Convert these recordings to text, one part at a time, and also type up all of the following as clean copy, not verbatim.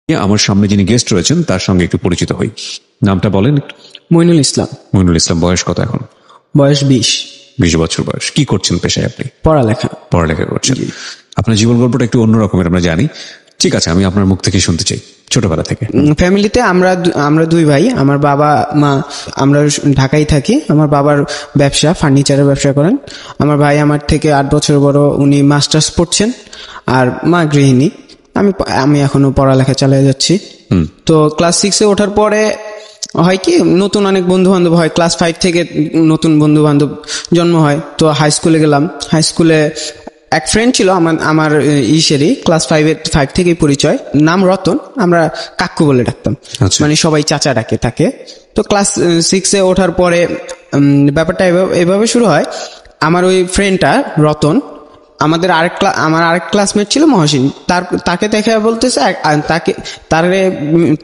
আমার সামনে যিনি গেস্ট রয়েছেন তার সঙ্গে একটু পরিচিত হই। নামটা বলেন। মইনুল ইসলাম। মইনুল ইসলাম, বয়স কত এখন? বয়স 20। 20 বছর বয়স। কি করছেন পেশায় আপনি? পড়ালেখা করছেন। আপনার জীবন গল্পটা একটু অন্য রকমের আমরা জানি। ঠিক আছে, আমি আপনার মুখ থেকে শুনতে চাই ছোটবেলা থেকে। ফ্যামিলিতে আমরা 2 ভাই, আমার বাবা মা, আমরা ঢাকায় থাকি। আমার বাবার ব্যবসা, ফার্নিচারের ব্যবসা করেন। আমার ভাই আমার থেকে 8 বছর বড়, উনি মাস্টার্স পড়ছেন। আর মা গৃহিণী। আমি এখনো পড়ালেখা চালিয়ে যাচ্ছি। তো ক্লাস 6-এ ওঠার পরে হয় কি, নতুন অনেক বন্ধু বান্ধব হয়। ক্লাস 5 থেকে নতুন বন্ধু বান্ধব জন্ম হয়। তো হাই স্কুলে গেলাম। হাই স্কুলে এক ফ্রেন্ড ছিল আমার ইসেরই, ক্লাস 5 থেকেই পরিচয়। নাম রতন, আমরা কাকু বলে ডাকতাম, মানে সবাই চাচা ডাকে তাকে। তো ক্লাস 6-এ ওঠার পরে ব্যাপারটা এভাবে শুরু হয়। আমার ওই ফ্রেন্ডটা রতন, আমার আরেক ক্লাসমেট ছিল মহসিন, তাকে দেখা বলতেছে,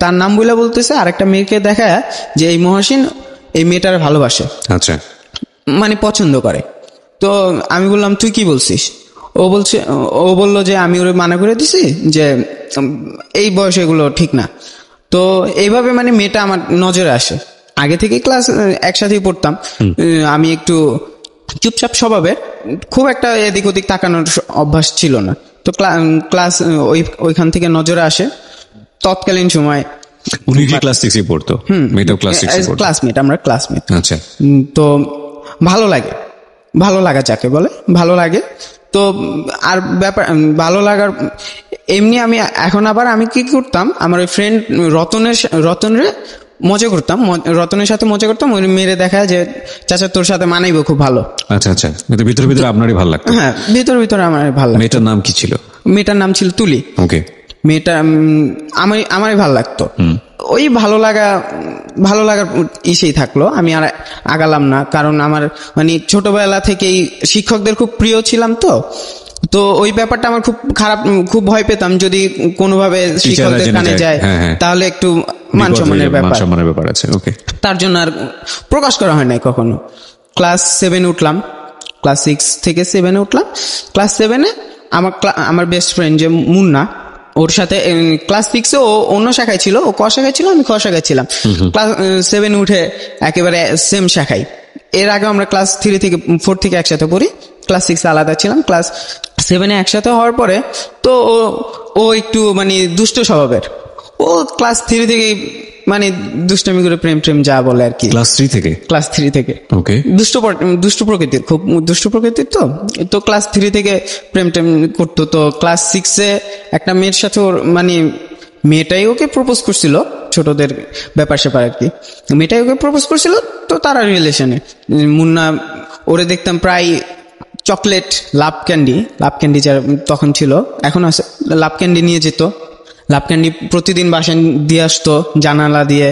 তার নাম বলে বলতেছে আরেকটা মেয়েকে দেখা যে এই মহসিন এই মেয়েটার ভালোবাসে, আচ্ছা, মানে পছন্দ করে। তো আমি বললাম তুই কি বলছিস? ও বললো যে আমি ওরে মানা করে দিছি যে এই বয়সে এগুলো ঠিক না। তো এইভাবে মানে মেয়েটা আমার নজরে আসে। আগে থেকে ক্লাস একসাথেই পড়তাম। আমি একটু চুপচাপ স্বভাবের, খুব একটা এদিক ওদিক তাকানোর অভ্যাস ছিল না। তো ক্লাস ওইখান থেকে নজরে আসে। তৎকালীন সময় উনি কি ক্লাস 6-এ পড়তো? মেয়েটাও ক্লাস 6-এ পড়তো। ক্লাসমেট, আমরা ক্লাসমেট। আচ্ছা। তো ভালো লাগা যাকে বলে, ভালো লাগে। তো আর ব্যাপার ভালো লাগার এমনি আমি কি করতাম, আমার ওই ফ্রেন্ড রতনের মজা করতাম, রতনের সাথে মজা করতাম। ওই মেরে দেখা যে চাচা তোর সাথে মানাইবো খুব ভালো। আচ্ছা আচ্ছা, কিন্তু ভিতরে ভিতরে আপনারই ভালো লাগতো? হ্যাঁ, ভিতরে আমার ভালো লাগতো। মেয়েটার নাম কি ছিল? মেয়েটার নাম ছিল তুলি। ওকে। মেয়েটা আমারই ভালো লাগতো। ওই ভালো লাগার ইসেই থাকলো। আমি আর আগালাম না, কারণ আমার মানে ছোটবেলা থেকেই শিক্ষকদের খুব প্রিয় ছিলাম। তো ওই ব্যাপারটা আমার খুব খারাপ, খুব ভয় পেতাম যদি কোনোভাবে শিক্ষকদের কানে যায়, তাহলে একটু মান সম্মানের ব্যাপার আছে। ওকে। তার জন্য আর প্রকাশ করা হয় নাই কখনো। ক্লাস 7 উঠলাম, ক্লাস 6 থেকে 7-এ উঠলাম। ক্লাস 7-এ আমার বেস্ট ফ্রেন্ড যে মুন্না, ওর সাথে ক্লাস 6-এ ও অন্য শাখায় ছিল, ও ক শাখায় ছিল, আমি খ শাখায় ছিলাম। ক্লাস 7 উঠে একেবারে সেম শাখায়। এর আগে আমরা ক্লাস 3 থেকে 4 থেকে একসাথে পড়ি, ক্লাস 6-এ আলাদা ছিলাম। ক্লাস 7-এ একসাথে হওয়ার পরে তো ও একটু মানে দুষ্ট স্বভাবের। ও ক্লাস 3 থেকে মানে দুষ্টমি করে প্রেম যা বলে আর কি। ক্লাস 3 থেকে? ওকে। দুষ্ট প্রকৃতির, খুব দুষ্ট প্রকৃতির। তো ক্লাস 3 থেকে প্রেম করতো। তো ক্লাস 6-এ একটা মেয়ের সাথে ওর মানে মেয়েটাই ওকে প্রপোজ করছিল, ছোটদের ব্যাপার স্যাপার আর কি। মেয়েটাই ওকে প্রপোজ করছিল। তো তারা রিলেশনে, মুন্না ওরে দেখতাম প্রায় চকলেট, লাভ ক্যান্ডি যারা তখন ছিল, এখন আছে, লাভ ক্যান্ডি নিয়ে যেত। লাভ ক্যান্ডি প্রতিদিন বাসায় দিয়ে আসতো জানালা দিয়ে,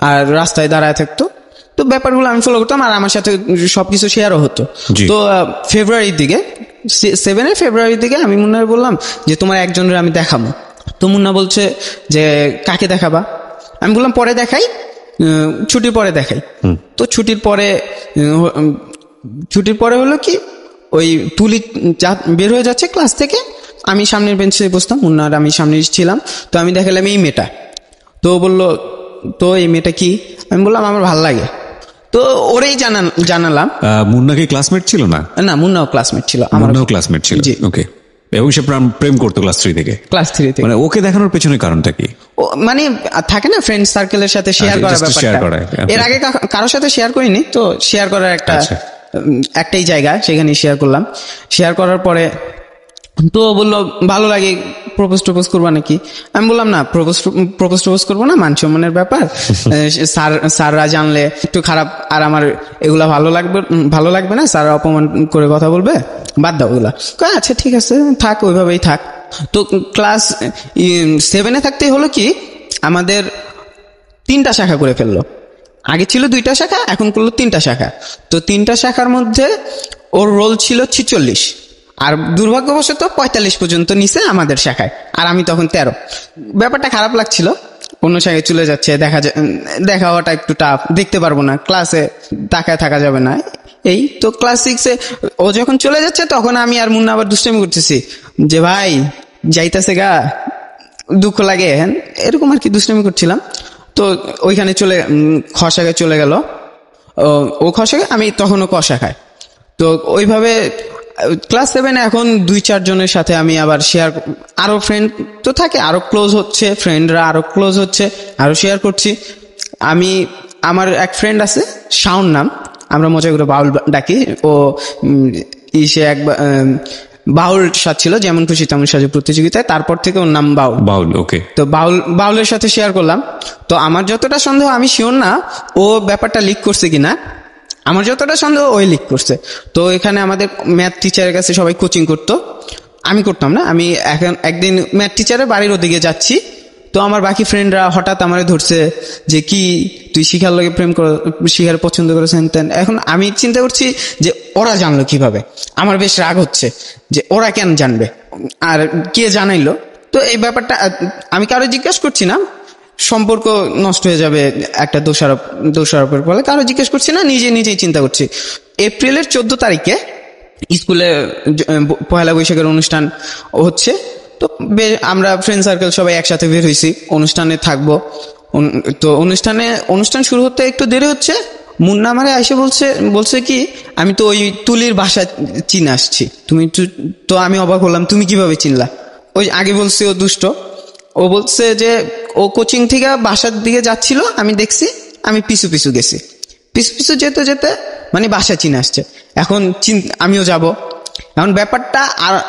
আর রাস্তায় দাঁড়ায় থাকতো। তো ব্যাপারগুলো আমি ফলো করতাম, আর আমার সাথে সবকিছু শেয়ারও হতো। তো ফেব্রুয়ারির দিকে, 7-এর ফেব্রুয়ারির দিকে আমি মুন্নার বললাম যে তোমার একজনের আমি দেখাবো। তো মুন্না বলছে যে কাকে দেখাবা? আমি বললাম পরে দেখাই, ছুটির পরে দেখাই। তো ছুটির পরে হলো কি, ওই তুলি বের হয়ে যাচ্ছে ক্লাস থেকে, আমি সামনের বেঞ্চে বসতাম, মুন্নার আমি সামনে ছিলাম। তো আমি দেখালাম এই মেয়েটা। তো বললো তো এই মেয়েটা কি? আমি বললাম আমার ভাল লাগে। তো ওরেই জানালাম। মুন্না কি ক্লাসমেট ছিল? না, মুন্নাও ক্লাসমেট ছিল। আমারও ক্লাসমেট ছিল। ওকে। এবং সে প্রেম করতো ক্লাস 3 থেকে? ক্লাস 3 থেকে। মানে ওকে দেখানোর পেছনে কারণটা কি? মানে থাকে না ফ্রেন্ড সার্কেলের সাথে শেয়ার করার ব্যাপারটা। এর আগে কারোর সাথে শেয়ার করিনি, তো শেয়ার করার একটাই জায়গা, সেখানে শেয়ার করলাম। শেয়ার করার পরে তো বললো ভালো লাগে, প্রপোজ করবা নাকি? আমি বললাম না, প্রপোজ করবো না, মান সম্মানের ব্যাপার, স্যাররা জানলে একটু খারাপ, আর আমার এগুলা ভালো লাগবে না, স্যাররা অপমান করে কথা বলবে, বাদ দাও ওগুলা। আচ্ছা ঠিক আছে, থাক, ওইভাবেই থাক। তো ক্লাস 7-এ থাকতেই হলো কি, আমাদের 3টা শাখা করে ফেললো। আগে ছিল 2টা শাখা, এখন করলো 3টা শাখা। তো 3টা শাখার মধ্যে ওর রোল ছিল 46, আর দুর্ভাগ্যবশত 45 পর্যন্ত নিচে আমাদের শাখায়, আর আমি তখন 13। ব্যাপারটা খারাপ লাগছিল, অন্য শাখায় চলে যাচ্ছে, দেখা হওয়াটা একটু টাফ, দেখতে পারবো না, ক্লাসে তাকায় থাকা যাবে না। এই তো ক্লাস 6-এ ও যখন চলে যাচ্ছে, তখন আমি আর মুন্না আবার দুষ্টামি করতেছি যে ভাই যাইতেছে গা, দুঃখ লাগে, এরকম আর কি দুষ্টামি করছিলাম। তো ওইখানে খসাকে চলে গেল, ও খসাকে, আমি তখনও কষা খাই। তো ওইভাবে ক্লাস 7-এ এখন 2-4 জনের সাথে আমি আবার শেয়ার, আরো ফ্রেন্ড তো থাকে, আরো ক্লোজ হচ্ছে, ফ্রেন্ডরা আরো ক্লোজ হচ্ছে, আরো শেয়ার করছি। আমার এক ফ্রেন্ড আছে, শাওন নাম, আমরা মজা করে বাউল ডাকি। ও সে বাউল সাজ ছিল, যেমন খুশি তেমন সাজু প্রতিযোগিতায়, তারপর থেকে ওর নাম বাউল। ওকে, তো বাউলের সাথে শেয়ার করলাম। তো আমার যতটা সন্দেহ, আমি শিওর না ও ব্যাপারটা লিক করছে কিনা, আমার যতটা সন্দেহ ওই লিক করছে। তো এখানে আমাদের ম্যাথ টিচারের কাছে সবাই কোচিং করতো, আমি করতাম না। আমি একদিন ম্যাথ টিচারের বাড়ির ওদিকে যাচ্ছি, তো আমার বাকি ফ্রেন্ডরা হঠাৎ আমারে ধরছে যে কি তুই শিখার লগে প্রেম করো, শিখার পছন্দ করেছেন। এখন আমি চিন্তা করছি যে ওরা জানলো কিভাবে, আমার বেশ রাগ হচ্ছে যে ওরা কেন জানবে আর কে জানাইলো। তো এই ব্যাপারটা আমি কারো জিজ্ঞাসা করছি না, সম্পর্ক নষ্ট হয়ে যাবে একটা দোষারোপের ফলে, কারো জিজ্ঞেস করছি না, নিজেই চিন্তা করছি। এপ্রিলের 14 তারিখে স্কুলে পয়লা বৈশাখের অনুষ্ঠান হচ্ছে, তো আমরা ফ্রেন্ড সার্কেল সবাই একসাথে বের হয়েছি, অনুষ্ঠানে থাকবো। তো অনুষ্ঠান শুরু হতে একটু দেরি হচ্ছে, মুন্না আমারে এসে বলছে কি আমি তো ওই তুলির বাসা চিনে আসছি, তুমি তো আমি অবাক হলাম, তুমি কিভাবে চিনলা? ওই আগে বলছে ও দুষ্ট, ও বলছে যে ও কোচিং থেকে বাসার দিকে যাচ্ছিল, আমি দেখছি, আমি পিছু গেছি, পিছু যেতে মানে বাসা চিনে আসছে। এখন আমিও যাব। এখন ব্যাপারটা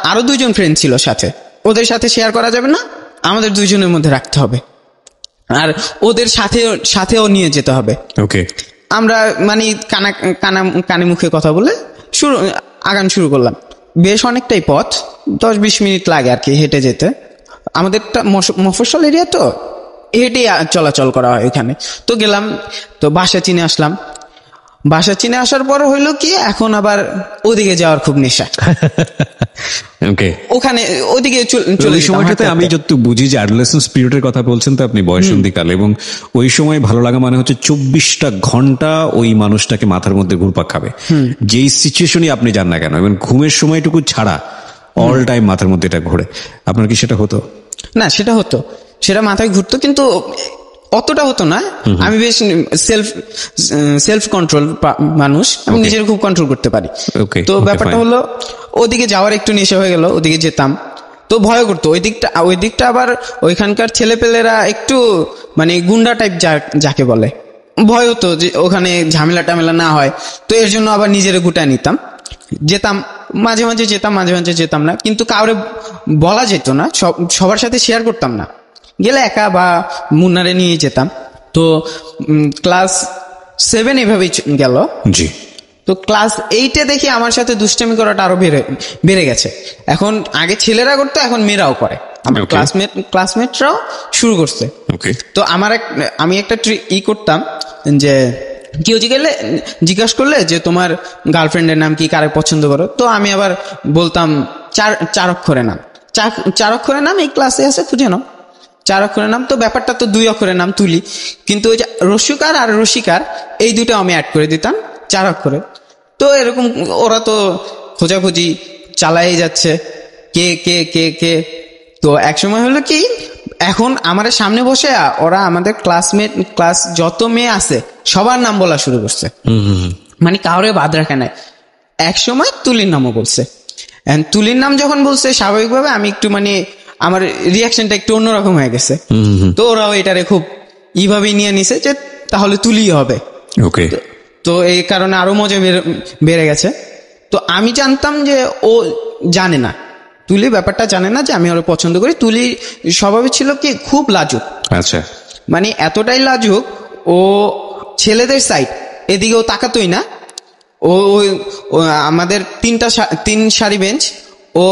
আরো 2 জন ফ্রেন্ড ছিল সাথে, ওদের সাথে শেয়ার করা যাবে না, আমাদের 2 জনের মধ্যে রাখতে হবে, আর ওদের সাথেও নিয়ে যেতে হবে। ওকে, আমরা মানে কানে মুখে কথা বলে আগান শুরু করলাম। বেশ অনেকটাই পথ, 10-20 মিনিট লাগে আর কি হেঁটে যেতে। আমাদেরটা মফস্বল এরিয়া, তো হেঁটে চলাচল করা হয় এখানে। তো গেলাম, তো বাসা চিনে আসলাম। বাসা চিনে আসার পর হইলো কি, এখন আবার ওদিকে যাওয়ার খুব নেশা। ওখানে ওদিকে চলে সময়টাতে আমি যত বুঝি যে অ্যাডোলেসেন্স পিরিয়ডের কথা বলছেন, তো আপনি বয়সন্ধিকাল, এবং ওই সময় ভালো লাগা মানে হচ্ছে 24টা ঘন্টা ওই মানুষটাকে মাথার মধ্যে ঘুরপাক খাবে, যেই সিচুয়েশনই আপনি যান না কেন, এবং ঘুমের সময়টুকু ছাড়া অল টাইম মাথার মধ্যে এটা ঘোরে। আপনার কি সেটা হতো? না, সেটা মাথায় ঘুরতো, কিন্তু অতটা হতো না। আমি বেশ সেলফ কন্ট্রোল মানুষ, আমি নিজের খুব কন্ট্রোল করতে পারি। তো ব্যাপারটা হলো ওদিকে যাওয়ার একটু নেশা হয়ে গেল, ওদিকে যেতাম তো ভয় করতো। ওই দিকটা আবার ওইখানকার ছেলেপেলেরা একটু মানে গুন্ডা টাইপ যাকে বলে, ভয় হতো যে ওখানে ঝামেলা টামেলা না হয়। তো এর জন্য আবার নিজের গুটায় নিতাম, যেতাম, মাঝে মাঝে যেতাম না, কিন্তু কাউরে বলা যেত না, সবার সাথে শেয়ার করতাম না। গেলে একা বা মুন্নারে নিয়ে যেতাম। তো ক্লাস 7 এভাবেই গেল। জি। তো ক্লাস 8-এ দেখি আমার সাথে দুষ্টামি করাটা আরো বেড়ে গেছে। এখন আগে ছেলেরা করতো, এখন মেয়েরাও করে, আমার ক্লাসমেটরাও শুরু করছে। তো আমি একটা করতাম যে কেউ জিজ্ঞাসা করলে যে তোমার গার্লফ্রেন্ডের নাম কি, কারে পছন্দ করো, তো আমি আবার বলতাম 4 অক্ষরের নাম। 4 অক্ষরের নাম এই ক্লাসে আছে, খুঁজে নাও। 4 অক্ষরের নাম, তো ব্যাপারটা তো 2 অক্ষরের নাম তুলি, কিন্তু ওই যে রস্যকার আর রসিকার এই দুটো আমি অ্যাড করে দিতাম 4 অক্ষরে। তো এরকম ওরা তো খোঁজাখুঁজি চালাই যাচ্ছে, কে কে কে কে। তো একসময় হলো কি, এখন আমাদের সামনে বসে ওরা আমাদের ক্লাস যত মেয়ে আছে সবার নাম বলা শুরু করছে, মানে কাউরে বাদ রাখে নাই। একসময় তুলির নামও বলছে। তুলির নাম যখন বলছে, স্বাভাবিকভাবে আমি একটু মানে আমার রিয়াকশনটা একটু অন্যরকম হয়ে গেছে। তো ওরাও এটারে খুব এইভাবেই নিয়ে নিছে যে তাহলে তুলি হবে। ওকে। তো এই কারণে আরো মজা বেড়ে গেছে। তো আমি জানতাম যে ও জানে না, তুলি ব্যাপারটা জানে না যে আমি ওরা পছন্দ করি। তুলি স্বভাবে ছিল কি খুব লাজুক। আচ্ছা। মানে এতটাই লাজুক, ও ছেলেদের সাইড এদিকেও তাকাতোই না। ও আমাদের 3 সারি বেঞ্চ, ও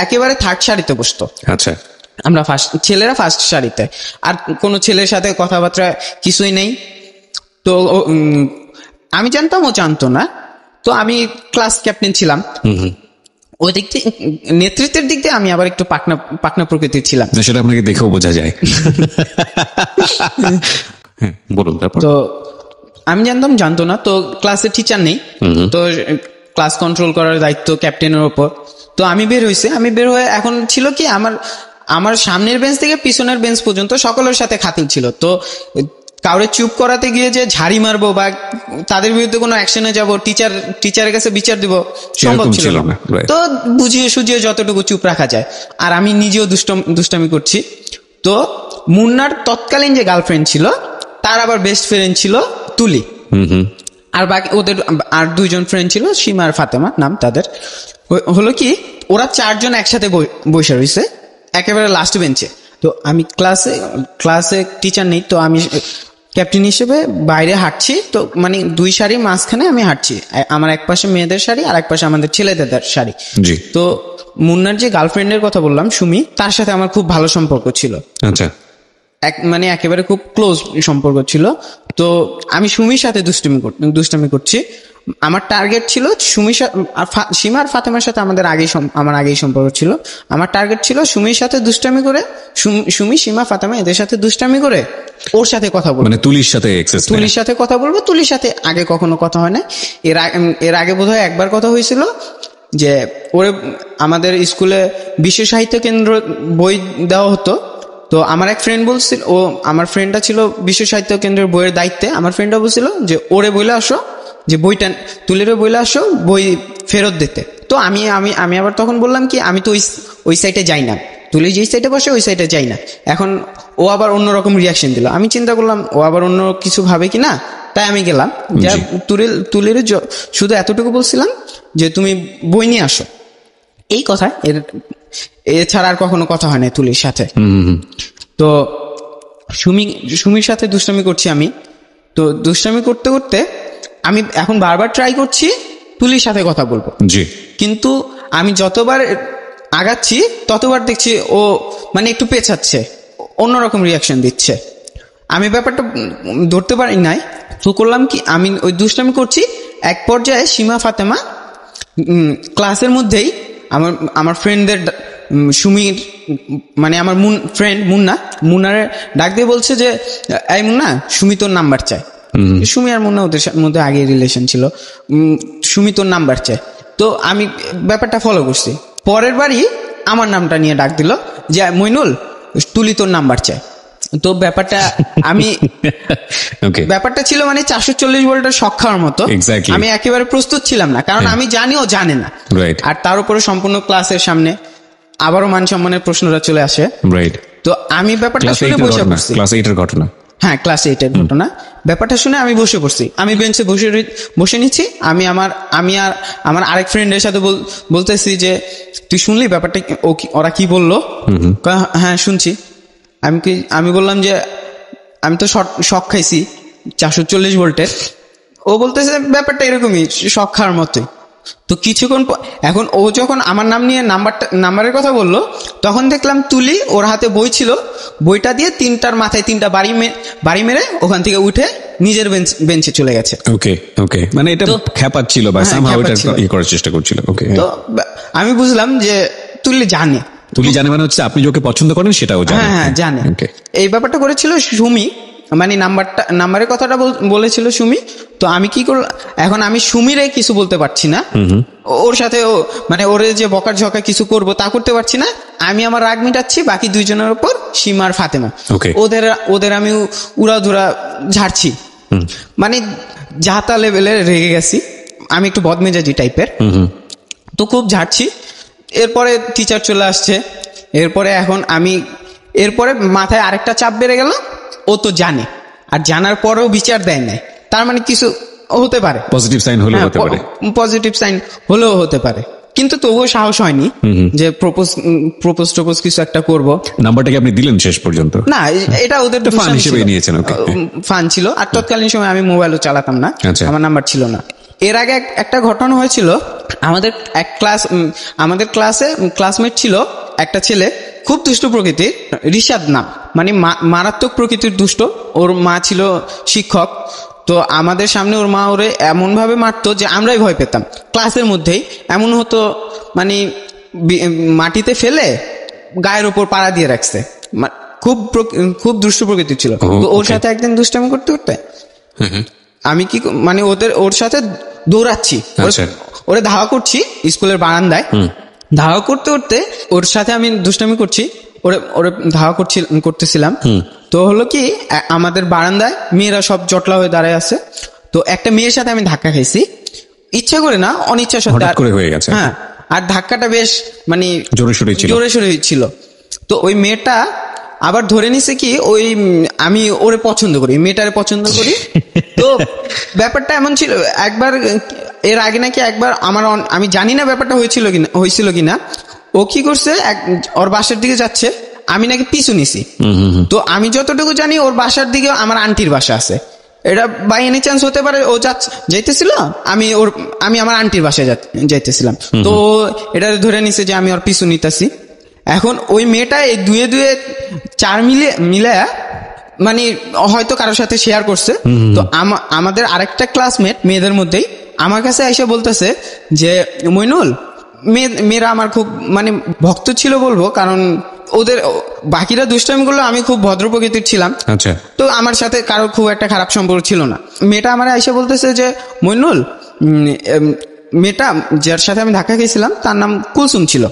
একেবারে 3rd সারিতে বসতো। আচ্ছা। আমরা ছেলেরা 1st সারিতে, আর কোনো ছেলের সাথে কথাবার্তা কিছুই নেই। তো আমি জানতাম, ও জানতো না। তো আমি ক্লাস ক্যাপ্টেন ছিলাম। ওই দিক থেকে নেতৃত্বের দিক দিয়ে আমি আবার একটু পাকনা প্রকৃতির ছিলাম, সেটা আপনাকে দেখেও বোঝা যায়। বলুন। তো আমি জানতো না। তো ক্লাসের টিচার নেই, তো ক্লাস কন্ট্রোল করার দায়িত্ব ক্যাপ্টেনের ওপর। তো আমি বের হয়ে এখন ছিল কি, আমার সামনের বেঞ্চ থেকে পিছনের বেঞ্চ পর্যন্ত সকলের সাথে খাতির ছিল। তো কাউরে চুপ করাতে গিয়ে যে ঝাড়ি মারবো বা তাদের বিরুদ্ধে কোনো অ্যাকশনে যাব, টিচারের কাছে বিচার দিব, সম্ভব ছিল না। তো বুঝিয়ে সুঝিয়ে যতটুকু চুপ রাখা যায়। আর আমি নিজেও দুষ্টামি করছি। তো মুন্নার তৎকালীন যে গার্লফ্রেন্ড ছিল তার আবার বেস্ট ফ্রেন্ড ছিল তুলি, আর বাকি ওদের আর 2 জন ফ্রেন্ড ছিল, সীমা আর ফাতেমা নাম তাদের। হলো কি, ওরা 4 জন একসাথে বসে রয়েছে একেবারে লাস্ট বেঞ্চে। তো আমি ক্লাসে টিচার নেই, তো আমি ক্যাপ্টেন হিসেবে বাইরে হাঁটছি। তো মানে 2 সারির মাঝখানে আমি হাঁটছি, আমার এক পাশে মেয়েদের শাড়ি আর এক পাশে আমাদের ছেলেদের শাড়ি। তো মুন্নার যে গার্লফ্রেন্ডের কথা বললাম সুমি, তার সাথে আমার খুব ভালো সম্পর্ক ছিল। আচ্ছা, মানে একেবারে খুব ক্লোজ সম্পর্ক ছিল। তো আমি সুমির সাথে দুষ্টামি করছি। আমার টার্গেট ছিল সীমা আর ফাতেমার সাথে আমার আগেই সম্পর্ক ছিল। আমার টার্গেট ছিল সুমির সাথে দুষ্টামি করে, সুমি, সীমা, ফাতেমা এদের সাথে দুষ্টামি করে ওর সাথে কথা বলবো, মানে তুলির সাথে কথা বলবো। তুলির সাথে আগে কখনো কথা হয় না। এর আগে বোধহয় একবার কথা হয়েছিল যে ওরে আমাদের স্কুলে বিশ্ব সাহিত্য কেন্দ্র বই দেওয়া হতো। তো আমার এক ফ্রেন্ড বলছিল, আমার ফ্রেন্ডটা ছিল বিশ্ব সাহিত্য কেন্দ্রের বইয়ের দায়িত্বে। আমার ফ্রেন্ডটা বলছিল যে ওরে বইলে আসো, যে বইটা তুলিরে বইলে আসো বই ফেরত দিতে। তো আমি আবার তখন বললাম কি আমি তো ওই সাইডে যাই না, তুলি যেই সাইডে বসে ওই সাইডে যাই না। এখন ও আবার অন্যরকম রিয়াকশন দিল। আমি চিন্তা করলাম ও আবার অন্য কিছু ভাবে কিনা, তাই আমি গেলাম। তুলির শুধু এতটুকু বলছিলাম যে তুমি বই নিয়ে আসো, এই কথা। এছাড়া আর কখনো কথা হয় না তুলির সাথে। তো সুমির সাথে দুষ্টামি করছি আমি। তো দুষ্টামি করতে করতে আমি এখন বারবার ট্রাই করছি তুলির সাথে কথা বলবো, কিন্তু আমি যতবার আগাচ্ছি ততবার দেখছি ও মানে একটু পেছাচ্ছে, অন্যরকম রিয়াকশন দিচ্ছে। আমি ব্যাপারটা ধরতে পারি নাই। তো করলাম কি, আমি ওই দুষ্টামি করছি, এক পর্যায়ে সীমা ফাতেমা ক্লাসের মধ্যেই আমার ফ্রেন্ডদের সুমির মানে আমার ফ্রেন্ড মুন্নার ডাক দিয়ে বলছে যে এই মুন্না, সুমি তোর নাম্বার চায়। সুমি আর মুন্না ওদের মধ্যে আগে রিলেশন ছিল, সুমি তোর নাম্বার চায়। তো আমি ব্যাপারটা ফলো করছি। পরের বারই আমার নামটা নিয়ে ডাক দিল যে মইনুল, তুলি তোর নাম্বার চায়। তো ব্যাপারটা ব্যাপারটা ছিল মানে 440 ভোল্টের শক খাওয়ার মতো। আমি একেবারে প্রস্তুত ছিলাম না, কারণ আমি জানি ও জানে না। আর তার উপরে সম্পূর্ণ ক্লাসের সামনে আবারও মান সম্মানের প্রশ্নটা চলে আসে। তো আমি ব্যাপারটা শুনে বসে পড়ছি। ক্লাস 8 এর ঘটনা। হ্যাঁ, ক্লাস 8 এর ঘটনা। ব্যাপারটা শুনে আমি বসে পড়ছি, আমি বেঞ্চে বসে নিচ্ছি। আমি আর আমার আরেক ফ্রেন্ডের সাথে বলতেছি যে তুই শুনলি ব্যাপারটা, ওরা কি বললো? হ্যাঁ শুনছি। আমি বললাম যে আমি তো শক খাইছি 440 ভোল্টের। ও বলতেছে ব্যাপারটা এরকমই, শক খাওয়ার মতোই। তো কিছুক্ষণ এখন ও যখন আমার নাম নিয়ে নাম্বারের কথা বললো, তখন দেখলাম তুলি ওর হাতে বই ছিল, বইটা দিয়ে 3টার মাথায় 3টা বাড়ি মেরে ওখান থেকে উঠে নিজের বেঞ্চে চলে গেছে। মানে এটা খেপাচ্ছিল বা সামহাউ এটা করার চেষ্টা করছিল। তো আমি বুঝলাম যে তুলি জানে মানে হচ্ছে আপনি যাকে পছন্দ করেন সেটাও জানে। হ্যাঁ জানে। এই ব্যাপারটা করেছিল সুমি, মানে নাম্বারের কথাটা বলেছিল সুমি। তো আমি কি করলাম, এখন আমি সুমিরে কিছু বলতে পারছি না, ওর সাথে মানে ওরে যে বকার ঝকা কিছু করব তা করতে পারছি না। আমি আমার রাগ মিটাচ্ছি বাকি 2 জনের উপর, সীমা আর ফাতেমা। ওদের আমি উড়াধুরা ঝাড়ছি, মানে যাতা লেভেলে রেগে গেছি। আমি একটু বদমেজাজি টাইপের, তো খুব ঝাড়ছি। এরপরে টিচার চলে আসছে। এরপরে মাথায় আরেকটা চাপ বেড়ে গেল, ও তো জানে, আর জানার পরেও বিচার দেয় নাই। তার মানে কিছু হতে পারে, পজিটিভ সাইন হলেও হতে পারে, কিন্তু তবুও সাহস হয়নি যে প্রপোজ কিছু একটা করব। নাম্বারটাকে আপনি দিলেন শেষ পর্যন্ত? না, এটা ওদের ফান হিসেবে নিয়েছেন। ফান ছিল, আর তৎকালীন সময় আমি মোবাইলও চালাতাম না, আমার নাম্বার ছিল না। এর আগে একটা ঘটনা হয়েছিল, আমাদের ক্লাসে ক্লাসমেট ছিল একটা ছেলে, খুব দুষ্ট প্রকৃতির, রিশাদ নাম, মানে মারাত্মক প্রকৃতির দুষ্ট। ওর মা ছিল শিক্ষক। তো আমাদের সামনে ওর মা ওরে এমন ভাবে মারতো যে আমরাই ভয় পেতাম। ক্লাসের মধ্যেই এমন হতো, মানে মাটিতে ফেলে গায়ের উপর পাড়া দিয়ে রাখছে। খুব দুষ্ট প্রকৃতির ছিল। তো ওর সাথে একদিন দুষ্টামি করতে করতে আমি মানে ওর সাথে দৌড়াচ্ছি, ওরে ধাওয়া করছি স্কুলের বারান্দায়। ধাওয়া করতে করতে ওর সাথে আমি দুষ্টামি করছি। ওরে ওরে ধাওয়া করতেছিলাম। তো হলো কি, আমাদের বারান্দায় মেয়েরা সব জটলা হয়ে দাঁড়ায় আছে। তো একটা মেয়ের সাথে আমি ধাক্কা খাইছি, ইচ্ছা করে না, অনিচ্ছা সত্ত্বে হয়ে গেছে। হ্যাঁ, আর ধাক্কাটা বেশ মানে জোরে সোরে ছিল। তো ওই মেয়েটা আবার ধরে নিছে কি, ওই আমি ওরে পছন্দ করি, মেয়েটারে পছন্দ করি। তো ব্যাপারটা এমন ছিল, একবার এর আগে নাকি একবার আমি জানি না ব্যাপারটা হয়েছিল কিনা, ও কি করছে, ওর বাসার দিকে যাচ্ছে, আমি নাকি পিছু নিছি। তো আমি যতটুকু জানি ওর বাসার দিকে আমার আন্টির বাসা আছে, এটা বাই এনি চান্স হতে পারে ও যাইতেছিল, আমি আমার আন্টির বাসায় যাইতেছিলাম। তো এটা ধরে নিছে যে আমি ওর পিছু নিতেছি। এখন ওই মেয়েটা এই দুয়ে 4 মিলে মানে হয়তো কারোর সাথে শেয়ার করছে। তো আমাদের আরেকটা ক্লাসমেট মেয়েদের মধ্যেই আমার কাছে এসে বলতেছে যে মইনুল, মেয়েরা আমার খুব মানে ভক্ত ছিল বলবো, কারণ ওদের বাকিরা দুষ্টামি করলো, আমি খুব ভদ্র প্রকৃতির ছিলাম। আচ্ছা। তো আমার সাথে কারোর খুব একটা খারাপ সম্পর্ক ছিল না। মেয়েটা আমার এসে বলতেছে যে মইনুল, মেয়েটা যার সাথে আমি ধাক্কা খেয়েছিলাম তার নাম কুলসুম ছিল।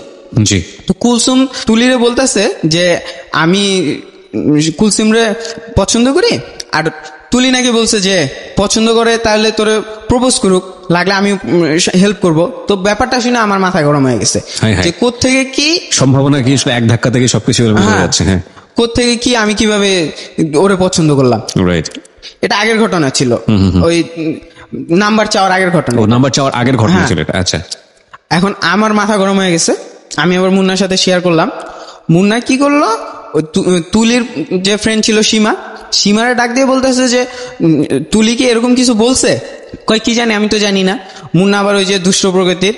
জি। তো কুলসুম তুলিরে বলতেছে যে আমি কুলসুমরে পছন্দ করি, আর তুলি নাকি বলছে যে পছন্দ করে তাহলে তোরে প্রপোজ করুক, লাগলে আমি হেল্প করব। তো ব্যাপারটা শুনে আমার মাথা গরম হয়ে গেছে যে কোত্থেকে কি সম্ভাবনা, কি এক ধাক্কা থেকে সবকিছু হয়ে যাচ্ছে। হ্যাঁ, কোত্থেকে কি আমি কিভাবে ওরে পছন্দ করলাম। রাইট। এটা আগের ঘটনা ছিল, ওই নাম্বার চাওয়ার আগের ঘটনা। নাম্বার চাওয়ার আগের ঘটনা ছিল এটা। আচ্ছা। এখন আমার মাথা গরম হয়ে গেছে, আমি আবার মুন্নার সাথে শেয়ার করলাম। মুন্না কি করলো, তুলির যে ফ্রেন্ড ছিল সীমারে ডাক দিয়ে বলতেছে যে তুলি কি এরকম কিছু বলছে? কয় কি জানি, আমি তো জানি না। মুন্না আবার ওই যে দুষ্ট প্রকৃতির,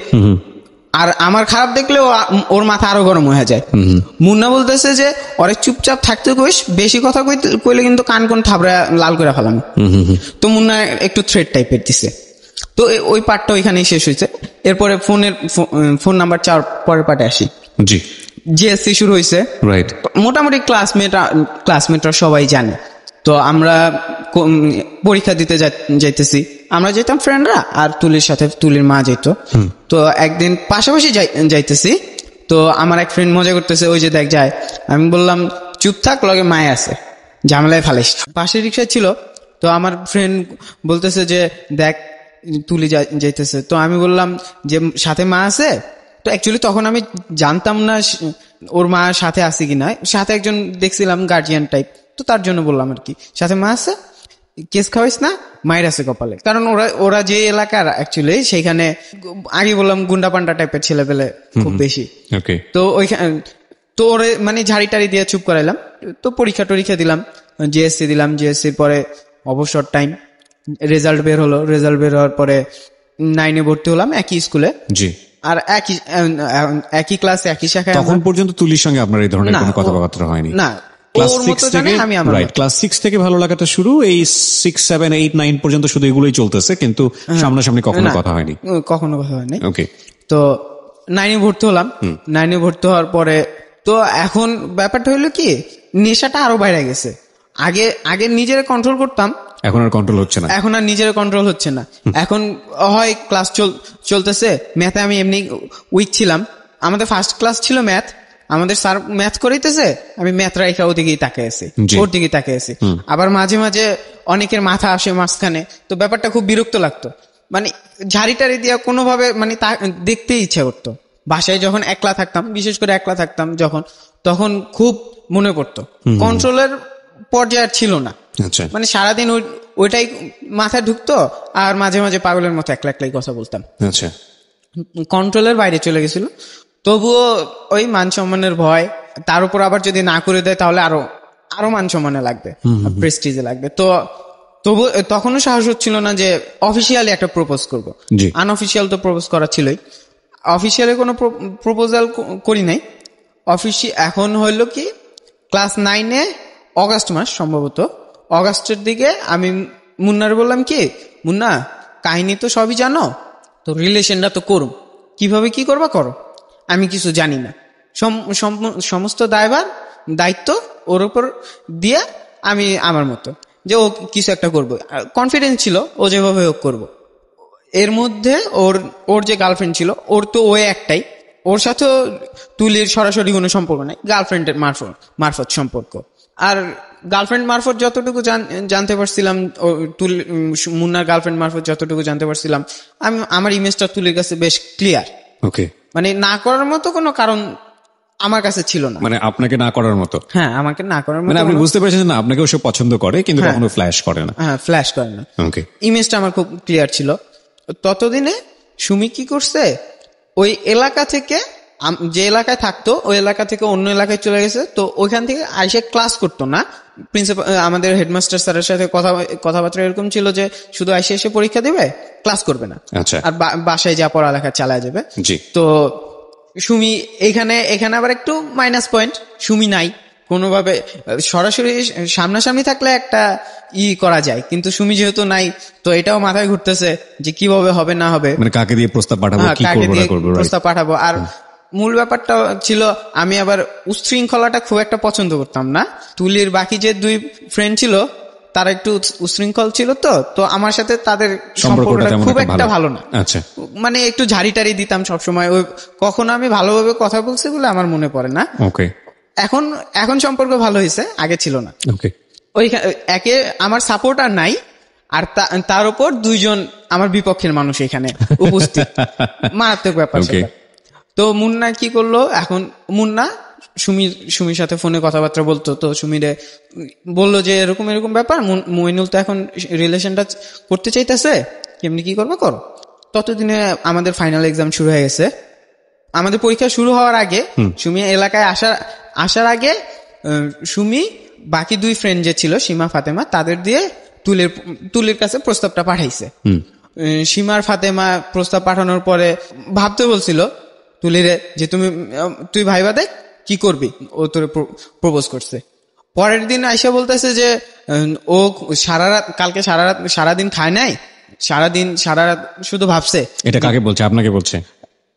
আর আমার খারাপ দেখলে ওর মাথা আরো গরম হয়ে যায়। মুন্না বলতেছে যে ওরে চুপচাপ থাকতে কইস, বেশি কথা কইলে কিন্তু কান কোন থাবড়া লাল করে ফেলাম। তো মুন্না একটু থ্রেড টাইপের দিছে। তো ওই পার্টটা ওইখানেই শেষ হয়েছে। এরপরে ফোন নাম্বার 4 পরের পার্টে আসি। জি। জিএসসি শুরু হয়েছে। রাইট। মোটামুটি ক্লাসমেটরা সবাই জানে। তো আমরা পরীক্ষা দিতে যাইতেছি, আমরা যেতাম ফ্রেন্ডরা, আর তুলির মা যেত। তো একদিন পাশাপাশি যাইতেছি। তো আমার এক ফ্রেন্ড মজা করতেছে, ওই যে দেখ যায়। আমি বললাম চুপ থাক, লগে মায়ে আছে, ঝামেলায় ফালিস। পাশে রিক্সায় ছিল। তো আমার ফ্রেন্ড বলতেছে যে দেখ তুলি যাইতেছে। তো আমি বললাম যে সাথে মা আছে। তো অ্যাকচুয়ালি তখন আমি জানতাম না ওর মা সাথে আছে কিনা, সাথে একজন দেখছিলাম গার্জিয়ান টাইপ। তো তার জন্য বললাম আর কি, সাথে মা আছে, কেস খাওয়াইস না, মায়ের আছে কপালে। কারণ ওরা যে এলাকার অ্যাকচুয়ালি সেইখানে আগে বললাম গুন্ডা পান্ডা টাইপের ছেলেপেলে খুব বেশি। তো ওইখানে তো ওরে মানে ঝাড়ি টাড়ি দিয়ে চুপ করাইলাম। তো পরীক্ষা দিলাম, জিএসসি দিলাম। জিএসসির পরে অবসর টাইম, রেজাল্ট বের হলো। রেজাল্ট বের হওয়ার পরে 9-এ ভর্তি হলাম একই স্কুলে। জি। আর একই ক্লাস, একই শাখায়। তখন পর্যন্ত তুলির সঙ্গে আপনার এই ধরনের কোনো কথাবার্তা হয়নি? না, ক্লাস 6 থেকে ভালো লাগাটা শুরু। এই 6, 7, 8, 9 পর্যন্ত শুধু এগুলোই চলতেছে, কিন্তু সামনাসামনি কখনো কথা হয়নি? কখনো কথা হয়নি। ওকে। তো 9-এ ভর্তি হলাম। 9-এ ভর্তি হওয়ার পরে তো এখন ব্যাপারটা হলো কি, নেশাটা আরো বাইরে গেছে। আগে নিজের কন্ট্রোল করতাম, এখন আর কন্ট্রোল হচ্ছে না। এখন আর নিজের কন্ট্রোল হচ্ছে না। এখন হয় ক্লাস চলতেছে, ম্যাথে আমি এমনি উইক ছিলাম। আমাদের ফার্স্ট ক্লাস ছিল ম্যাথ। আমাদের স্যার ম্যাথ করাইতেছে, আমি ম্যাথ রাইখা ওদিকেই তাকিয়ে আছি, ওর দিকেই তাকিয়ে আছি। আবার মাঝে মাঝে অনেকের মাথা আসে মাঝখানে। তো ব্যাপারটা খুব বিরক্ত লাগতো। মানে ঝাড়ি টাড়ি দিয়া কোনোভাবে মানে দেখতেই ইচ্ছা করতো। বাসায় যখন একলা থাকতাম, বিশেষ করে একলা থাকতাম যখন, তখন খুব মনে পড়তো। কন্ট্রোলের পর্যায়ে ছিল না। মানে সারাদিন ওইটাই মাথায় ঢুকতো, আর মাঝে মাঝে পাগলের মতো একলাই কথা বলতাম। কন্ট্রোলের বাইরে চলে গেছিল। তবুও ওই মান সম্মানের ভয়, তার উপর আবার যদি না করে দেয় তাহলে আরো মান সম্মানে লাগবে, প্রেস্টিজে লাগবে। তো তবু তখনও সাহস হচ্ছিল না যে অফিসিয়ালি একটা প্রপোজ করবো। আনঅফিসিয়াল তো প্রপোজ করা ছিলই, অফিসিয়ালি কোনো প্রপোজাল করি নাই। এখন হইল কি, ক্লাস 9-এ অগাস্ট মাস, সম্ভবত অগাস্টের দিকে আমি মুন্নার বললাম কি, মুন্না কাহিনী তো সবই জানো, তো রিলেশনটা তো করুম, কিভাবে কি করবা করো, আমি কিছু জানি না। সমস্ত দায়িত্ব ওর উপর দিয়ে আমি আমার মতো যে ও কিছু একটা করবো, কনফিডেন্স ছিল ও যেভাবে হোক করবো। এর মধ্যে ওর যে গার্লফ্রেন্ড ছিল, ওর তো ও একটাই, ওর সাথে তুলির সরাসরি কোনো সম্পর্ক নাই, গার্লফ্রেন্ডের মারফত সম্পর্ক। আর গার্লফ্রেন্ড মারফত যতটুকু জানতে পারছিলাম, মুন্নার গার্লফ্রেন্ড মারফত যতটুকু জানতে পারছিলাম, আমার ইমেজটা তুলির কাছে বেশ ক্লিয়ার। ওকে, মানে না করার মতো কোনো কারণ আমার কাছে ছিল না। মানে আপনাকে না করার মতো? হ্যাঁ, আমাকে না করার মতো। মানে আপনি বুঝতে পেরেছেন না আপনাকে সে পছন্দ করে, কিন্তু কখনো ফ্ল্যাশ করে না। হ্যাঁ, ফ্ল্যাশ করে না। ওকে, ইমেজটা আমার খুব ক্লিয়ার ছিল। ততদিনে সুমি কি করছে, ওই এলাকা থেকে, যে এলাকায় থাকতো ওই এলাকা থেকে অন্য এলাকায় চলে গেছে। তো ওইখান থেকে আইসে ক্লাস করতো না। প্রিন্সিপাল, আমাদের হেডমাস্টার স্যারের সাথে কথাবার্তা এরকম ছিল যে শুধু আইসে এসে পরীক্ষা দিবে, ক্লাস করবে না, আর বাসায় যা পড়ালেখা চালায় যাবে। তো সুমি এখানে আবার একটু মাইনাস পয়েন্ট, সুমি নাই কোনোভাবে। সরাসরি সামনাসামনি থাকলে একটা করা যায়, কিন্তু সুমি যেহেতু নাই, তো এটাও মাথায় ঘুরতেছে যে কিভাবে হবে না হবে, মানে কাকে দিয়ে প্রস্তাব পাঠাবো, প্রস্তাব পাঠাবো। আর মূল ব্যাপারটা ছিল আমি আবার উশৃঙ্খলাটা খুব একটা পছন্দ করতাম না। তুলির বাকি যে 2 ফ্রেন্ড ছিল তারা একটু উশৃঙ্খল ছিল, তো আমার সাথে তাদের সম্পর্কটা খুব একটা ভালো না। আচ্ছা, মানে একটু ঝাড়ি টাড়ি দিতাম সবসময়। কখনো আমি ভালোভাবে কথা বলছি বলে আমার মনে পড়ে না। ওকে, এখন সম্পর্ক ভালো হয়েছে, আগে ছিল না। ওকে, একে আমার সাপোর্টার নাই, আর তার উপর 2 জন আমার বিপক্ষের মানুষ এখানে উপস্থিত। মারাত্মক ব্যাপার। তো মুন্না কি করলো, এখন মুন্না সুমির সাথে ফোনে কথাবার্তা বলতো। তো সুমিরে বললো যে এরকম এরকম ব্যাপার, মইনুল তো এখন রিলেশনটা করতে চাইতেছে, কেমনি কি করবে করো। ততদিনে আমাদের ফাইনাল এক্সাম শুরু হয়ে গেছে। আমাদের পরীক্ষা শুরু হওয়ার আগে সুমি এলাকায় আসার আগে সুমি বাকি 2 ফ্রেন্ড যে ছিল, সীমা ফাতেমা, তাদের দিয়ে তুলির কাছে প্রস্তাবটা পাঠাইছে। সীমার ফাতেমা প্রস্তাব পাঠানোর পরে ভাবতে বলছিল তুলিরে যে তুই ভাইবা দেখ কি করবি, ও তোরে প্রপোজ করছে। পরের দিন আইসা বলতেছে যে ও কালকে সারাদিন খায় নাই, সারা রাত শুধু ভাবছে। এটা কাকে বলছে? আপনাকে বলছে?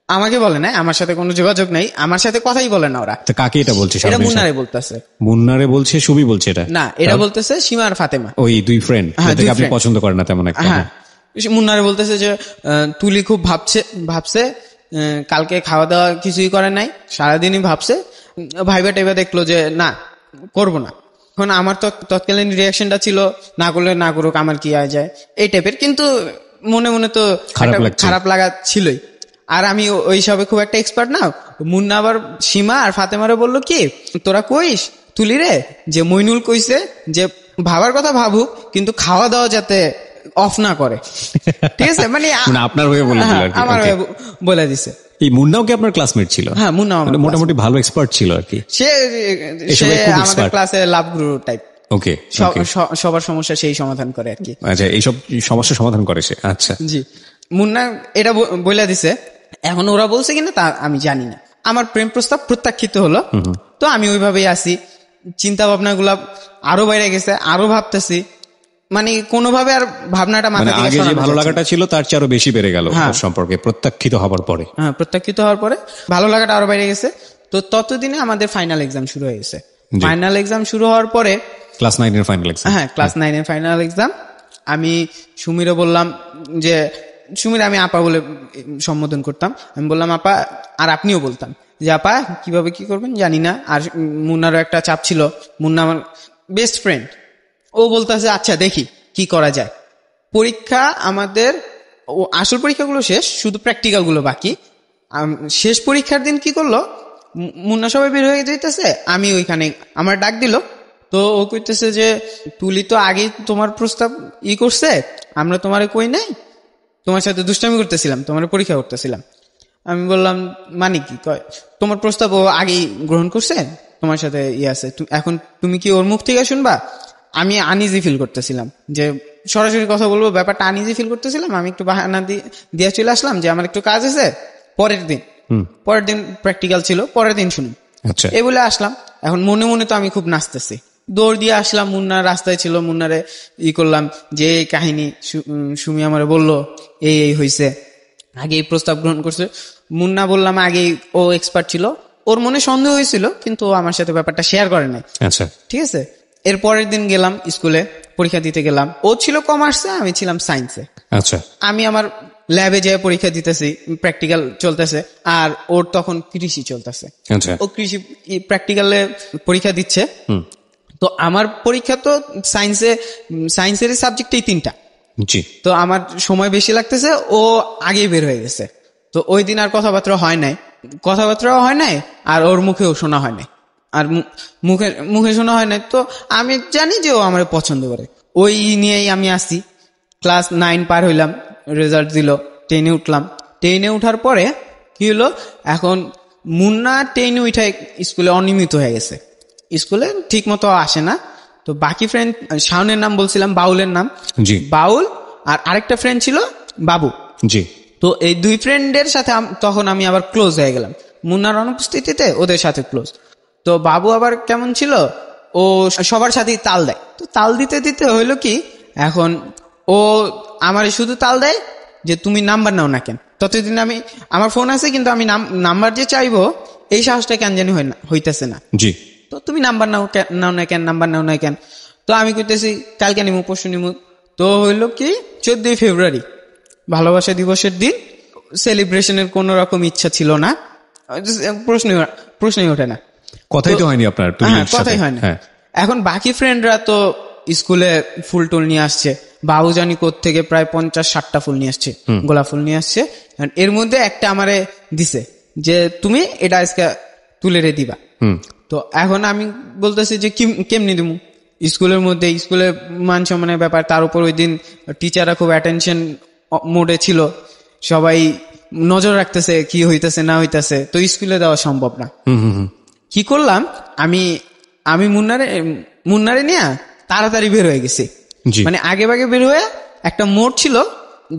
আমাকে বলে না, আমার সাথে কোনো যোগাযোগ নাই, আমার সাথে কথাই বলে না ওরা। কাকে এটা বলছে? এটা মুন্নারে বলতেছে। মুন্নারে বলছে? সুমি বলছে এটা? না, এটা বলতেছে সীমা আর ফাতেমা, ওই 2 ফ্রেন্ড যাদেরকে আপনি পছন্দ করেন না তেমন একটা। হ্যাঁ, মুন্নারে বলতেছে যে তুলি খুব ভাবছে, কালকে খাওয়া দাওয়া কিছুই করে নাই, সারাদিনই ভাবছে, ভাইবা টাইবা দেখলো যে না করব না। এখন আমার তো তৎকালীন রিয়াকশনটা ছিল না করলে না করুক, আমার কি আয় যায় এই টাইপের। কিন্তু মনে মনে তো খারাপ লাগা ছিলই। আর আমি ওই সবে খুব একটা এক্সপার্ট না। মুন্না আবার সীমা আর ফাতেমারে বললো কি, তোরা কইস তুলিরে যে মইনুল কইছে যে ভাবার কথা ভাবুক, কিন্তু খাওয়া দাওয়া যাতে অফ না করে। ঠিক আছে, মানে আপনার হয়ে বলেছিল, আমার হয়ে বলে দিছে। এই মুন্নাও কি আপনার ক্লাসমেট ছিল? হ্যাঁ, মুন্না মোটামুটি ভালো এক্সপার্ট ছিল আর কি। সে আমাদের ক্লাসে লাভ গুরু টাইপ। ওকে, সবার সমস্যা সেই সমাধান করে আর কি। আচ্ছা, এইসব সমস্যা সমাধান করে সে? আচ্ছা, জি। মুন্না এটা বলে দিছে। এখন ওরা বলছে কিনা তা আমি জানি না। আমার প্রেম প্রস্তাব প্রত্যাখ্যিত হলো। তো আমি ওইভাবেই আছি, চিন্তা ভাবনা গুলা আরো বাইরে গেছে, আরো ভাবতেছি, মানে কোনোভাবে আর ভাবনাটা মাথা থেকে আগে যে ভালো লাগাটা ছিল তার চেয়ে আরো বেশি বেড়ে গেল সম্পর্কে প্রত্যাখ্যিত হওয়ার পরে। হ্যাঁ, প্রত্যাখ্যিত হওয়ার পরে ভালো লাগাটা আরো বাইরে গেছে। তো ততদিনে আমাদের ফাইনাল এক্সাম শুরু হয়ে গেছে। ফাইনাল এক্সাম শুরু হওয়ার পরে ক্লাস 9 এর ফাইনাল এক্সাম। হ্যাঁ, ক্লাস 9 এর ফাইনাল এক্সাম। আমি সুমিরও বললাম যে, সুমির আমি আপা বলে সম্বোধন করতাম। আমি বললাম আপা, আর আপনিও বলতাম যে আপা কিভাবে কি করবেন জানি না। আর মুন্নারও একটা চাপ ছিল, মুন্না আমার বেস্ট ফ্রেন্ড। ও বলতেছে আচ্ছা দেখি কি করা যায়। পরীক্ষা আমাদের আসল পরীক্ষাগুলো শেষ, শুধু প্র্যাকটিক্যাল গুলো বাকি। শেষ পরীক্ষার দিন কি করলো, মুন্না সবাই বের হয়ে যাইতেছে, আমি ওইখানে আমার ডাক দিল। তো ও কইতেছে যে তুলি তো আগে তোমার প্রস্তাব করছে, আমরা তোমারে কই নাই, তোমার সাথে দুষ্টামি করতেছিলাম, তোমার পরীক্ষা করতেছিলাম। আমি বললাম মানে কি? কয় তোমার প্রস্তাব ও আগেই গ্রহণ করছে, তোমার সাথে আছে, এখন তুমি কি ওর মুখ থেকে শুনবা? আমি আনইজি ফিল করতেছিলাম যে সরাসরি কথা বলবো, ব্যাপারটা আনইজি ফিল করতেছিলাম। আমি একটু বাহানা দিয়ে চলে আসলাম যে আমার একটু কাজ আছে, পরের দিন প্র্যাকটিক্যাল ছিল, পরের দিন শুনি, এই বলে আসলাম। এখন মনে মনে তো আমি খুব নাচতেছি, দৌড় দিয়ে আসলাম। মুন্নার রাস্তায় ছিল, মুন্নারে করলাম যে এই কাহিনী সুমি আমারে বললো এই হয়েছে, আগে এই প্রস্তাব গ্রহণ করছে। মুন্না বললাম আগেই ও এক্সপার্ট ছিল, ওর মনে সন্দেহ হয়েছিল, কিন্তু ও আমার সাথে ব্যাপারটা শেয়ার করে নাই। আচ্ছা, ঠিক আছে। এর পরের দিন গেলাম স্কুলে, পরীক্ষা দিতে গেলাম। ও ছিল কমার্সে, আমি ছিলাম সায়েন্সে। আচ্ছা, আমি আমার ল্যাবে যেয়ে পরীক্ষা দিতেছি, প্র্যাকটিক্যাল চলতেছে, আর ওর তখন কৃষি চলতেছে। ও কৃষি প্র্যাকটিক্যালে পরীক্ষা দিচ্ছে। তো আমার পরীক্ষা তো সায়েন্সের সাবজেক্টেই 3টা। তো আমার সময় বেশি লাগতেছে, ও আগেই বের হয়ে গেছে। তো ওই দিন আর কথাবার্তা হয় নাই, আর ওর মুখেও শোনা হয় নাই, আর মুখে শোনা হয় নাই। তো আমি জানি যে ও আমার পছন্দ করে, ওই নিয়েই আমি আসি। ক্লাস 9 পার হইলাম, রেজাল্ট দিল, 10-এ উঠলাম। 10-এ উঠার পরে কি হলো, এখন মুন্না 10-এ উঠে স্কুলে অনিয়মিত হয়ে গেছে, স্কুলে ঠিক মতো আসে না। তো বাকি ফ্রেন্ড, শাওনের নাম বলছিলাম, বাউলের নাম, বাউল, আর আরেকটা ফ্রেন্ড ছিল বাবু। তো এই 2 ফ্রেন্ডের সাথে তখন আমি আবার ক্লোজ হয়ে গেলাম, মুন্নার অনুপস্থিতিতে ওদের সাথে ক্লোজ। তো বাবু আবার কেমন ছিল, ও সবার সাথেই তাল দেয়। তো তাল দিতে দিতে হইলো কি, এখন ও আমার শুধু তাল দেয় যে তুমি নাম্বার নাও না কেন। ততদিন আমার ফোন আছে, কিন্তু আমি নাম্বার যে চাইবো এই সাহসটা কেন জানি হইতেছে না। তো তুমি নাম্বার নাও না কেন। তো আমি কইতেছি কালকে নিমু, পরশু নিমু। তো হইলো কি, 14 ফেব্রুয়ারি ভালোবাসা দিবসের দিন, সেলিব্রেশনের কোন রকম ইচ্ছা ছিল না, প্রশ্নই ওঠে না, কথাই তো হয়নি আপনার। কথাই হয় না। এখন বাকি ফ্রেন্ডরা তো স্কুলে ফুল টুল নিয়ে আসছে, বাবু জানি কোত্থেকে প্রায় 50-60টা ফুল নিয়ে আসছে, গোলাপ ফুল নিয়ে আসছে। এর মধ্যে একটা আমারে দিছে যে তুমি এটা আজকে তুলে রে দিবা। তো এখন আমি বলতেছি যে কেমনি দিমু, স্কুলের মধ্যে, স্কুলে মান সম্মানের ব্যাপার, তার উপর ওই দিন টিচাররা খুব অ্যাটেনশন মোডে ছিল, সবাই নজর রাখতেছে কি হইতেছে না হইতেছে, তো স্কুলে দেওয়া সম্ভব না। কি করলাম, আমি মুন্নারে নিয়ে তাড়াতাড়ি বের হয়ে গেছি, মানে আগে ভাগে বের হয়ে একটা মোড় ছিল,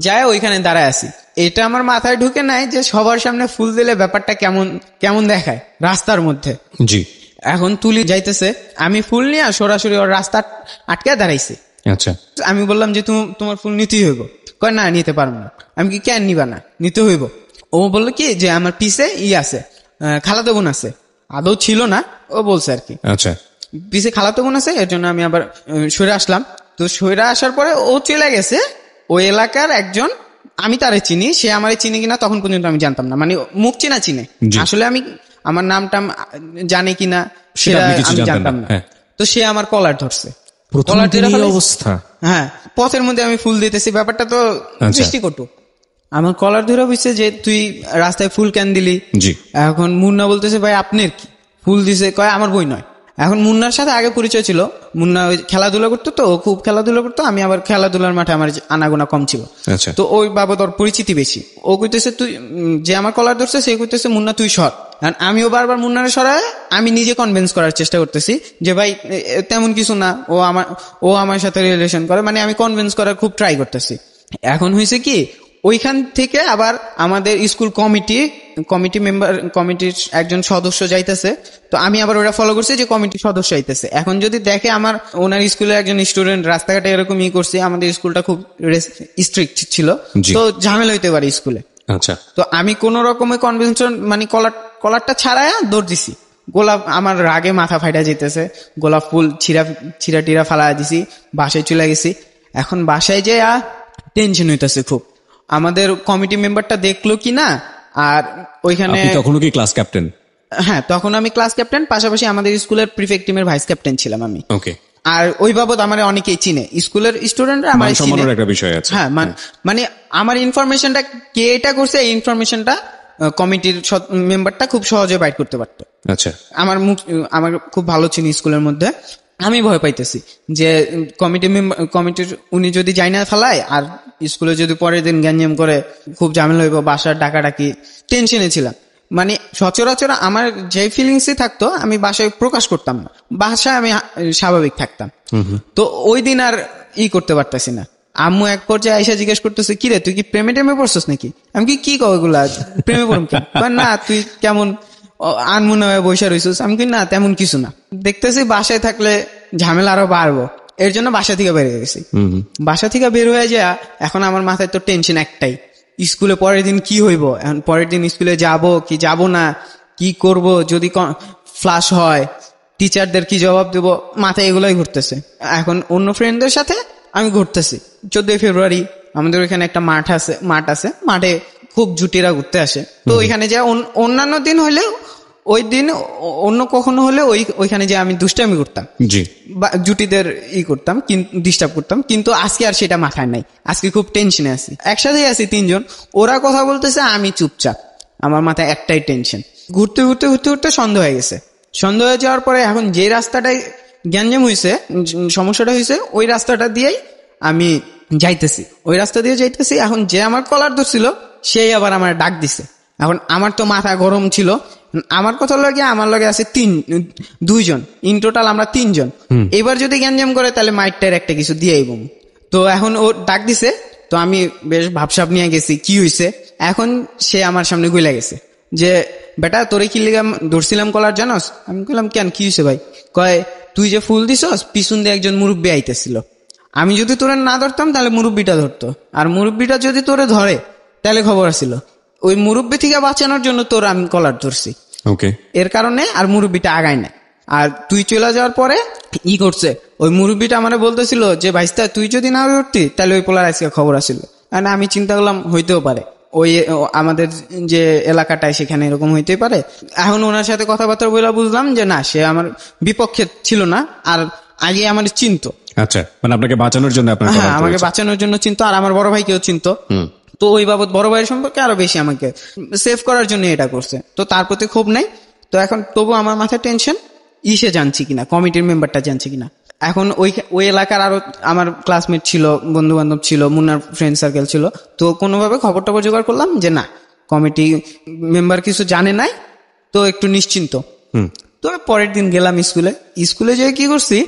যায় ওইখানে দাঁড়ায় আছি। এটা আমার মাথায় ঢুকে নাই যে সবার সামনে ফুল দিলে ব্যাপারটা কেমন দেখায় রাস্তার মধ্যে। এখন তুলি যাইতেছে, আমি ফুল নিয়ে সরাসরি ওর রাস্তা আটকে দাঁড়াইছি। আমি বললাম যে তোমার ফুল নিতেই হইব। কয় না, নিতে পারবো না। আমি কি কেন নিবা না, নিতে হইব। ও বললো কি যে আমার পিছে আছে, খালাতো বোন আছে, আদৌ ছিল না, ও বলছে আর কি, পিছে খালাতো বোন আছে, এর জন্য আমি আবার সরে আসলাম। তো সরে আসার পরে ও চলে গেছে ওই এলাকার একজন, আমি তারে চিনি, সে আমারে চিনি কিনা তখন পর্যন্ত আমি জানতাম না, মানে মুখ চিনা চিনে, আসলে আমি আমার নামটা জানে কিনা সেটা আমি জানতাম না। তো সে আমার কলার ধরছে, অবস্থা, হ্যাঁ, পথের মধ্যে আমি ফুল দিতেছি, ব্যাপারটা তো দৃষ্টিকটু। আমার কলার ধরে বুঝছে যে তুই রাস্তায় ফুল কেন দিলি। এখন মুন্না বলতেছে ভাই আপনার কি, ফুল দিছে, কয় আমার বই নয়। এখন মুন্নার সাথে আগে পরিচয় ছিল, মুন্না ওই খেলাধুলা করতো, তো ও খুব খেলাধুলা করতো, আমি আবার খেলাধুলার মাঠে আমার আনাগোনা কম ছিল, তো ওই বাবদ ওর পরিচিতি বেশি। ও কইতেছে তুই, যে আমার কলার ধরছে সে কইতেছে মুন্না তুই সর। আমিও বারবার মুন্নারে সরায় আমি নিজে কনভিন্স করার চেষ্টা করতেছি যে ভাই তেমন কিছু না, ও আমার সাথে রিলেশন করে, মানে আমি কনভিন্স করার খুব ট্রাই করতেছি। এখন হয়েছে কি, ওইখান থেকে আবার আমাদের স্কুল কমিটির একজন সদস্য যাইতেছে, তো আমি আবার ওরা ফলো করছি যে কমিটির সদস্য আইতেছে। এখন যদি দেখে আমার ওনার স্কুলের একজন স্টুডেন্ট রাস্তাঘাটে এরকম করছে, আমাদের স্কুলটা খুব স্ট্রিক্ট ছিল, তো ঝামেলা হইতে পারে স্কুলে। তো আমি কোন রকমের কনভেনশন, মানে কলারটা ছাড়ায় দৌড় দিছি, গোলাপ আমার রাগে মাথা ফাইটা যেতেছে, গোলাপ ফুল ছিঁড়া টিরা ফালা দিছি, বাসায় চলে গেছি। এখন বাসায় যে টেনশন হইতেছে খুব, আমাদের কমিটি মেম্বারটা দেখলো কি না। আর ওইখানে তখনও কি ক্লাস ক্যাপ্টেন? হ্যাঁ, তখন আমি ক্লাস ক্যাপ্টেন, পাশাপাশি আমাদের স্কুলের প্রিফেক্ট টিমের ভাইস ক্যাপ্টেন ছিলাম আমি। আর ওই বাবদ আমার অনেকেই চিনে, স্কুলের স্টুডেন্টরা আমার চিনে। হ্যাঁ, মানে আমার ইনফরমেশনটা কে এটা করছে, এই ইনফরমেশনটা কমিটির মেম্বারটা খুব সহজে বাইট করতে পারতো। আমার খুব ভালো চিনি স্কুলের মধ্যে। আমি ভয় পাইতেছি যে কমিটির উনি যদি যাই না ফেলায়, আর স্কুলে যদি পরের দিন গ্যাঞ্জাম করে খুব ঝামেলা হইব, বাসার ডাকাডাকি, টেনশনে ছিলাম। মানে সচরাচর আমার যে ফিলিংসই থাকতো আমি বাসায় প্রকাশ করতাম না, বাসায় আমি স্বাভাবিক থাকতাম। তো ওই দিন আর করতে পারতেছি না। আম্মু এক পর্যায়ে আইসা জিজ্ঞেস করতেছে, কিরে তুই কি প্রেমে টেমে পড়ছস নাকি? আমি কি কও এগুলা, প্রেমে পড়ম কেন? না তুই কেমন আনমনে হয়ে বসে রইছিস? আমি কি না তেমন কিছু না, দেখতেছি বাসায় থাকলে ঝামেলা আরো বাড়বো, এর জন্য বাসা থেকে বের হয়ে গেছি। বাসা থেকে বের হয়ে যায়, এখন আমার মাথায় তো টেনশন একটাই, স্কুলে পরের দিন কি হইব। এখন পরের দিন স্কুলে যাব কি যাব না, কি করব, যদি ফ্লাশ হয় টিচারদের কি জবাব দেব, মাথায় এগুলোই ঘুরতেছে। এখন অন্য ফ্রেন্ডদের সাথে আমি ঘুরতেছি, 14 ফেব্রুয়ারি আমাদের ওইখানে একটা মাঠ আছে, মাঠে খুব জুটিরা ঘুরতে আসে। তো ওইখানে যা অন্যান্য দিন হলেও ওই দিন অন্য কখনো হলে ওইখানে যে আমি দুষ্টামি করতাম, জুটিদের করতাম, ডিস্টার্ব করতাম। কিন্তু আজকে আর সেটা মাথায় নাই, আজকে খুব টেনশনে আছি। একসাথেই আছি 3 জন, ওরা কথা বলতেছে, আমি চুপচাপ, আমার মাথায় একটাই টেনশন। ঘুরতে ঘুরতে ঘুরতে ঘুরতে সন্ধ্যা হয়ে গেছে। সন্ধ্যা হয়ে যাওয়ার পরে এখন যে রাস্তাটায় গ্যাঞ্জাম হয়েছে, সমস্যাটা হয়েছে, ওই রাস্তাটা দিয়েই আমি যাইতেছি, ওই রাস্তা দিয়ে যাইতেছি। এখন যে আমার কলার ধরছিল সেই আবার আমার ডাক দিছে। এখন আমার তো মাথা গরম ছিল, আমার কথা লাগে, আমার লগে আছে 2 জন, ইন টোটাল আমরা 3 জন। এবার যদি গ্যাঞ্জাম করে তাহলে মাইটটার একটা কিছু দিয়েই বম। তো এখন ও ডাক দিছে, তো আমি বেশ ভাবসাব নিয়ে গেছি কি হয়েছে। এখন সে আমার সামনে গুলা গেছে যে, বেটা তোরে কি লিগা ধরছিলাম কলার জানোস? আমি বললাম, কেন, কি হয়েছে ভাই? কয়, তুই যে ফুল দিছস, পিছন দিয়ে একজন মুরব্বী আইতেছিল, আমি যদি তোরে না ধরতাম তাহলে মুরব্বীটা ধরতো, আর মুরব্বীটা যদি তোরে ধরে তাহলে খবর আছিল। ওই মুরব্বী থেকে বাঁচানোর জন্য তোর আমি কলার ধরছি, এর কারণে আর মুরব্বীটা আগায় না। আর তুই চলে যাওয়ার পরে করছে, ওই মুরব্বীটা আমার বলতেছিল যে, ভাইস্তা তুই যদি না ধরতি তাহলে ওই পোলার আজকে খবর আসছিল। আর আমি চিন্তা করলাম হইতেও পারে, ওই আমাদের যে এলাকাটায় সেখানে এরকম হইতেই পারে। এখন ওনার সাথে কথাবার্তা বলে বুঝলাম যে না, সে আমার বিপক্ষে ছিল না, আর আগে আমার চিনতো। আচ্ছা, মানে আপনাকে বাঁচানোর জন্য? হ্যাঁ, আমাকে বাঁচানোর জন্য চিনতো, আর আমার বড় ভাইকেও চিনতো। তো ওই বাবদ বড় ভাইয়ের সম্পর্কে আরো বেশি আমাকে সেভ করার জন্য এটা করছে। তো তার প্রতি ক্ষোভ নাই। তো এখন তবু আমার মাথায় টেনশন, জানছি কিনা, কমিটির মেম্বারটা জানছি কিনা। এখন ওই এলাকার আরো আমার ক্লাসমেট ছিল, বন্ধু বান্ধব ছিল, মুন্নার ফ্রেন্ড সার্কেল ছিল। তো কোনোভাবে খবর টবর জোগাড় করলাম যে না, কমিটি মেম্বার কিছু জানে নাই, তো একটু নিশ্চিন্ত। তো পরের দিন গেলাম স্কুলে যেয়ে কি করছি,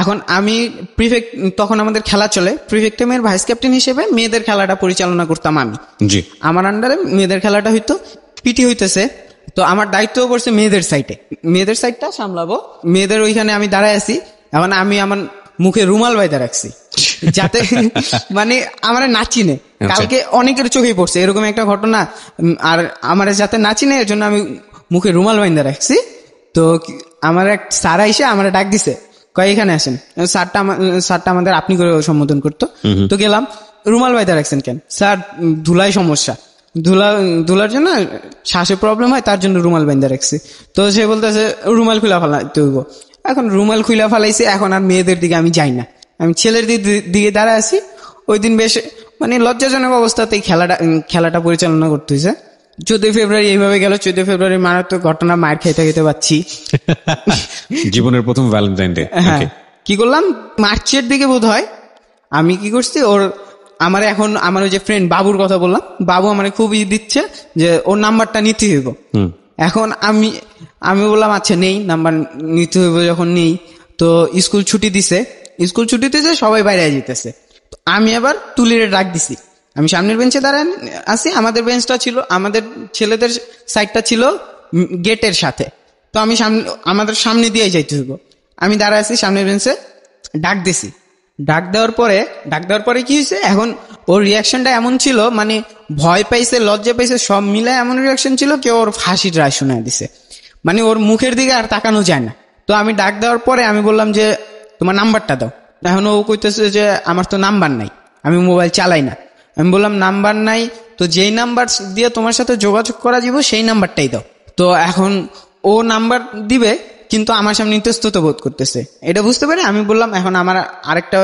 এখন আমি প্রিফেক্ট, তখন আমাদের খেলা চলে, প্রিফেক্টের ভাইস ক্যাপ্টেন হিসেবে মেয়েদের খেলাটা পরিচালনা করতাম আমি। আমার আন্ডারে মেয়েদের খেলাটা হইতো, পিটি হইতেছে। তো আমার দায়িত্ব পড়ছে মেয়েদের সাইডটা সামলাবো। মেয়েদের ওইখানে আমি দাঁড়ায় আছি। এখন আমি আমার মুখে রুমাল বাইদা রাখছি যাতে মানে আমার নাচিনে, কালকে অনেকের চোখে পড়ছে এরকম একটা ঘটনা, আর আমার যাতে নাচিনে এর জন্য আমি মুখে রুমাল বাইদা রাখছি। তো আমার এক স্যার এসে আমার ডাক দিছে, কয় এখানে আসেন। স্যারটা আমাদের আপনি করে সম্বোধন করতো। তো গেলাম, রুমাল বাইদা রাখছেন কেন? স্যার ধুলাই সমস্যা, ধুলার জন্য শ্বাসে প্রবলেম হয়, তার জন্য রুমাল বাইদা রাখছি। তো সে বলতেছে রুমাল খুলা ফেলাইতে হইব। এখন রুমাল খুলা ফেলাইছে, এখন আর মেয়েদের দিকে আমি যাই না, আমি ছেলের দিকে দাঁড়ায় আছি। ওই দিন বেশ মানে লজ্জাজনক অবস্থাতেই খেলাটা পরিচালনা করতে হয়েছে। 14 ফেব্রুয়ারি এইভাবে গেল। 14 ফেব্রুয়ারি মারাত্মক ঘটনা, মায়ের খেতে পাচ্ছি জীবনের প্রথম ভ্যালেন্টাইন ডে। হ্যাঁ, কি করলাম, মার্চের দিকে বোধ হয় আমি কি করছি, আমার ওই যে ফ্রেন্ড বাবুর কথা বললাম, বাবু আমার খুব দিচ্ছে যে ওর নাম্বারটা নিতে হইব। এখন আমি বললাম আচ্ছা নেই, নাম্বার নিতে হইব যখন নেই। তো স্কুল ছুটি দিছে, সবাই বাইরে যেতেছে। আমি আবার তুলিরে ডাক দিছি, আমি সামনের বেঞ্চে দাঁড়ান আছি। আমাদের বেঞ্চটা ছিল, আমাদের ছেলেদের সাইডটা ছিল গেটের সাথে। তো আমি আমাদের সামনে দিয়ে যাইতে হইব। আমি দাঁড়ায় আছি সামনের বেঞ্চে, ডাক দিছি। ডাক দেওয়ার পরে কি হয়েছে, এখন ওর রিয়াকশনটা এমন ছিল, মানে ভয় পাইছে, লজ্জা পাইছে, সব মিলে এমন রিয়াকশন ছিল, কেউ ওর ফাঁসির রায় শোনায় দিছে। মানে ওর মুখের দিকে আর তাকানো যায় না। তো আমি ডাক দেওয়ার পরে আমি বললাম যে তোমার নাম্বারটা দাও। এখন ও কইতেছে যে আমার তো নাম্বার নাই, আমি মোবাইল চালাই না। আমি বললাম নাম্বার নাই তো যেই নাম্বার দিয়ে তোমার সাথে যোগাযোগ করা যাব সেই নাম্বারটাই দাও। তো এখন ও নাম্বার দিবে, কিন্তু আমার সামনে ইতস্তত বোধ করতেছে। এটা বুঝতে পারে আমি বললাম, এখন আমার আরেকটা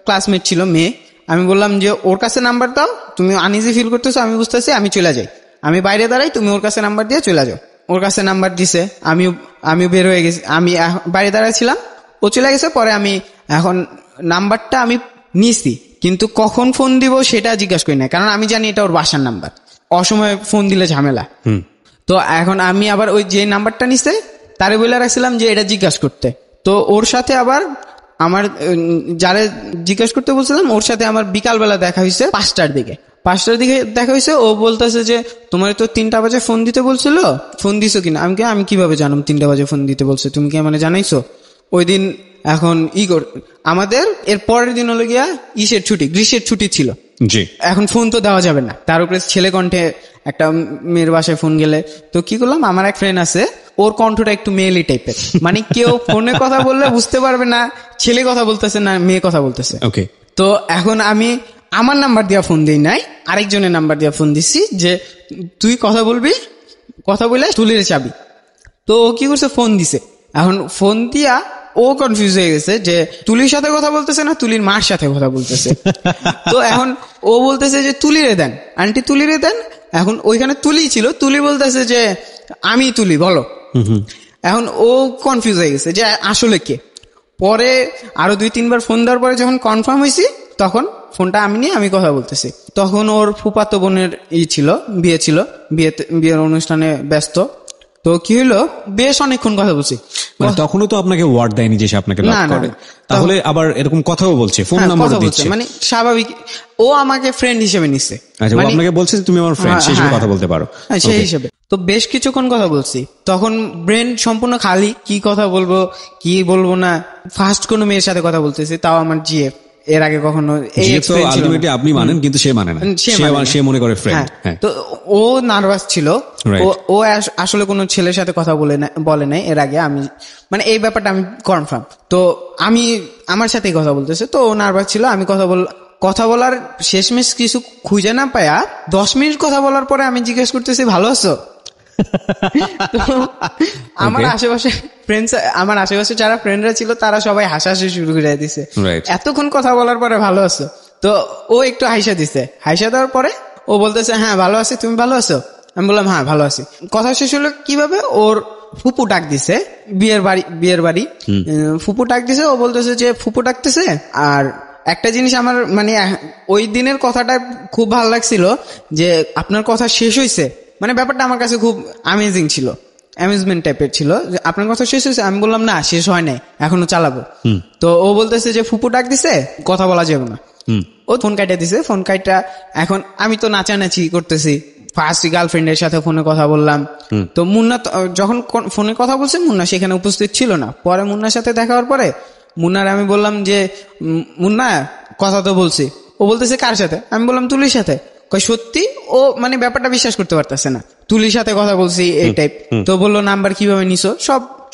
ক্লাসমেট ছিল মেয়ে, আমি বললাম যে ওর কাছে নাম্বার দাও, তুমি আনইজি ফিল করতেছো, আমি বুঝতেছি, আমি চলে যাই, আমি বাইরে দাঁড়াই, তুমি ওর কাছে নাম্বার দিয়ে চলে যাও। ওর কাছে নাম্বার দিছে, আমিও বের হয়ে গেছি, আমি বাইরে দাঁড়াইছিলাম, ও চলে গেছে। পরে আমি এখন নাম্বারটা আমি নিছি, কিন্তু কখন ফোন দিব সেটা জিজ্ঞাসা করি না, কারণ আমি জানি এটা ওর বাসার নাম্বার, অসময়ে ফোন দিলে ঝামেলা। তো এখন আমি আবার ওই যে নাম্বারটা নিছে তারে বলে রাখছিলাম যে এটা জিজ্ঞাসা করতে। তো ওর সাথে আবার আমার যারা জিজ্ঞাসা করতে বলছিলাম ওর সাথে আমার বিকালবেলা দেখা হয়েছে 5টার দিকে দেখা হয়েছে। ও বলতেছে যে তোমার তো 3টা বাজে ফোন দিতে বলছিল, ফোন দিছো কিনা? আমি কিভাবে জানাম 3টা বাজে ফোন দিতে বলছে, তুমি কি মানে জানাইছো? ওই দিন এখন আমাদের এর পরের দিন হলো গিয়া গ্রীষ্মের ছুটি ছিল। এখন ফোন তো দেওয়া যাবে না, তার উপরে ছেলে কণ্ঠে একটা মেয়ের বাসায় ফোন গেলে। তো কি করলাম, আমার এক ফ্রেন্ড আছে, ওর কণ্ঠটা একটু মেয়েলি টাইপের, মানে কেউ ফোনে কথা বললে বুঝতে পারবে না ছেলে কথা বলতেছে না মেয়ে কথা বলতেছে। তো এখন আমার নাম্বার দিয়া ফোন দিই নাই, আরেকজনের নাম্বার দিয়া ফোন দিছি যে তুই কথা বলবি, কথা বলে তুলির চাবি। তো ও কি করছে, ফোন দিছে। এখন ফোন দিয়া ও কনফিউজ হয়ে গেছে যে তুলির সাথে কথা বলতেছে না তুলির মার সাথে কথা বলতেছে। তো এখন ও বলতেছে যে তুলিরে দেন, আন্টি তুলিরে দেন। এখন ওইখানে তুলি ছিল, তুলি বলতেছে যে আমি তুলি, বলো। এখন ও কনফিউজ হয়ে গেছে যে আসলে কে। পরে আরো 2-3 বার ফোন দেওয়ার পরে যখন কনফার্ম হয়েছি, তখন ফোনটা আমি নিয়ে আমি কথা বলতেছি। তখন ওর ফুফাতো বোনের ছিল, বিয়ে ছিল, বিয়ের অনুষ্ঠানে ব্যস্ত। তো কি হলো, বেশ অনেকক্ষণ কথা বলছি। তখনও তো আপনাকে ওয়ার্ড দেয়নি যে সে আপনাকে লক করে, তাহলে আবার এরকম কথাও বলছে, ফোন নাম্বার দিচ্ছে, মানে স্বাভাবিক। ও আমাকে ফ্রেন্ড হিসেবে নিচ্ছে। আচ্ছা, ও আপনাকে বলছে তুমি আমার ফ্রেন্ড, সেই হিসেবে কথা বলতে পারো, সেই হিসেবে। তো বেশ কিছুক্ষণ কথা বলছি, তখন ব্রেন সম্পূর্ণ খালি, কি কথা বলবো কি বলবো না। ফার্স্ট কোনো মেয়ের সাথে কথা বলতেছি, তাও আমার জিএফ। এর আগে কখনো আলটিমেটলি আপনি মানেন, কিন্তু সে মানে না, সে মনে করে ফ্রেন্ড। তো ও নার্ভাস ছিল, ও আসলে কোনো ছেলের সাথে কথা বলে নাই এর আগে। আমি মানে এই ব্যাপারটা আমি কনফার্ম। তো আমি আমার সাথেই কথা বলতেছে, তো ও নার্ভাস ছিল। আমি কথা বলার শেষমেশ কিছু খুঁজে না পায়া 10 মিনিট কথা বলার পরে আমি জিজ্ঞেস করতেছি ভালো আছো। আমার আশেপাশে যারা ফ্রেন্ডরা ছিল তারা সবাই হাসাহাসি শুরু করে দিছে, এতক্ষণ কথা বলার পরে ভালো আছো। তো ও একটু হাসা দিছে, হাসা দেওয়ার পরে ও বলতেছে হ্যাঁ ভালো আছি, তুমি ভালো আছো? আমি বললাম হ্যাঁ ভালো আছি। কথা শেষ হলো কিভাবে, ওর ফুপু ডাক দিছে, বিয়ের বাড়ি ফুপু ডাক দিছে। ও বলতেছে যে ফুপু ডাকতেছে। আর একটা জিনিস আমার মানে ওই দিনের কথাটা খুব ভালো লাগছিল যে আপনার কথা শেষ হয়েছে, মানে ব্যাপারটা আমার কাছে খুব অ্যামেজিং ছিল, অ্যামিউজমেন্ট টাইপের ছিল যে আপনার কথা শেষ হয়েছে। আমি বললাম না শেষ হয় নাই, এখনো চালাবো। তো ও বলতেছে যে ফুপু ডাক দিছে, কথা বলা যাবে না। ও ফোন কাটা দিছে, ফোন কাটা। এখন আমি তো নাচানাচি করতেছি, ফার্স্ট গার্লফ্রেন্ডের সাথে ফোনে কথা বললাম। তো মুন্না যখন ফোনে কথা বলছে, মুন্না সেখানে উপস্থিত ছিল না। পরে মুন্নার সাথে দেখা হওয়ার পরে মুন্নার আমি বললাম যে মুন্না কথা তো বলছি। ও বলতেছে কার সাথে? আমি বললাম তুলির সাথে। কই সত্যি? ও মানে ব্যাপারটা বিশ্বাস করতে পারতেছে না, তুলির সাথে কথা বলছি এই টাইপ। তো বললো নাম্বার কিভাবে নিছো,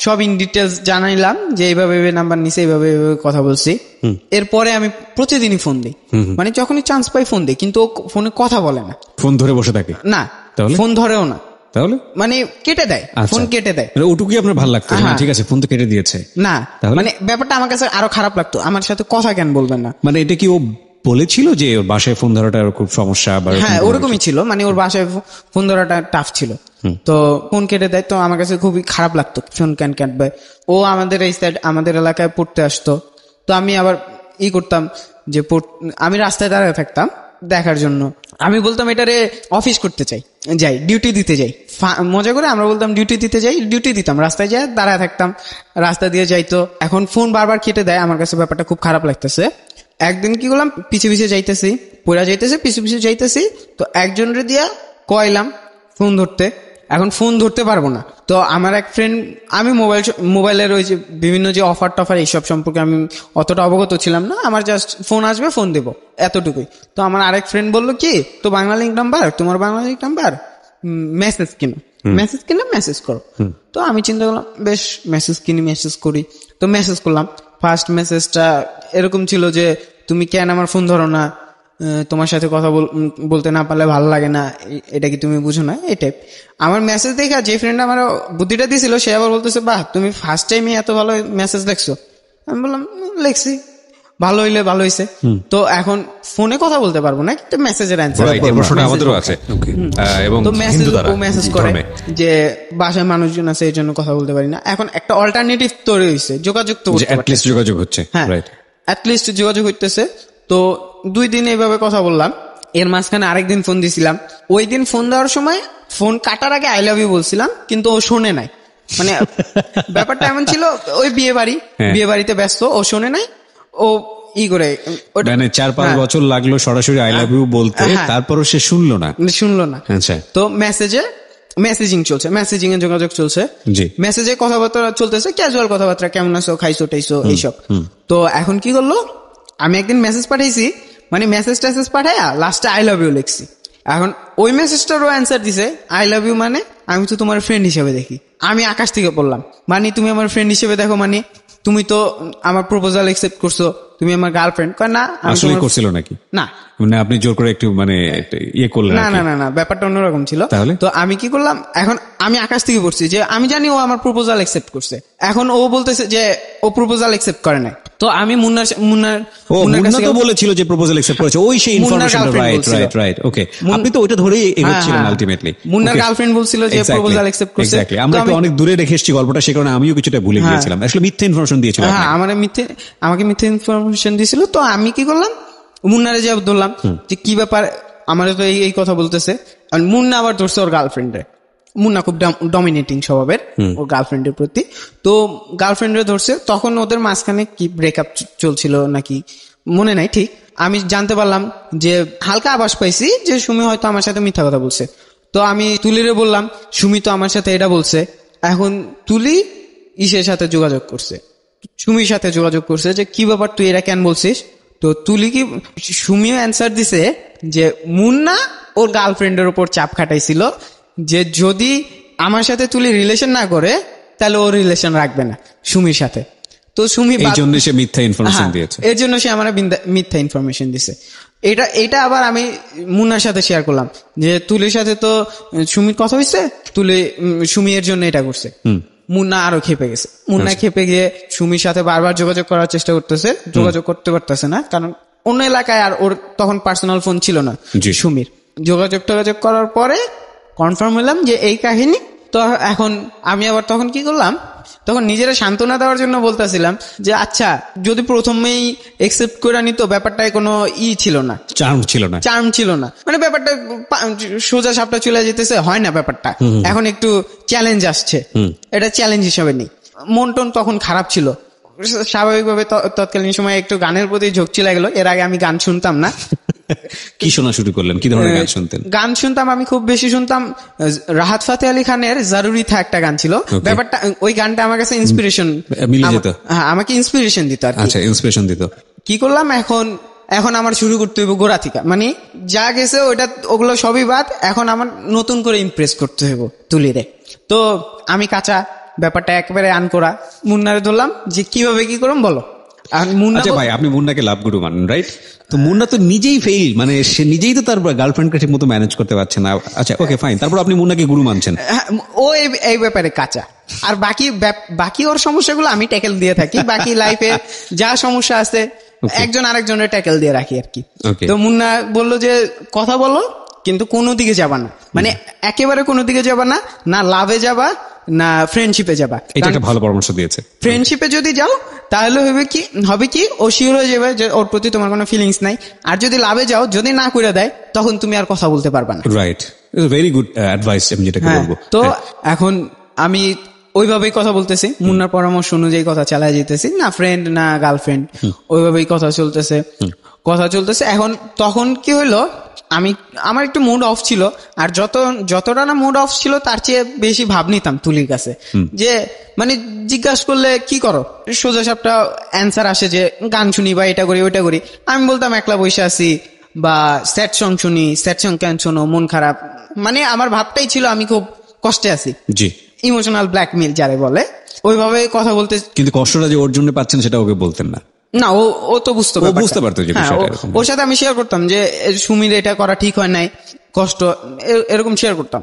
সব ইন ডিটেলস জানাইলাম যে এইভাবে নাম্বার নিছে, এইভাবে কথা বলছি। এরপরে আমি প্রতিদিনই ফোন দিই, মানে যখনই চান্স পাই ফোন দিই, কিন্তু ও ফোনে কথা বলে না, ফোন ধরে বসে থাকে না, ফোন ধরেও না, তাহলে মানে কেটে দেয়, ফোন কেটে দেয়। ওটুকুই আপনার ভালো লাগতো? ঠিক আছে, ফোন তো কেটে দিয়েছে না, মানে ব্যাপারটা আমার কাছে আরো খারাপ লাগতো, আমার সাথে কথা কেন বলবেন না। মানে এটা কি ও বলেছিল যে ওর বাসায় ফোন ধরাটা খুব সমস্যা? হ্যাঁ ওরকমই ছিল, মানে ওর বাসায় ফোন ধরাটা টাফ ছিল, তো ফোন কেটে দেয়। তো আমার কাছে খুবই খারাপ লাগতো, ফোন কেন কাটবে। ও আমাদের এই সাইড আমাদের এলাকায় পড়তে আসতো, তো আমি আবার করতাম যে আমি রাস্তায় দাঁড়ায় থাকতাম দেখার জন্য। আমি বলতাম এটারে অফিস করতে যাই, ডিউটি দিতে যাই, মজা করে আমরা বলতাম ডিউটি দিতে যাই, ডিউটি দিতাম, রাস্তায় যাই দাঁড়ায় থাকতাম, রাস্তা দিয়ে যাইতো। এখন ফোন বারবার কেটে দেয়, আমার কাছে ব্যাপারটা খুব খারাপ লাগতেছে। একদিন কি করলাম, পিছে যাইতেছি, পড়া যাইতেছে, পিছে যাইতেছি, তো একজনের দিয়া কইলাম ফোন ধরতে। এখন ফোন ধরতে পারবো না, তো আমার এক ফ্রেন্ড, আমি মোবাইলের ওই যে বিভিন্ন যে অফার টফার এইসব সম্পর্কে আমি অতটা অবগত ছিলাম না, আমার জাস্ট ফোন আসবে ফোন দেবো এতটুকুই। তো আমার আরেক ফ্রেন্ড বললো কি, তো বাংলা লিঙ্ক নাম্বার, তোমার Bangla link number, message message করো। তো আমি চিন্তা করলাম বেশ মেসেজ করি। তো মেসেজ করলাম। ফার্স্ট মেসেজটা এরকম ছিল যে তুমি কেন আমার ফোন ধরো না, তোমার সাথে কথা বলতে না পারলে ভালো লাগে না, এটা কি তুমি বুঝো না, এই টাইপ। আমার মেসেজ দেখা যে ফ্রেন্ড আমার বুদ্ধিটা দিয়েছিল সে আবার বলতেছে বাহ তুমি ফার্স্ট টাইমে এত ভালো মেসেজ দেখছো। আমি বললাম লিখছি, ভালো হইলে ভালো হয়েছে। তো এখন ফোনে কথা বলতে পারবো না, কিন্তু মেসেজের অ্যান্সার আমাদেরও আছে। তো মেসেজ করে যে বাসায় মানুষজন আছে এই জন্য কথা বলতে পারি না। এখন একটা অল্টারনেটিভ তৈরি হয়েছে, যোগাযোগ তো যোগাযোগ হচ্ছে, হ্যাঁ অ্যাটলিস্ট যোগাযোগ হইতেছে। তো 2 দিন এইভাবে কথা বললাম। এর মাঝখানে আরেকদিন ফোন দিছিলাম। ওই দিন ফোন দেওয়ার সময় ফোন কাটার আগে আই লাভ ইউ বলছিলাম, কিন্তু ও শোনে নাই। মানে ব্যাপারটা এমন ছিল, ওই বিয়ে বাড়িতে ব্যস্ত, ও শোনে নাই। ও করে মানে 4-5 বছর লাগলো সরাসরি আই লাভ ইউ বলতে, তারপরও সে শুনলো না। আচ্ছা, তো মেসেজিং চলছে, মেসেজিং এ যোগাযোগ চলছে, মেসেজে কথাবার্তা চলতেছে, ক্যাজুয়াল কথাবার্তা, কেমন আছো, খাইছো টাইছো এইসব। তো এখন কি করলো, আমি একদিন মেসেজ পাঠাইছি, মানে মেসেজ পাঠাইয়া লাস্টে আই লাভ ইউ লিখছি। এখন ওই মেসেজটারও অ্যান্সার দিছে আই লাভ ইউ, মানে আমি তো তোমার ফ্রেন্ড হিসেবে দেখি। আমি আকাশ থেকে বললাম, মানে তুমি আমার ফ্রেন্ড হিসেবে দেখো, মানে তুমি তো আমার প্রপোজাল অ্যাকসেপ্ট করছো, তুমি আমার গার্লফ্রেন্ড। কয় না। আসলে করছিল নাকি? না, মানে আপনি জোর করে একটু মানে ইয়ে করলেন? না না না না, ব্যাপারটা অন্যরকম ছিল। তাহলে তো আমি কি করলাম, এখন আমি আকাশ থেকে পড়ছি যে আমি জানি ও আমার প্রপোজাল অ্যাকসেপ্ট করছে, এখন ও বলতেছে যে ও প্রপোজাল অ্যাকসেপ্ট করে নাই। তো আমি মুন্না তো বলেছিল যে প্রপোজাল অ্যাকসেপ্ট করেছে, ওই সেই ইনফরমেশনটা। রাইট ওকে, আপনি তো ওইটা ধরেই এগোচ্ছিলেন আলটিমেটলি। মুন্নার গার্লফ্রেন্ড বলছিল যে প্রপোজাল অ্যাকসেপ্ট করছে। আমরা একটু অনেক দূরে রেখে এসেছি গল্পটা, সে কারণে আমিও কিছুটা ভুলে গিয়েছিলাম। আসলে মিথ্যা ইনফরমেশন দিয়েছিল। হ্যাঁ, আমাকে মিথ্যা ইনফরমেশন দিয়েছিল। তো আমি কি করলাম, মুন্নারে যে ধরলাম যে কি ব্যাপার, আমার তো এই কথা বলতেছে। আর মুন্না আবার ধরছে ওর গার্লফ্রেন্ডে। মুন্না খুব ডমিনেটিং স্বভাবের ওর গার্লফ্রেন্ডের প্রতি। তো গার্লফ্রেন্ডে ধরছে, তখন ওদের মাঝখানে কি ব্রেকআপ চলছিল নাকি মনে নাই ঠিক। আমি জানতে পারলাম যে হালকা আভাস পাইছি যে সুমি হয়তো আমার সাথে মিথ্যা কথা বলছে। তো আমি তুলিরে বললাম সুমি তো আমার সাথে এটা বলছে। এখন তুলি ইসের সাথে যোগাযোগ করছে, সুমির সাথে যোগাযোগ করছে যে কি ব্যাপার তুই এটা কেন বলছিস। তো তুলি কি সুমিও অ্যান্সার দিছে যে মুন্না ওর গার্লফ্রেন্ডের উপর চাপ খাটাইছিল যে যদি আমার সাথে তুলি রিলেশন না করে তাহলে ও রিলেশন রাখবে না সুমির সাথে। তো সুমি এই জন্য সে মিথ্যা ইনফরমেশন দিয়েছে। এর জন্য সে আমার মিথ্যা ইনফরমেশন দিছে। এটা আবার আমি মুন্নার সাথে শেয়ার করলাম যে তুলির সাথে তো সুমির কথা হয়েছে, সুমি এর জন্য এটা করছে। মুন্না আরো খেপে গেছে। মুন্না খেপে গিয়ে সুমির সাথে বারবার যোগাযোগ করার চেষ্টা করতেছে, যোগাযোগ করতে পারতেছে না, কারণ অন্য এলাকায় আর ওর তখন পার্সোনাল ফোন ছিল না সুমির। যোগাযোগ করার পরে কনফার্ম হলাম যে এই কাহিনী। তো এখন আমি আবার তখন কি করলাম, তখন নিজেরা সান্ত্বনা দেওয়ার জন্য বলতেছিলাম যে আচ্ছা যদি প্রথমেই একসেপ্ট করে নিত, ব্যাপারটায় কোনো ছিল না, চার্ম ছিল না, মানে ব্যাপারটা সোজা সাপটা চলে যেতেছে, হয় না ব্যাপারটা। এখন একটু চ্যালেঞ্জ আসছে, এটা চ্যালেঞ্জ হিসাবে নেই। মন টন তখন খারাপ ছিল, স্বাভাবিকভাবে তৎকালীন সময় একটু গানের প্রতি ঝোঁক চলে গেল। এর আগে আমি গান শুনতাম না। কি শোনা শুরু করলেন? কি ধরনের গান শুনতেন? গান শুনতাম আমি খুব বেশি শুনতাম রাহাত ফাতে আলী খানের জারুরি থা একটা গান ছিল। ব্যাপারটা ওই গানটা আমার কাছে ইন্সপিরেশন মিলে যেত। হ্যাঁ, আমাকে ইন্সপিরেশন দিত আর কি। আচ্ছা, ইন্সপিরেশন দিত। কি করলাম, এখন আমার শুরু করতে হইব গোড়া থেকে, মানে যা গেছে ওগুলো সবই বাদ, এখন আমার নতুন করে ইমপ্রেস করতে হইব তুলিরে। তো আমি কাঁচা ব্যাপারটা একেবারে আন করা মুন্নারে ধরলাম যে কিভাবে কি করলাম বলো। আচ্ছা ভাই, আপনি মুন্নাকে লাভ গুরু মানেন, রাইট? তো মুন্না তো নিজেই ফেইল, মানে সে নিজেই তো তার গার্লফ্রেন্ডকে ঠিক মতো ম্যানেজ করতে পারছে না। আচ্ছা ওকে ফাইন, তারপর আপনি মুন্নাকে গুরু মানছেন। ও এই ব্যাপারে কাঁচা, আর বাকি ওর সমস্যাগুলো আমি ট্যাকেল দিয়ে থাকি। বাকি লাইফে যা সমস্যা আছে একজন আরেকজনের ট্যাকেল দিয়ে রাখি আর কি। তো মুন্না বললো যে কথা বলো, কিন্তু কোনো দিকে যাবা না, মানে একেবারে কোনো দিকে যাবা না, না লাভে যাবা না ফ্রেন্ডশিপে যাবা। এটা একটা ভালো পরামর্শ দিয়েছে। ফ্রেন্ডশিপে যদি যাও তাহলে হবে কি ও শিওর হয়ে যাবে যে ওর প্রতি তোমার কোনো ফিলিংস নাই। আর যদি লাভে যাও, যদি না করে দেয়, তখন তুমি আর কথা বলতে পারবা না। রাইট, ভেরি গুড অ্যাডভাইস আমি যেটাকে বলবো। তো এখন আমি ওইভাবেই কথা বলতেছি, মুন্নার পরামর্শ অনুযায়ী কথা চালায় যেতেছি, না ফ্রেন্ড না গার্লফ্রেন্ড, ওইভাবেই কথা চলতেছে। এখন তখন কি হইলো, আমার একটু মুড অফ ছিল, আর যতটা না মুড অফ ছিল তার চেয়ে বেশি ভাব নিতাম তুলির কাছে। যে মানে জিজ্ঞাসা করলে কি করো, সোজা সাপটা অ্যান্সার আসে যে গান শুনি বা এটা করি ওইটা করি। আমি বলতাম একলা বসে আছি, বা স্যাড সং শুনি, স্যাড সং কেন শোনো, মন খারাপ, মানে আমার ভাবটাই ছিল আমি খুব কষ্টে আছি। জি, ইমোশনাল ব্ল্যাকমেল যারে বলে, ওইভাবে কথা বলতে। কিন্তু কষ্টটা যে ওর জন্য পাচ্ছেন সেটা ওকে বলতেন না? না, ও তো বুঝতে পারতো যে ওর সাথে আমি শেয়ার করতাম যে সুমির এটা করা ঠিক হয় নাই, কষ্ট, এরকম শেয়ার করতাম,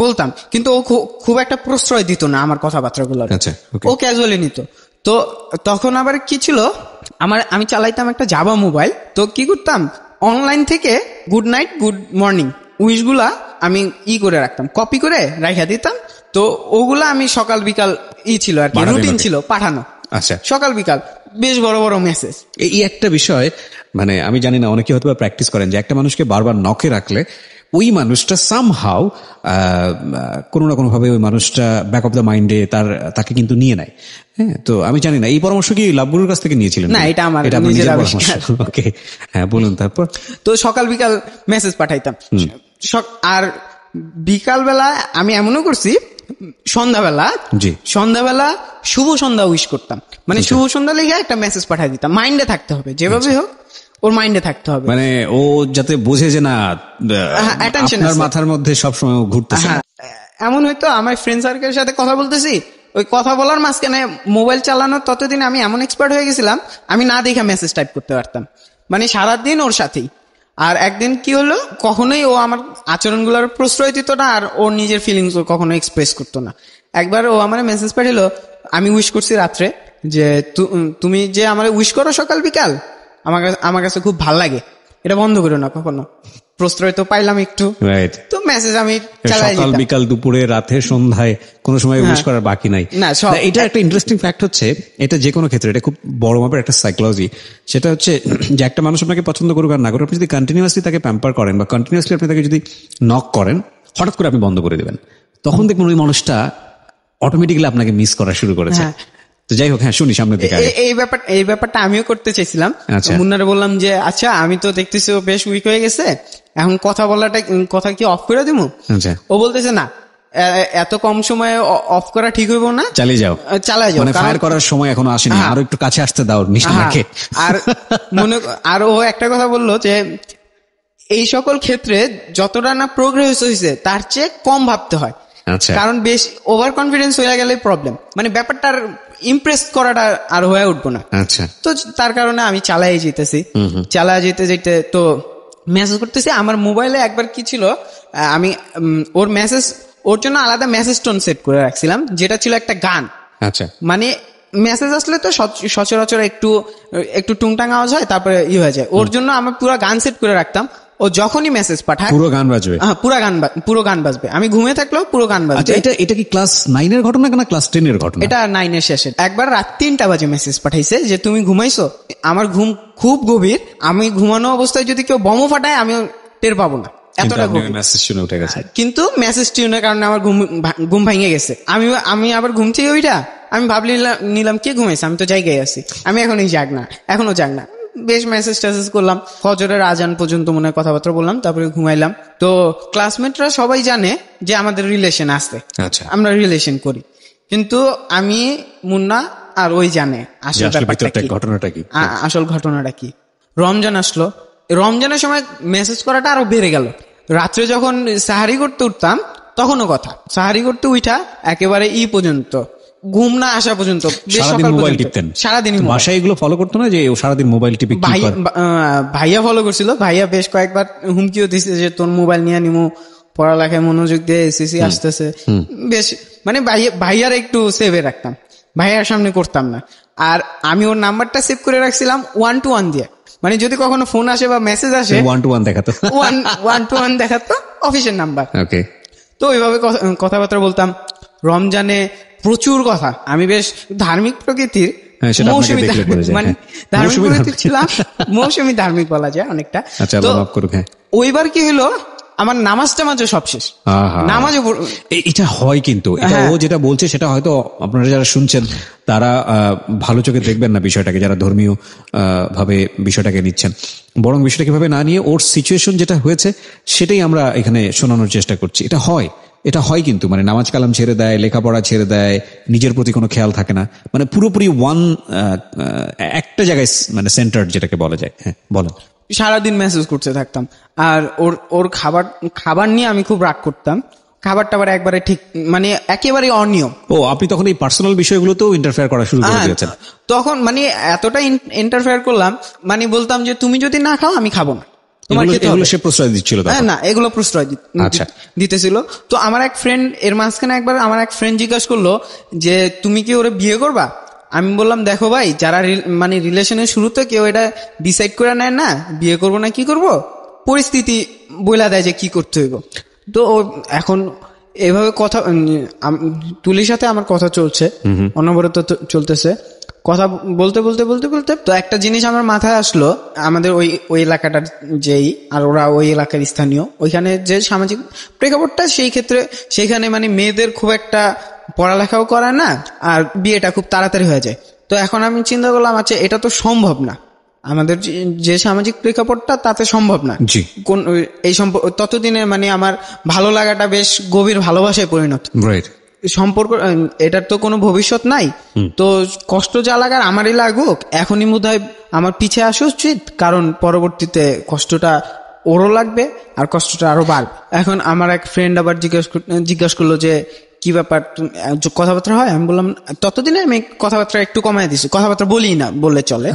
বলতাম। কিন্তু ও খুব একটা প্রশ্রয় দিত না আমার কথাবার্তাগুলো, ও ক্যাজুয়ালি নিত। তো তখন আবার কি ছিল, আমি চালাইতাম একটা জাভা মোবাইল। তো কি করতাম, অনলাইন থেকে good night good morning wish গুলা আমি করে রাখতাম, কপি করে রাখা দিতাম। তো ওগুলা আমি সকাল বিকাল ছিল আর কি, রুটিন ছিল পাঠানো। আচ্ছা, সকাল বিকাল বেশ বড় বড় মেসেজ। এই একটা বিষয়, মানে আমি জানি না, অনেকে হয়তো প্র্যাকটিস করেন যে একটা মানুষকে বারবার নকে রাখলে ওই মানুষটা সামহাউ কোনো না কোনো ভাবে ওই মানুষটা ব্যাক অফ দ্য মাইন্ডে তাকে কিন্তু নিয়ে নেয়। হ্যাঁ, তো আমি জানি না এই পরামর্শ কি লাভগুরুর কাছ থেকে নিয়েছিলেন? না, এটা আমার নিজের আবিষ্কার। ওকে, হ্যাঁ বলুন। তারপর তো সকাল বিকাল মেসেজ পাঠাইতাম। আর বিকাল বেলা আমি এমনও করছি, সন্ধ্যাবেলা শুভ সন্ধ্যা উইশ করতাম, মানে শুভ সন্ধ্যা লিখে একটা মেসেজ পাঠিয়ে দিতাম। মাইন্ডে থাকতে হবে, যেভাবে হোক ওর মাইন্ডে থাকতে হবে, মানে ও যাতে বোঝে যে না আপনার মাথার মধ্যে সবসময় ঘুরতেছে। এমন হয়তো আমার ফ্রেন্ড সার্কেলের সাথে কথা বলতেছি, ওই কথা বলার মাঝখানে মোবাইল চালানোর ততদিন আমি এমন এক্সপার্ট হয়ে গেছিলাম, আমি না দেখে মেসেজ টাইপ করতে পারতাম, মানে সারাদিন ওর সাথেই। আর একদিন কি হলো, কখনোই ও আমার আচরণগুলোর প্রশ্রয় দিত না, আর ওর নিজের ফিলিংস ও কখনো এক্সপ্রেস করতো না। একবার ও আমার মেসেজ পাঠালো, আমি উইশ করছি রাত্রে যে তুমি যে আমার উইশ করো সকাল বিকাল, আমার কাছে খুব ভাল লাগে, এটা বন্ধ করো না কখনো। প্রশ্রয় তো পাইলাম একটু, তো মেসেজ আমি চালাই সকাল বিকাল দুপুরে রাতে সন্ধ্যায় কোনো সময় উইশ করার বাকি নাই। এটা একটা ইন্টারেস্টিং ফ্যাক্ট হচ্ছে, এটা যে কোনো ক্ষেত্রে এটা খুব বড় মাপের একটা সাইকোলজি। সেটা হচ্ছে যে একটা মানুষ আপনাকে পছন্দ করুক আর না করুক, আপনি যদি কন্টিনিউয়াসলি তাকে প্যাম্পার করেন বা কন্টিনিউয়াসলি আপনি তাকে যদি নক করেন, হঠাৎ করে আপনি বন্ধ করে দেবেন, তখন দেখবেন ওই মানুষটা অটোমেটিক্যালি আপনাকে মিস করা শুরু করেছে। তো যাই হোক, হ্যাঁ শুনি সামনে দিকে। এই ব্যাপারটা আমিও করতে চাইছিলাম। মুন্নারে বললাম যে আচ্ছা আমি তো দেখতেছি ও বেশ উইক হয়ে গেছে, এখন কথা কি অফ করে দিব? ও বলতেছে না, এত কম সময়ে অফ করা ঠিক হইব না, চালিয়ে যাও, মানে ফায়ার করার সময় এখনো আসেনি, আরো একটু কাছে আসতে দাও নিশানাকে। আর ও একটা কথা বললো যে এই সকল ক্ষেত্রে যতটা না প্রোগ্রেস হয়েছে তার চেয়ে কম ভাবতে হয়, কারণ বেশ ওভার কনফিডেন্স হয়ে গেলে প্রবলেম, মানে ব্যাপারটার ইমপ্রেস করাটা আর হয়ে উঠবো না। তো তার কারণে আমি চালাই যেতে তো মেসেজ করতেছি। আমার মোবাইলে একবার কি ছিল, আমি ওর জন্য আলাদা মেসেজ টোন সেট করে রাখছিলাম, যেটা ছিল একটা গান। মানে মেসেজ আসলে তো সচরাচর একটু টুংটাং আওয়াজ হয়, তারপরে হয়ে যায়। ওর জন্য আমার পুরো গান সেট করে রাখতাম, ও যখনই মেসেজ পাঠায় পুরো গান বাজবে। হ্যাঁ, পুরো গান বাজবে, আমি ঘুমিয়ে থাকলেও পুরো গান বাজবে। এটা কি ক্লাস 9 এর ঘটনা না ক্লাস 10 এর ঘটনা? এটা 9 এর শেষে। একবার রাত 3টা বাজে মেসেজ পাঠাইছে যে তুমি ঘুমাইছো। আমার ঘুম খুব গভীর, আমি ঘুমানো অবস্থায় যদি কেউ বমও ফাটায় আমি টের পাবো না, এতটা গভীর। মেসেজ শুনে উঠে গেছে, কিন্তু মেসেজ টিউনের কারণে আমার ঘুম ভেঙে গেছে। আমি আবার ঘুম থেকে ওইটা আমি নিলাম কে ঘুমাইছে, আমি তো জায়গায় আছি, আমি এখনো জাগ না। বেশ মেসেজ টেসেজ করলাম, ফজরের আজান পর্যন্ত মনে হয় কথাবার্তা বললাম, তারপরে ঘুমাইলাম। তো ক্লাসমেটরা সবাই জানে যে আমাদের রিলেশন আছে, আমরা রিলেশন করি, কিন্তু আমি, মুন্না আর ওই জানে আসল ঘটনাটা কি। রমজান আসলো, রমজানের সময় মেসেজ করাটা আরো বেড়ে গেল। রাত্রে যখন সাহারি করতে উঠতাম তখনও কথা, সাহারি করতে উঠা একেবারে পর্যন্ত, ঘুম না আসা পর্যন্ত সারাদিন বাসায় এগুলো ফলো করতো না, যে সারাদিন মোবাইল টিপে। ভাইয়া ফলো করছিল, ভাইয়া বেশ কয়েকবার হুমকিও দিচ্ছে যে তোর মোবাইল নিয়ে নিমু, পড়ালেখায় মনোযোগ দিয়ে, এসএসসি আসতেছে। বেশ মানে ভাইয়ার একটু সেভে রাখতাম, ভাইয়ার সামনে করতাম না। আর আমি ওর নাম্বারটা সেভ করে রাখছিলাম 121 দিয়ে, মানে যদি কখনো ফোন আসে বা মেসেজ আসে 121 দেখাতো, 121 দেখাতো, অফিসের নাম্বার। তো ওইভাবে কথাবার্তা বলতাম। রমজানে প্রচুর কথা, আমি বেশ ধার্মিক প্রকৃতির, মৌসুমী ধার্মিক বলা যায় অনেকটা। ওইবার কি হলো, আমার নামাজটা সব শেষ, নামাজ এটা হয়, কিন্তু ও যেটা বলছে সেটা হয়তো আপনারা যারা শুনছেন তারা ভালো চোখে দেখবেন না বিষয়টাকে, যারা ধর্মীয় ভাবে বিষয়টাকে নিচ্ছেন, বরং বিষয়টা কিভাবে না নিয়ে ওর সিচুয়েশন যেটা হয়েছে সেটাই আমরা এখানে শোনানোর চেষ্টা করছি। এটা হয় কিন্তু, মানে নামাজ কালাম ছেড়ে দেয়, লেখাপড়া ছেড়ে দেয়, নিজের প্রতি কোনো খেয়াল থাকে না, মানে পুরোপুরি একটা জায়গায় মানে সেন্টার যেটাকে বলা যায়। হ্যাঁ বলেন। সারাদিন মেসেজ করতে থাকতাম, আর ওর খাবার নিয়ে আমি খুব রাগ করতাম। খাবার টাবার একবারে ঠিক, মানে একেবারে অনিয়ম। আপনি তখন এই পার্সোনাল বিষয়গুলোতেও ইন্টারফেয়ার করা শুরু করে দিয়েছেন? তখন মানে এতটা ইন্টারফেয়ার করলাম, মানে বলতাম যে তুমি যদি না খাও আমি খাবো না, তোমার খেতে হবে। সে প্রশ্রয় দিচ্ছিল? না, এগুলো প্রশ্রয় দিতেছিল। তো আমার এক ফ্রেন্ড, এর মাঝখানে একবার আমার এক ফ্রেন্ড জিজ্ঞাসা করলো যে তুমি কি ওরে বিয়ে করবা? আমি বললাম দেখো ভাই, যারা মানে রিলেশনের শুরুতে কেউ এটা ডিসাইড করে নেয় না বিয়ে করবো না কি করব, পরিস্থিতি বইলা দেয় যে কি করতে হইব। তো এখন এভাবে কথা, তুলির সাথে আমার কথা চলছে, অনবরত চলতেছে, কথা বলতে তো একটা জিনিস আমার মাথায় আসলো, আমাদের ওই এলাকাটার যেই, আর ওরা ওই এলাকার স্থানীয়, ওইখানে যে সামাজিক প্রেক্ষাপটটা, সেইখানে মানে মেয়েদের খুব একটা পড়ালেখাও করায় না, আর বিয়েটা খুব তাড়াতাড়ি হয়ে যায়। তো এখন আমি চিন্তা করলাম, আচ্ছা এটা তো সম্ভব না, আমাদের যে সামাজিক প্রেক্ষাপটটা তাতে সম্ভব না। কোন এই ততদিনে মানে আমার ভালো লাগাটা বেশ গভীর ভালোবাসায় পরিণত। সম্পর্ক এটার তো কোনো ভবিষ্যৎ নাই, তো কষ্ট যা লাগার আমারই লাগুক, এখনই বোধহয় আমার পিছে আসা উচিত, কারণ পরবর্তীতে কষ্টটা ওরও লাগবে আর কষ্টটা আরো বাড়বে। এখন আমার এক ফ্রেন্ড আবার জিজ্ঞাসা করলো যে কি ব্যাপার, কথাবার্তা হয়? আমি বললাম ততদিনে আমি কথাবার্তা একটু কমায় দিছি, কথাবার্তা বলি না বললে চলে,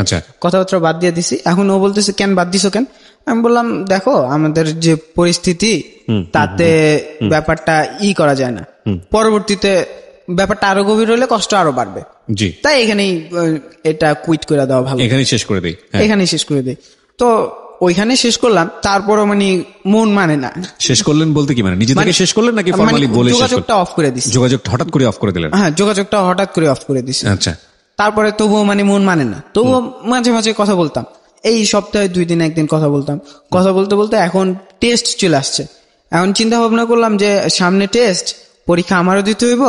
কথাবার্তা বাদ দিয়ে দিছি। এখন ও বলতেছে কেন বাদ দিছো কেন? আমি বললাম দেখো আমাদের যে পরিস্থিতি তাতে ব্যাপারটা করা যায় না, পরবর্তীতে ব্যাপারটা আরো গভীর হলে কষ্ট আরো বাড়বে, তাই এখানেই এটা কুইট করে দেওয়া ভালো, এখানেই শেষ করে দিই, এখানেই শেষ করে দিই। তো ওইখানে শেষ করলাম, তারপরও মানে মন মানে না। শেষ করলেন বলতে কি মানে নিজে থেকে শেষ করলেন নাকি ফর্মালি বলে? যোগাযোগটা অফ করে দিছি। যোগাযোগটা হঠাৎ করে অফ করে দিলেন? হ্যাঁ, যোগাযোগটা হঠাৎ করে অফ করে দিছি। আচ্ছা। তারপরে তবুও মানে মন মানে না, তবুও মাঝে মাঝে কথা বলতাম। এই সপ্তাহে 2 দিন 1 দিন কথা বলতাম। কথা বলতে বলতে এখন টেস্ট চলে আসছে। এখন চিন্তা ভাবনা করলাম যে সামনে টেস্ট, পরীক্ষা আমারও দিতে হইব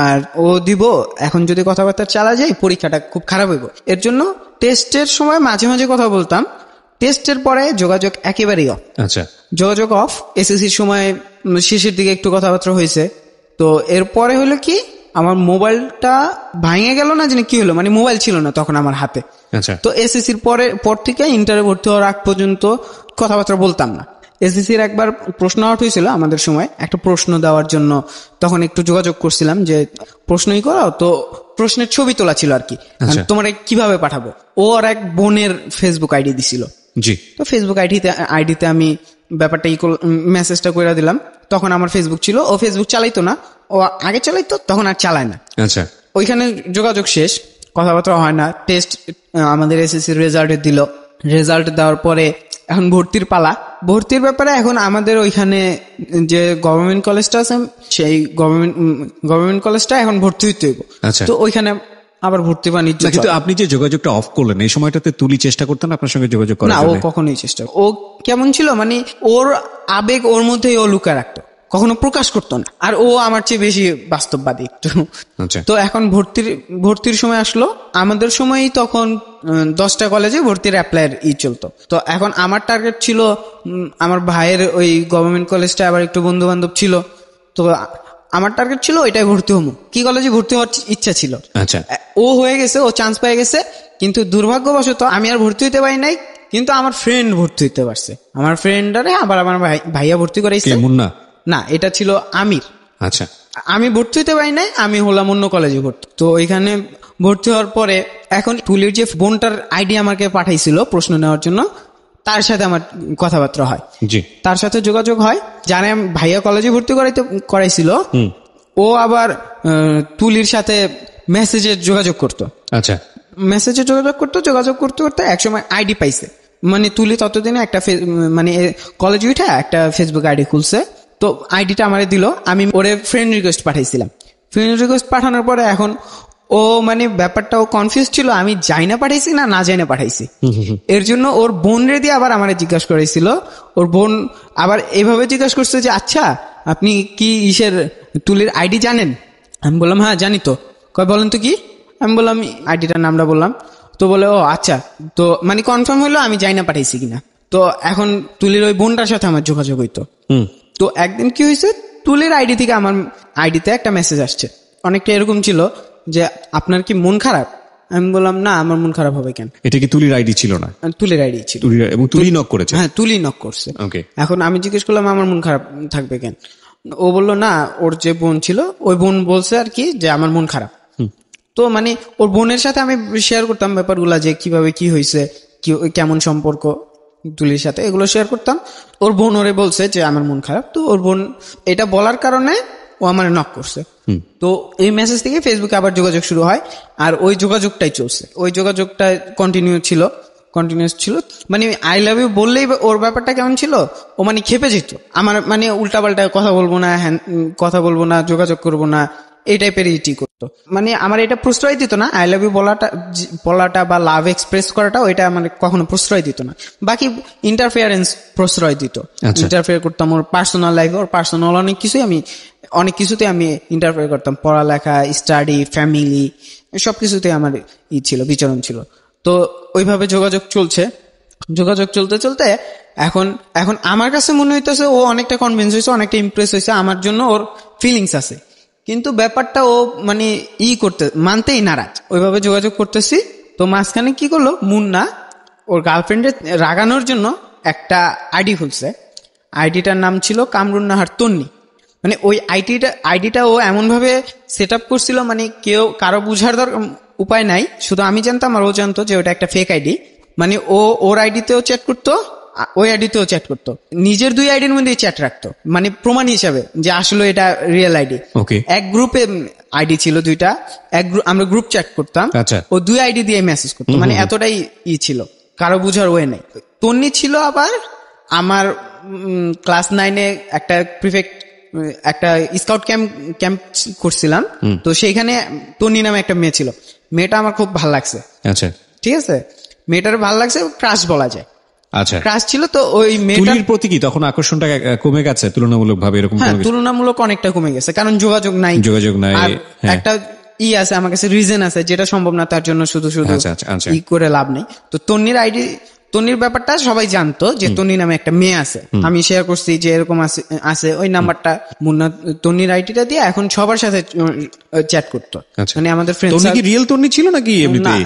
আর ও দিব। এখন যদি কথাবার্তা চালা যায় পরীক্ষাটা খুব খারাপ হইব। এর জন্য টেস্টের সময় মাঝে মাঝে কথা বলতাম, টেস্টের পরে যোগাযোগ একেবারেই অফ। আচ্ছা, যোগাযোগ অফ। এসএসসির সময় শেষের দিকে একটু কথাবার্তা হয়েছে। তো এরপরে হলো কি, আমার মোবাইলটা ভাঙে গেল না জানি কি হলো, মানে মোবাইল ছিল না তখন আমার হাতে। তো এসএসসির পর থেকে ইন্টারে ভর্তি হওয়ার আগ পর্যন্ত কথাবার্তা বলতাম না। এসএসসির একবার প্রশ্ন আউট হয়েছিল আমাদের সময়, একটা প্রশ্ন দেওয়ার জন্য তখন একটু যোগাযোগ করছিলাম যে প্রশ্নই করাও, তো প্রশ্নের ছবি তোলা ছিল আর কি, তোমার কিভাবে পাঠাবো। ও আর এক বোনের ফেসবুক আইডি দিছিল। তো ফেসবুক আইডিতে আমি ব্যাপারটা মেসেজটা করে দিলাম। তখন আমার ফেসবুক ছিল, ও ফেসবুক চালাইতো না, ও আগে চালাইতো, তখন আর চালায় না। ওইখানে যোগাযোগ শেষ, কথাবার্তা হয় না। টেস্ট আমাদের এসএসসির রেজাল্ট দিল, রেজাল্ট দেওয়ার পরে এখন ভর্তির পালা। ভর্তির ব্যাপারে এখন আমাদের ওইখানে যে গভর্নমেন্ট কলেজটা আছে, সেই গভর্নমেন্ট কলেজটা এখন ভর্তি হইতে হইব। তো ওইখানে আবার ভর্তি বাণিজ্য। কিন্তু আপনি যে যোগাযোগটা অফ করলেন এই সময়টাতে তুলি চেষ্টা করতেন আপনার সঙ্গে যোগাযোগ করার? না, ও কখনোই চেষ্টা, ও কেমন ছিল মানে ওর আবেগ ওর মধ্যেই ও লুকায় রাখতো, কখনো প্রকাশ করতো না। আর ও আমার চেয়ে বেশি বাস্তববাদী একটু। তো এখন ভর্তির সময় আসলো। আমাদের সময়ই তখন 10টা কলেজে ভর্তির অ্যাপ্লাইয়ের চলতো। তো এখন আমার টার্গেট ছিল, আমার ভাইয়ের ওই গভর্নমেন্ট কলেজটা আবার একটু বন্ধু বান্ধব ছিল, তো আমার টার্গেট ছিল ওইটাই ভর্তি হবো। কি কলেজে ভর্তি হওয়ার ইচ্ছা ছিল। ও হয়ে গেছে, ও চান্স পেয়ে গেছে, কিন্তু দুর্ভাগ্যবশত আমি আর ভর্তি হইতে পারি নাই। কিন্তু আমার ফ্রেন্ড ভর্তি হইতে পারছে। আমার ফ্রেন্ডারে আবার আমার ভাইয়া ভর্তি করাইছে। মুন্না? না, এটা ছিল আমির। আচ্ছা, আমি ভর্তি হইতে পারি নাই, আমি হলাম অন্য কলেজে ভর্তি। তো ওইখানে ভর্তি হওয়ার পরে এখন তুলির যে বোনটার আইডি আমাকে পাঠাইছিল প্রশ্ন নেওয়ার জন্য, তার সাথে আমার কথাবার্তা হয়, তার সাথে যোগাযোগ হয়। জানে ভাইয়া কলেজে ভর্তি করাইছিল, ও আবার তুলির সাথে মেসেজে যোগাযোগ করতো। আচ্ছা, মেসেজে যোগাযোগ করতে করতে একসময় আইডি পাইছে। মানে তুলি ততদিনে একটা মানে কলেজে উঠে একটা ফেসবুক আইডি খুলছে। তো আইডিটা আমারে দিল, আমি ওরে ফ্রেন্ড রিকোয়েস্ট পাঠাইছিলাম। ফ্রেন্ড রিকোয়েস্ট পাঠানোর পরে এখন ও মানে ব্যাপারটা ও কনফিউজ ছিল, আমি যাই না পাঠাইছি না যাই না পাঠাইছি। এর জন্য ওর বোন রে দিয়ে আবার আমারে জিজ্ঞাসা করেছিল। ওর বোন আবার এইভাবে জিজ্ঞাসা করছে যে আচ্ছা আপনি কি তুলির আইডি জানেন? আমি বললাম হ্যাঁ জানি। তো কয় বলেন তো কি? আমি বললাম আইডিটার নামটা বললাম। তো বলে ও আচ্ছা, তো মানে কনফার্ম হলো আমি যাই না পাঠাইছি কিনা। তো এখন তুলির ওই বোনটার সাথে আমার যোগাযোগ হইতো। তো একদিন কি হয়েছে, তুলির আইডি থেকে আমার আইডিতে একটা মেসেজ আসছে, অনেকটা এরকম ছিল যে আপনার কি মন খারাপ? আমি বললাম না, আমার মন খারাপ হবে কেন। এটা কি তুলির আইডি ছিল না? তুলির আইডি ছিল, এবং তুলি নক করেছে? হ্যাঁ, তুলি নক করছে। এখন আমি জিজ্ঞেস করলাম আমার মন খারাপ থাকবে কেন? ও বললো না, ওর যে বোন ছিল ওই বোন বলছে আর কি যে আমার মন খারাপ। তো মানে ওর বোনের সাথে আমি শেয়ার করতাম ব্যাপারগুলা, যে কিভাবে কি হয়েছে, কেমন সম্পর্ক তুলির সাথে, এগুলো শেয়ার করতাম। ওর বোন ওরে বলছে যে আমার মন খারাপ। তো ওর বোন এটা বলার কারণে ও আমার নক করছে। তো এই মেসেজ থেকে ফেসবুকে আবার যোগাযোগ শুরু হয়, আর ওই যোগাযোগটাই চলছে। ওই যোগাযোগটা কন্টিনিউয়াস ছিল। মানে আই লাভ ইউ বললেই ওর ব্যাপারটা কেমন ছিল, ও মানে খেপে যেত। আমার মানে উল্টাপাল্টা কথা বলবো না, যোগাযোগ করবো না, এই টাইপের ইটি করতো। মানে আমার এটা প্রশ্রয় দিত না, আই লাভ ইউ বলাটা বা লাভ এক্সপ্রেস করাটা, ওইটা আমার কখনো প্রশ্রয় দিত না। বাকি ইন্টারফেয়ারেন্স প্রশ্রয় দিত। ইন্টারফেয়ার করতাম ওর পার্সোনাল লাইফে, ওর পার্সোনাল অনেক কিছুতে আমি ইন্টারফেয়ার করতাম। পড়ালেখা, স্টাডি, ফ্যামিলি, সবকিছুতে আমার বিচরণ ছিল। তো ওইভাবে যোগাযোগ চলতে চলতে এখন আমার কাছে মনে হইতেছে ও অনেকটা কনভিন্স হয়েছে, অনেকটা ইমপ্রেস হয়েছে, আমার জন্য ওর ফিলিংস আছে। কিন্তু ব্যাপারটা ও মানে মানতেই নারাজ। ওইভাবে যোগাযোগ করতেছি। তো মাঝখানে কি করলো, মুন্না ওর গার্লফ্রেন্ডের রাগানোর জন্য একটা আইডি খুলছে। আইডিটার নাম ছিল কামরুন নাহার তন্নি। মানে ওই আইডিটা ও এমন ভাবে সেট আপ করছিল, মানে কেউ কারো বুঝার উপায় নাই, শুধু আমি জানতাম আর ও জানতো যে ওটা একটা ফেক আইডি। মানে ও ওর আইডিতেও চ্যাট করতো, ওই আইডিতেও চ্যাট করতো, নিজের 2 আইডির মধ্যেই চ্যাট রাখতো, মানে প্রমাণ হিসাবে যে আসলে এটা রিয়েল আইডি। এক গ্রুপে আইডি ছিল 2টা, আমরা গ্রুপ চ্যাট করতাম, ও 2 আইডি দিয়ে মেসেজ করতো, মানে এতটাই ছিল, কারো বুঝার ওয়ে নাই। তন্নি ছিল আবার আমার ক্লাস 9-এ একটা প্রিফেক্ট একটা স্কাউট ক্যাম্প করছিলাম, তো সেইখানে তন্নি নামে একটা মেয়ে ছিল, মেয়েটা আমার খুব ভালো লাগছে। আচ্ছা, ঠিক আছে, মেয়েটার ভালো লাগছে, ক্রাশ বলা যায়। আচ্ছা, ক্রাশ ছিল। তো ওই মেয়েটার প্রতি কি তখন আকর্ষণটা কমে গেছে তুলনামূলক ভাবে? এরকম তুলনামূলক অনেকটা কমে গেছে, কারণ যোগাযোগ নাই। আর একটা আছে, আমার কাছে রিজন আছে, যেটা সম্ভব না তার জন্য শুধু ই করে লাভ নেই। তো তন্নির ব্যাপারটা সবাই জানতো যে তন্নি নামে একটা মেয়ে আছে, আমি শেয়ার করছি যে এরকম আছে, ওই নাম্বারটা মুন্না তন্নির আইডিটা দিয়ে এখন সবার সাথে চ্যাট করতো। মানে আমাদের ফ্রেন্ড। তন্নি কি রিয়েল তন্নি ছিল নাকি এমনিতেই?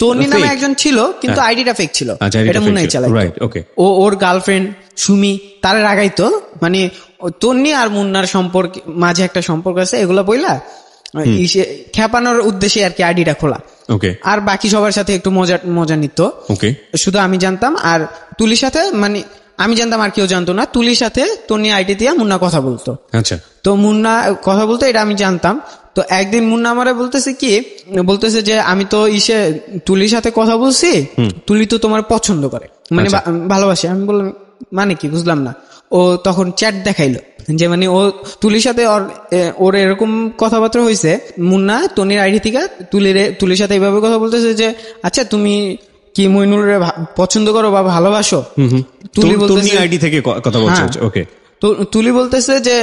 তন্নি নামে একজন ছিল, কিন্তু আইডিটা ফেক ছিল, এটা মুন্নাই চালাইতো। ও ওর গার্লফ্রেন্ড সুমি তার রাগাইতো, মানে তন্নি আর মুন্নার সম্পর্ক মাঝে একটা সম্পর্ক আছে, এগুলা বইলা খেপানোর উদ্দেশ্যে আর কি আইডিটা খোলা। আর বাকি সবার সাথে একটু মজা নিত, শুধু আমি জানতাম। আর তুলির সাথে, মানে আমি জানতাম আর কেউ জানতো না, তুলির সাথে তন্নি আইডি দিয়ে মুন্না কথা বলতো। আচ্ছা, তো মুন্না কথা বলতো, এটা আমি জানতাম। তো একদিন মুন্না আমারে বলতেছে যে আমি তো তুলির সাথে কথা বলছি, তুলি তো তোমার পছন্দ করে, মানে ভালোবাসে। আমি বললাম মানে কি, বুঝলাম না। ও তখন চ্যাট দেখাইলো যে মানে ও তুলির সাথে ওর এরকম কথাবার্তা হয়েছে, মুন্না তন্নির আইডি থেকে তুলির সাথে এইভাবে কথা বলতেছে যে আচ্ছা তুমি কি মইনুলের পছন্দ করো বা ভালোবাসো? তুলি বলতেছে আইডি থেকে কথা বলছে। ওকে, তো তুলি বলতেছে যে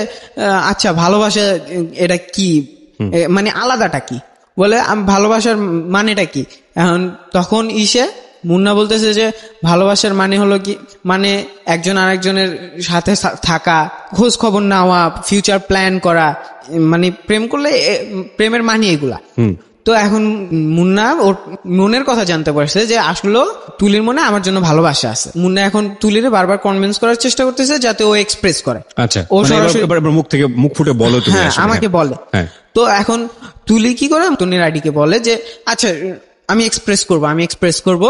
আচ্ছা ভালোবাসা এটা কি, মানে আলাদাটা কি, বলে ভালোবাসার মানেটা কি? এখন তখন মুন্না বলতেছে যে ভালোবাসার মানে হলো কি, মানে একজন আরেকজনের সাথে থাকা, খোঁজ খবর নেওয়া, ফিউচার প্ল্যান করা, মানে প্রেম করলে প্রেমের মানে এগুলা। তো এখন মুন্না ওর মনের কথা জানতে পারছে যে আসলে তুলির মনে আমার জন্য ভালোবাসা আছে। মুন্না এখন তুলিরে বারবার কনভিন্স করার চেষ্টা করতেছে যাতে ও এক্সপ্রেস করে। আচ্ছা, ও মুখ ফুটে বলো তুমি, আমাকে বলে। তো এখন তুলি কি করে, তন্নির আইডিকে বলে যে আচ্ছা আমি এক্সপ্রেস করব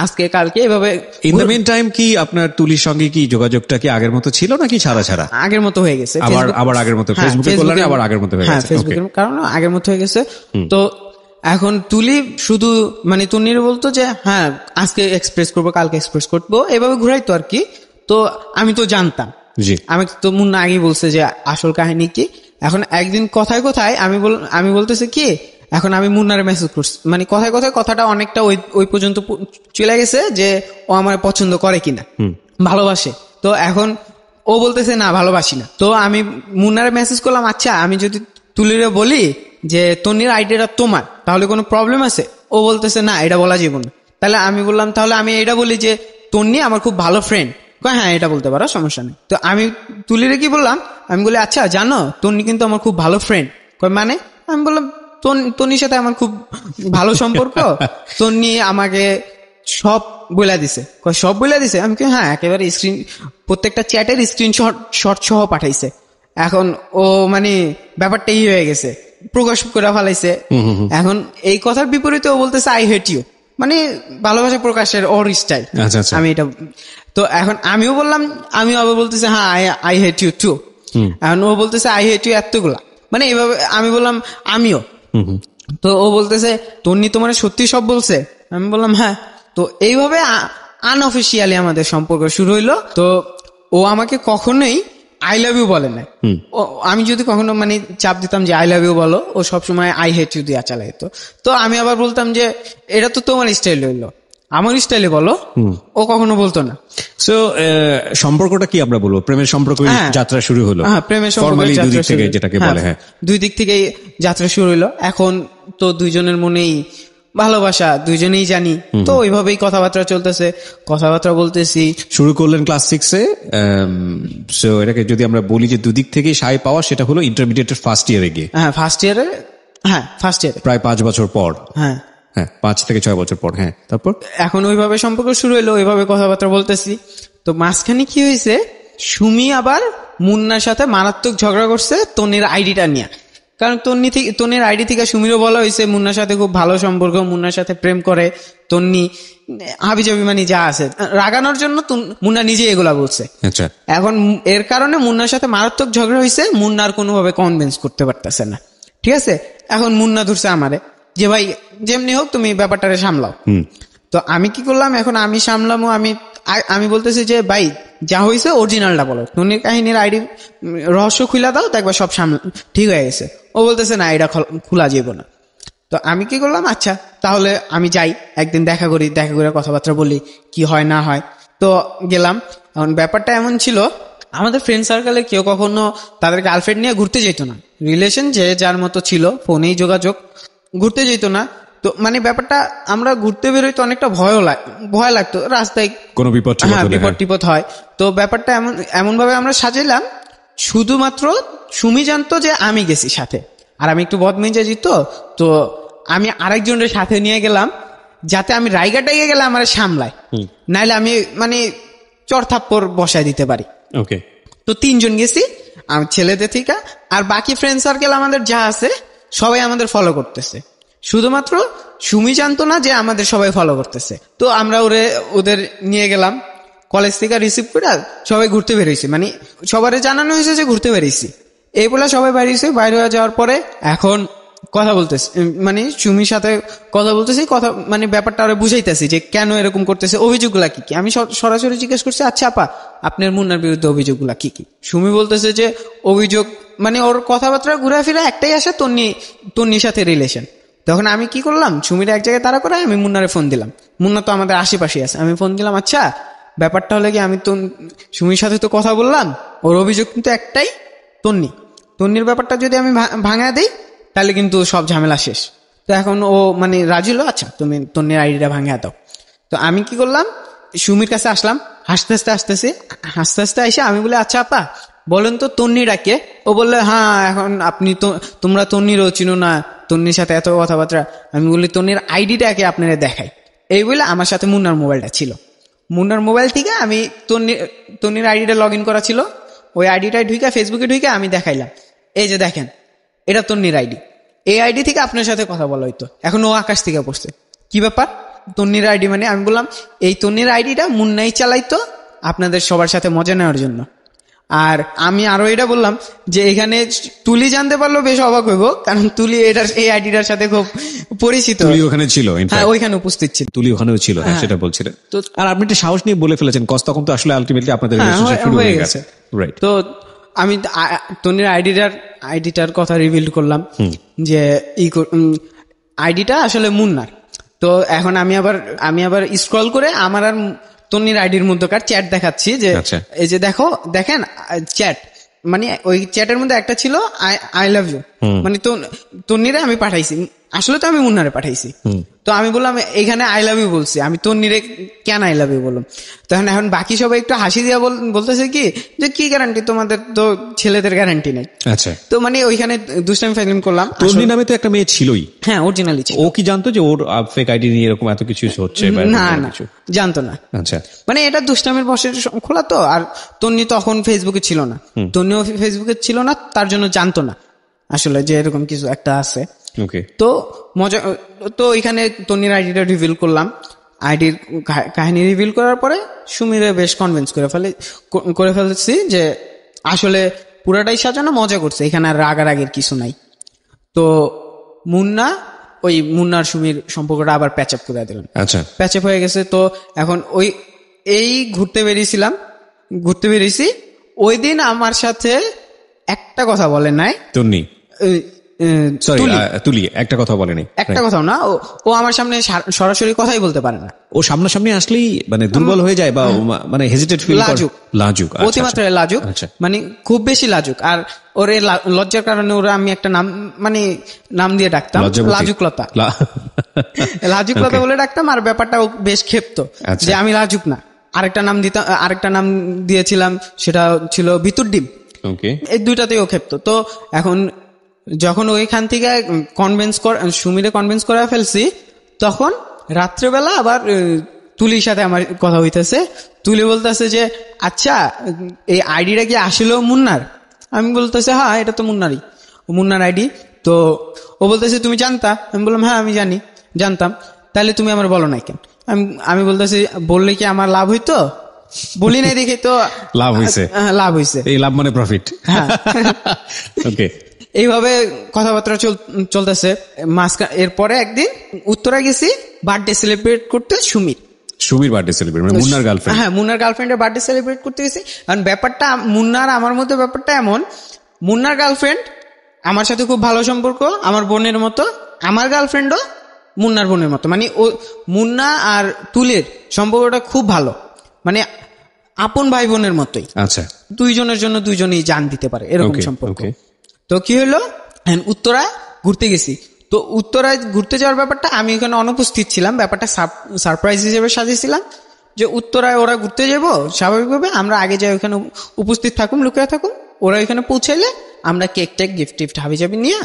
আজকে কালকে, এভাবে। ইন দ্য মিন টাইম কি আপনার তুলির সঙ্গে কি যোগাযোগটা কি আগের মতো ছিল নাকি ছাড়া? আগের মতো হয়ে গেছে, আবার আগের মতো ফেসবুকে কল্যাণে আবার আগের মতো হয়ে গেছে। ফেসবুকের কারণে আগের মতো হয়ে গেছে। তো এখন তুলি শুধু মানে তন্নির বলতো যে হ্যাঁ আজকে এক্সপ্রেস করবো, কালকে এক্সপ্রেস করবো, এভাবে ঘুরাইতো আর কি। তো আমি তো জানতাম, আমি তো মুন্না আগেই বলছে যে আসল কাহিনী কি। এখন একদিন কথায় আমি বলতেছে কি, এখন আমি মুন্নারে মেসেজ করছি, মানে কথায় কথাটা অনেকটা ওই পর্যন্ত চলে গেছে যে ও আমার পছন্দ করে কিনা, ভালোবাসে। তো এখন ও বলতেছে না ভালোবাসি না। তো আমি মুন্নারে মেসেজ করলাম আচ্ছা আমি যদি তুলিরে বলি যে তন্নির আইডিটা তোমার, তাহলে কোনো প্রবলেম আছে? ও বলতেছে না এটা বলা যাবে না। তাহলে আমি বললাম তাহলে আমি এটা বলি যে তন্নি আমার খুব ভালো ফ্রেন্ড। হ্যাঁ এটা বলতে পারো, সমস্যা নেই। তো আমি তুলিরে কি বললাম, আমি বলি আচ্ছা জানো তন্নি কিন্তু আমার খুব ভালো ফ্রেন্ড। মানে আমি বললাম তন্নির সাথে আমার খুব ভালো সম্পর্ক, তন্নি আমাকে সব বলে দিছে। সব বলে দিছে? আমি হ্যাঁ একেবারে প্রত্যেকটা চ্যাটের স্ক্রিনশট সহ পাঠাইছে। এখন ও মানে ব্যাপারটা হয়ে গেছে, প্রকাশ করে ফেলাইছে। এখন এই কথার বিপরীতে ও বলতেছে আই হেট ইউ, মানে ভালোবাসা প্রকাশের ওর স্টাইল। আমি এটা তো এখন আমিও বললাম, আমিও আবার বলতেছে হ্যাঁ আই হেট ইউ টু। এখন ও বলতেছে আই হেট ইউ এতগুলা, মানে এইভাবে আমি বললাম আমিও। তো ও বলতেছে তন্নি তোমার সত্যি সব বলছে? আমি বললাম হ্যাঁ। তো এইভাবে আনঅফিসিয়ালি আমাদের সম্পর্ক শুরু হইলো। তো ও আমাকে কখনোই আই লাভ ইউ বলে না। আমি যদি কখনো মানে চাপ দিতাম যে আই লাভ ইউ বলো, ও সবসময় আই হেট ইউ দিয়া চালাইতো। তো আমি আবার বলতাম যে এটা তো তোমার স্টাইল হইলো, আমার স্টাইলে বলো। ও কখনো বলতো না। সো সম্পর্কটা কি আমরা বলবো, প্রেমের সম্পর্ক যাত্রা শুরু হলো। প্রেমের সম্পর্ক যেটাকে বলে, হ্যাঁ দুই দিক থেকে যাত্রা শুরু হইলো। এখন তো দুইজনের মনেই ভালোবাসা, দুইজনেই জানি। তো ওইভাবেই কথাবার্তা চলতেছে, কথাবার্তা বলতেছি। শুরু করলেন ক্লাস 6-এ। সো এটাকে যদি আমরা বলি যে দুদিক থেকেই সায় পাওয়া, সেটা হলো ইন্টারমিডিয়েটের ফার্স্ট ইয়ারে গিয়ে। ফার্স্ট ইয়ারে প্রায় 5 বছর পর। হ্যাঁ 5 থেকে 6 বছর পর। হ্যাঁ তারপর এখন ওইভাবে সম্পর্ক শুরু হলো, ওইভাবে কথাবার্তা বলতেছি। তো মাঝখানে কি হয়েছে, সুমি আবার মুন্নার সাথে মারাত্মক ঝগড়া করছে তন্নির আইডিটা নিয়ে। কারণ তন্নির আইডি থেকে সুমিরও বলা হয়েছে মুন্নার সাথে খুব ভালো সম্পর্ক, মুন্নার সাথে প্রেম করে, তন্নি হাবিজাবি মানে যা আছে রাগানোর জন্য মুন্না নিজে এগুলা বলছে। আচ্ছা, এখন এর কারণে মুন্নার সাথে মারাত্মক ঝগড়া হয়েছে, মুন্নার কোনোভাবে কনভিন্স করতে পারতেছে না। ঠিক আছে, এখন মুন্না ধরছে আমারে যে ভাই যেমনি হোক তুমি ব্যাপারটারে সামলাও। তো আমি কি করলাম, এখন আমি সামলামো, আমি বলতেছি যে ভাই যা হয়েছে অরিজিনালটা বলো, তন্নির কাহিনীর আইডি রহস্য খুলে দাও, দেখবা সব ঠিক হয়ে গেছে। ও বলতেছে না এটা খোলা যাবে না। তো আমি কি করলাম, আচ্ছা তাহলে আমি যাই, একদিন দেখা করে কথাবার্তা বলি কি হয় না হয়। তো গেলাম। এখন ব্যাপারটা এমন ছিল, আমাদের ফ্রেন্ড সার্কেলে কেউ কখনো তাদের গার্লফ্রেন্ড নিয়ে ঘুরতে যেত না, রিলেশন যে যার মতো ছিল, ফোনেই যোগাযোগ, ঘুরতে যেত না। তো মানে ব্যাপারটা আমরা ঘুরতে বেরোইতে অনেকটা ভয় লাগতো, রাস্তায় কোনো বিপদ টিপদ হয়। তো ব্যাপারটা এমন ভাবে আমরা সাজাইলাম, শুধুমাত্র সুমি জানতো যে আমি গেছি সাথে, আর আমি একটু বদমেজাজি, তো আমি আরেকজনের সাথে নিয়ে গেলাম যাতে আমি রাইগাটাইয়ে গেলে আমার সামলায়, নাইলে আমি মানে চড়থাপ্পড় বসায় দিতে পারি। ওকে, তো 3 জন গেছি ছেলেদের থেকে, আর বাকি ফ্রেন্ড সার্কেল আমাদের যা আছে সবাই আমাদের ফলো করতেছে। শুধুমাত্র সুমি জানতো না যে আমাদের সবাই ফলো করতেছে। তো আমরা ওদের নিয়ে গেলাম, কলেজ থেকে রিসিভ করে সবাই ঘুরতে বেরিয়েছি, মানে সবারই জানানো হয়েছে যে ঘুরতে বেরিয়েছি। এই বলে সবাই বেরিয়েছে। বাইরে হয়ে যাওয়ার পরে এখন কথা বলতেছি, মানে সুমির সাথে কথা বলতেছি, কথা মানে ব্যাপারটা আরো বুঝাইতেছি যে কেন এরকম করতেছে, অভিযোগগুলা কি কি। আমি সরাসরি জিজ্ঞেস করছি, আচ্ছা আপা আপনার মুন্নার বিরুদ্ধে অভিযোগগুলা কি কি। সুমি বলতেছে যে অভিযোগ মানে ওর কথাবার্তা ঘুরাফিরা একটাই আসে, তন্নির সাথে রিলেশন। তখন আমি কি করলাম, সুমির এক জায়গায় তাড়া করে আমি মুন্নারে ফোন দিলাম। মুন্না তো আমাদের আশেপাশে আছে, আমি ফোন দিলাম, আচ্ছা ব্যাপারটা হলে কি আমি তো সুমির সাথে তো কথা বললাম, ওর অভিযোগ কিন্তু একটাই তন্নির ব্যাপারটা যদি আমি ভাঙা দিই তাহলে কিন্তু সব ঝামেলা শেষ। তো এখন ও মানে রাজি হলো, আচ্ছা তুমি তন্নির আইডিটা ভাঙা দাও। তো আমি কি করলাম, সুমির কাছে আসলাম, হাসতে হাসতে এসে আমি বলে, আচ্ছা আপা বলেন তো তন্নিটাকে। ও বললো হ্যাঁ, এখন আপনি তো তোমরা তন্নিরও চিনো না, তন্নির সাথে এত কথাবার্তা। আমি বলি তন্নির আইডিটাকে আপনারা দেখাই। এই বলে আমার সাথে মুন্নার মোবাইলটা ছিল, মুন্নার মোবাইল থেকে আমি তন্নির আইডিটা লগ ইন করা ছিল, ওই আইডিটায় ঢুকে ফেসবুকে ঢুকে আমি দেখাইলাম, এই যে দেখেন এটা তন্নির আইডি, এই আইডি থেকে আপনার সাথে কথা বলা হইতো। এখন ও আকাশ থেকে পড়ছে, কি ব্যাপার তন্নির আইডি মানে? আমি বললাম এই তন্নির আইডিটা মুন্নাই চালাইতো আপনাদের সবার সাথে মজা নেওয়ার জন্য। আর আমি আরো এটা বললাম যে এখানে তুলি জানতে পারলো বেশ অবাক হইব, কারণ তুলি এই আইডিটার সাথে খুব পরিচিত, তুলি ওখানে ছিল, হ্যাঁ ওইখানে উপস্থিত ছিল, তুলি ওখানেও ছিল, হ্যাঁ সেটা বলছিলেন। তো আর আপনি একটা সাহস নিয়ে বলে ফেলেছেন, কজ তখন তো আসলে আলটিমেটলি আপনাদের রিলেশনশিপ শুরু হয়ে গেছে, রাইট? তো আমি তন্নির আইডিটার কথা রিভিল করলাম যে আইডিটা আসলে মুন্নার। তো এখন আমি আবার স্ক্রল করে আমার আর তন্নির আইডির মধ্যকার চ্যাট দেখাচ্ছি যে এই যে দেখেন চ্যাট, মানে ওই চ্যাটের মধ্যে একটা ছিল আই লাভ ইউ, মানে তন্নিরে আমি পাঠাইছি, আসলে তো আমি মুন্নারে পাঠাইছি। তো আমি বললাম এখানে আই লাভ ইউ বলছি, আমি তন্নিরে কেন আই লাভ ইউ বললাম? তখন এখন বাকি সবাই একটু হাসি দিয়া বলতেছে কি যে কি গ্যারান্টি, তোমাদের তো ছেলেদের গ্যারান্টি নেই। আচ্ছা, তো মানে ওইখানে দুষ্টামি ফাইজলামি করলাম। তন্নি নামে তো একটা মেয়ে ছিলই, হ্যাঁ অরিজিনালি ছিল। ও কি জানতো যে ওর ফেক আইডি নিয়ে এরকম এত কিছু হচ্ছে? না জানতো না। আচ্ছা, মানে এটা দুষ্টামির বসে খোলা তো। আর তন্নি তখন ফেসবুকে ছিল না, তন্নিও ফেসবুকে ছিল না, তার জন্য জানতো না আসলে যে এরকম কিছু একটা আছে। তো মজা, তো এখানে তন্নির আইডিটা রিভিল করলাম, আইডির কাহিনী রিভিল করার পরে সুমিরে বেশ কনভিন্স করে ফেলছি যে আসলে পুরাটাই সাজানো, মজা করছে, এখানে আর রাগের কিছু নাই। তো মুন্নার সুমির সম্পর্কটা আবার প্যাচ আপ করে দিলাম। আচ্ছা, প্যাচ আপ হয়ে গেছে। তো এখন এই ঘুরতে বেরিয়েছি, ওই দিন আমার সাথে একটা কথা বলে নাই তন্নি, তুলি একটা কথা বলেনি, একটা কথাও না। ও আমার সামনে সরাসরি কথাই বলতে পারে না। ও সামনাসামনি আসলেই মানে দুর্বল হয়ে যায় বা মানে হেজিটেট ফিল করে, লাজুক, অতিমাত্রায় লাজুক, মানে খুব বেশি লাজুক। আর ওর লজ্জার কারণে ওরা আমি একটা নাম দিয়ে ডাকতাম, লাজুকলতা বলে ডাকতাম। আর ব্যাপারটা ও বেশ ক্ষেপ্ত যে আমি লাজুক না, আরেকটা নাম দিয়েছিলাম, সেটা ছিল ভিতর ডিম। এই দুইটাতেই ও ক্ষেপ্ত। তো এখন যখন ওইখান থেকে সুমিরে কনভিন্স করে ফেলছি, তখন রাত্রেবেলা আবার তুলির সাথে আমার কথা হইতেছে। তুলি বলতেছে যে আচ্ছা এই আইডিটা কি আসলেও মুন্নার? আমি বলতেছে হ্যাঁ এটা তো মুন্নার আইডি। তো ও বলতেছে তুমি জানতা? আমি বললাম হ্যাঁ আমি জানতাম। তাহলে তুমি আমার বলো নাই কেন? আমি বলতেছি বললে কি আমার লাভ হইতো? বলি নাই দেখে তো লাভ হয়েছে। এই লাভ মানে প্রফিট। হ্যাঁ ওকে। এইভাবে কথাবার্তা চলতেছে। এরপরে একদিন উত্তরা গেছি বার্থডে সেলিব্রেট করতে। সুমির বার্থডে সেলিব্রেট মানে মুন্নার গার্লফ্রেন্ড। হ্যাঁ মুন্নার গার্লফ্রেন্ডের বার্থডে সেলিব্রেট করতে গেছি। কারণ ব্যাপারটা মুন্নার আমার মধ্যে ব্যাপারটা এমন, মুন্নার গার্লফ্রেন্ড আমার সাথে খুব ভালো সম্পর্ক, আমার বোনের মতো। আমার গার্লফ্রেন্ডও মুন্নার বোনের মতো, মানে ও মুন্না আর তুলের সম্পর্কটা খুব ভালো, মানে আপন ভাই বোনের মতোই। আচ্ছা, দুইজনের জন্য দুইজনই জান দিতে পারে এরকম সম্পর্ক। তো কি হলো, উত্তরায় ঘুরতে গেছি। তো উত্তরায় ঘুরতে যাওয়ার ব্যাপারটা আমি ওখানে অনুপস্থিত ছিলাম। ব্যাপারটা সারপ্রাইজ হিসেবে সাজিয়েছিলাম যে উত্তরায় ওরা ঘুরতে যাবো, স্বাভাবিকভাবে আমরা আগে যাই ওখানে উপস্থিত থাকুম, লুকিয়ে থাকুম। ওরা ওইখানে পৌঁছাইলে আমরা কেক টেক গিফট হাবি যাবি নিয়ে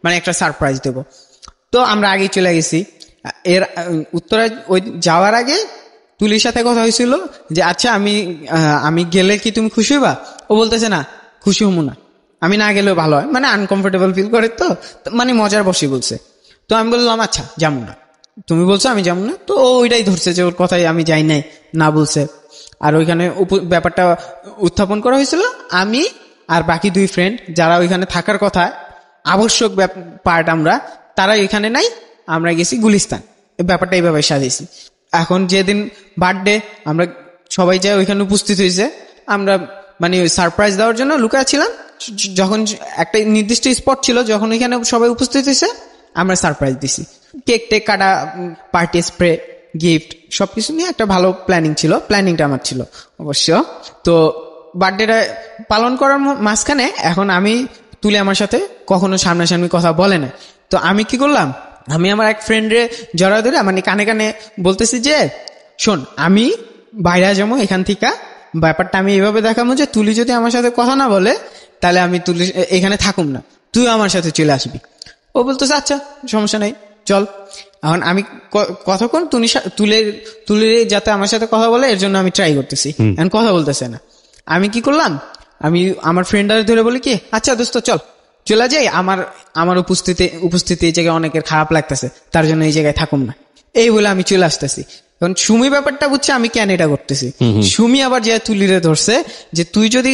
মানে একটা সারপ্রাইজ দেবো। তো আমরা আগে চলে গেছি। এর উত্তরায় ওই যাওয়ার আগে তুলির সাথে কথা হয়েছিল যে আচ্ছা আমি গেলে কি তুমি খুশি হবা? ও বলতেছে না খুশি হবো না, আমি না গেলেও ভালো হয়, মানে আনকমফোর্টেবল ফিল করে। তো মানে মজার বসে বলছে। তো আমি বললাম আচ্ছা যাবো না, তুমি বলছো আমি যাবো না। তো ও ওইটাই ধরছে যে ওর কথাই আমি যাই নাই না বলছে। আর ওইখানে ব্যাপারটা উত্থাপন করা হয়েছিল আমি আর বাকি 2 ফ্রেন্ড যারা ওইখানে থাকার কথা আবশ্যক পার্ট আমরা, তারা এখানে নাই, আমরা গেছি গুলিস্তান। ব্যাপারটা এইভাবে সাজিয়েছি। এখন যেদিন বার্থডে আমরা সবাই যাই ওইখানে উপস্থিত হয়েছে, আমরা মানে ওই সারপ্রাইজ দেওয়ার জন্য লুকায় ছিলাম। যখন একটা নির্দিষ্ট স্পট ছিল, যখন ওইখানে সবাই উপস্থিত হয়েছে আমরা সারপ্রাইজ দিছি। কেক টেক কাটা, পার্টি স্প্রে, গিফট সবকিছু নিয়ে একটা ভালো প্ল্যানিং ছিল। প্ল্যানিংটা আমার ছিল অবশ্য। তো বার্থডেটা পালন করার মাঝখানে এখন আমি তুলে আমার সাথে কখনো সামনাসামনি কথা বলে না। তো আমি কি করলাম, আমি আমার এক ফ্রেন্ডে জড়া ধরে মানে কানে কানে বলতেছি যে শোন আমি বাইরে যাবো এখান থেকে, ব্যাপারটা আমি এইভাবে দেখাবো যে তুলি যদি আমার সাথে কথা না বলে তাহলে আমি তুলি এখানে থাকুম না, তুই আমার সাথে চলে আসবি। ও বলতেছে আচ্ছা সমস্যা নেই চল। এখন আমি কতক্ষণ তুলে যাতে আমার সাথে কথা বলে এর জন্য আমি ট্রাই করতেছি, এখন কথা বলতেছে না। আমি কি করলাম, আমি আমার ফ্রেন্ডারে ধরে বলি কি আচ্ছা দোস্ত চল চলে যাই, আমার উপস্থিতি এই জায়গায় অনেকের খারাপ লাগতেছে, তার জন্য এই জায়গায় থাকুম না, এই বলে আমি চলে আসতেছি। এখন সুমি ব্যাপারটা বুঝছে আমি কেন এটা করতেছি। সুমি আবার যে তুলিরে ধরছে যে তুই যদি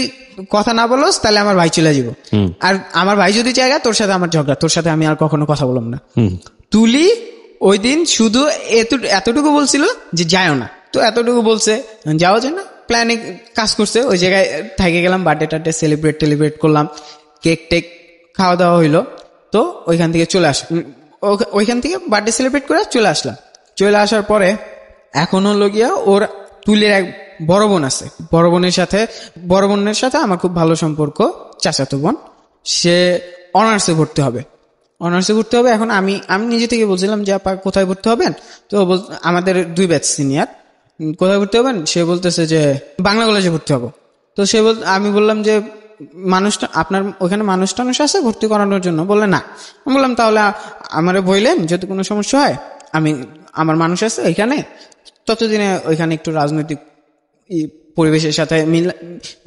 কথা না বলস তাহলে আমার ভাই চলে যাব, আর আমার ভাই যদি জায়গা তোর সাথে আমার ঝগড়া, তোর সাথে আমি আর কখনো কথা বললাম না। তুলি ওই দিন শুধু এতটুকু বলছিল যে যাও না, তো এতটুকু বলছে যাওয়া যায় না, প্ল্যানে কাজ করছে। ওই জায়গায় থেকে গেলাম, বার্থডে টার্থডে সেলিব্রেট করলাম, কেক টেক খাওয়া দাওয়া হইলো। তো ওইখান থেকে ওইখান থেকে বার্থডে সেলিব্রেট করে চলে আসলাম। চলে আসার পরে এখন হলো গিয়া ওর তুলের এক বড় বোন আছে, বড় বোনের সাথে আমার খুব ভালো সম্পর্ক, চাচাতো বোন। সে অনার্সে ভর্তি হবে। এখন আমি নিজে থেকে বলছিলাম যে আপা কোথায় ভর্তি হবেন? তো আমাদের 2 ব্যাচ সিনিয়র, কোথায় ভর্তি হবেন? সে বলতেছে যে বাংলা কলেজে ভর্তি হবো। তো আমি বললাম যে আপনার ওখানে মানুষ আছে ভর্তি করানোর জন্য? বললে না। আমি বললাম তাহলে আমারে বললেন যদি কোনো সমস্যা হয়, আমার মানুষ আছে এখানে, ততদিনে ওইখানে একটু রাজনৈতিক পরিবেশের সাথে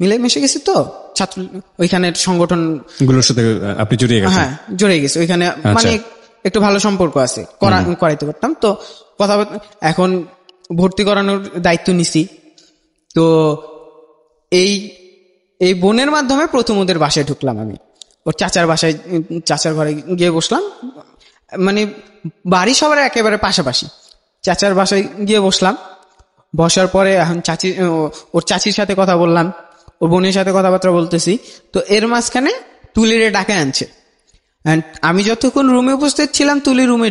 মিলে মিশে গেছি। তো ছাত্র ওইখানের সংগঠন গুলোর সাথে আপনি জড়িয়ে গেছেন? হ্যাঁ জড়িয়ে গেছি ওইখানে, মানে একটু ভালো সম্পর্ক আছে, করাইতে পারতাম। তো কথা এখন ভর্তি করানোর দায়িত্ব নিছি। তো এই বোনের মাধ্যমে প্রথম ওদের বাসায় ঢুকলাম। আমি ওর চাচার ঘরে গিয়ে বসলাম, মানে বাড়ি সবার একেবারে পাশাপাশি। চাচার বাসায় গিয়ে বসলাম। বসার পরে এখন ওর চাচির সাথে কথা বললাম, ওর বোনের সাথে কথাবার্তা বলতেছি। তো এর মাঝখানে তুলিরে ডাকে আনছে। আমি যতক্ষণ রুমে উপস্থিত ছিলাম তুলি রুমে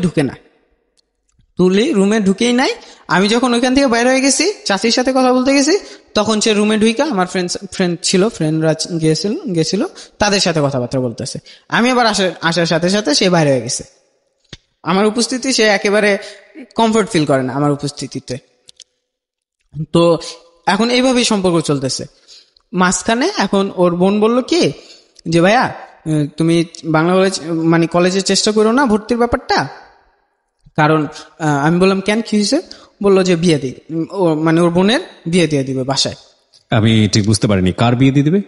ঢুকেই নাই। আমি যখন ওইখান থেকে বাইরে হয়ে গেছি, চাচির সাথে কথা বলতে গেছি, তখন সে রুমে ঢুইকা আমার ফ্রেন্ডরা গেছিল তাদের সাথে কথাবার্তা বলতেছে। আমি আবার আসার সাথে সাথে সে বাইরে হয়ে গেছে। আমার উপস্থিতি সে একেবারে কমফোর্ট ফিল করে না আমার উপস্থিতিতে। তো এখন এইভাবেই সম্পর্ক চলতেছে। মাঝখানে এখন ওর বোন বলল কি যে ভাইয়া তুমি বাংলা কলেজে চেষ্টা করো না ভর্তির ব্যাপারটা, কারণ আমি বললাম কেন কি হয়েছে? বললো যে বিয়ে দিই, মানে ওর বোনের বিয়ে দিয়ে দিবে বাসায়। আমি ঠিক বুঝতে পারিনি, কার বিয়ে দিয়ে দিবে?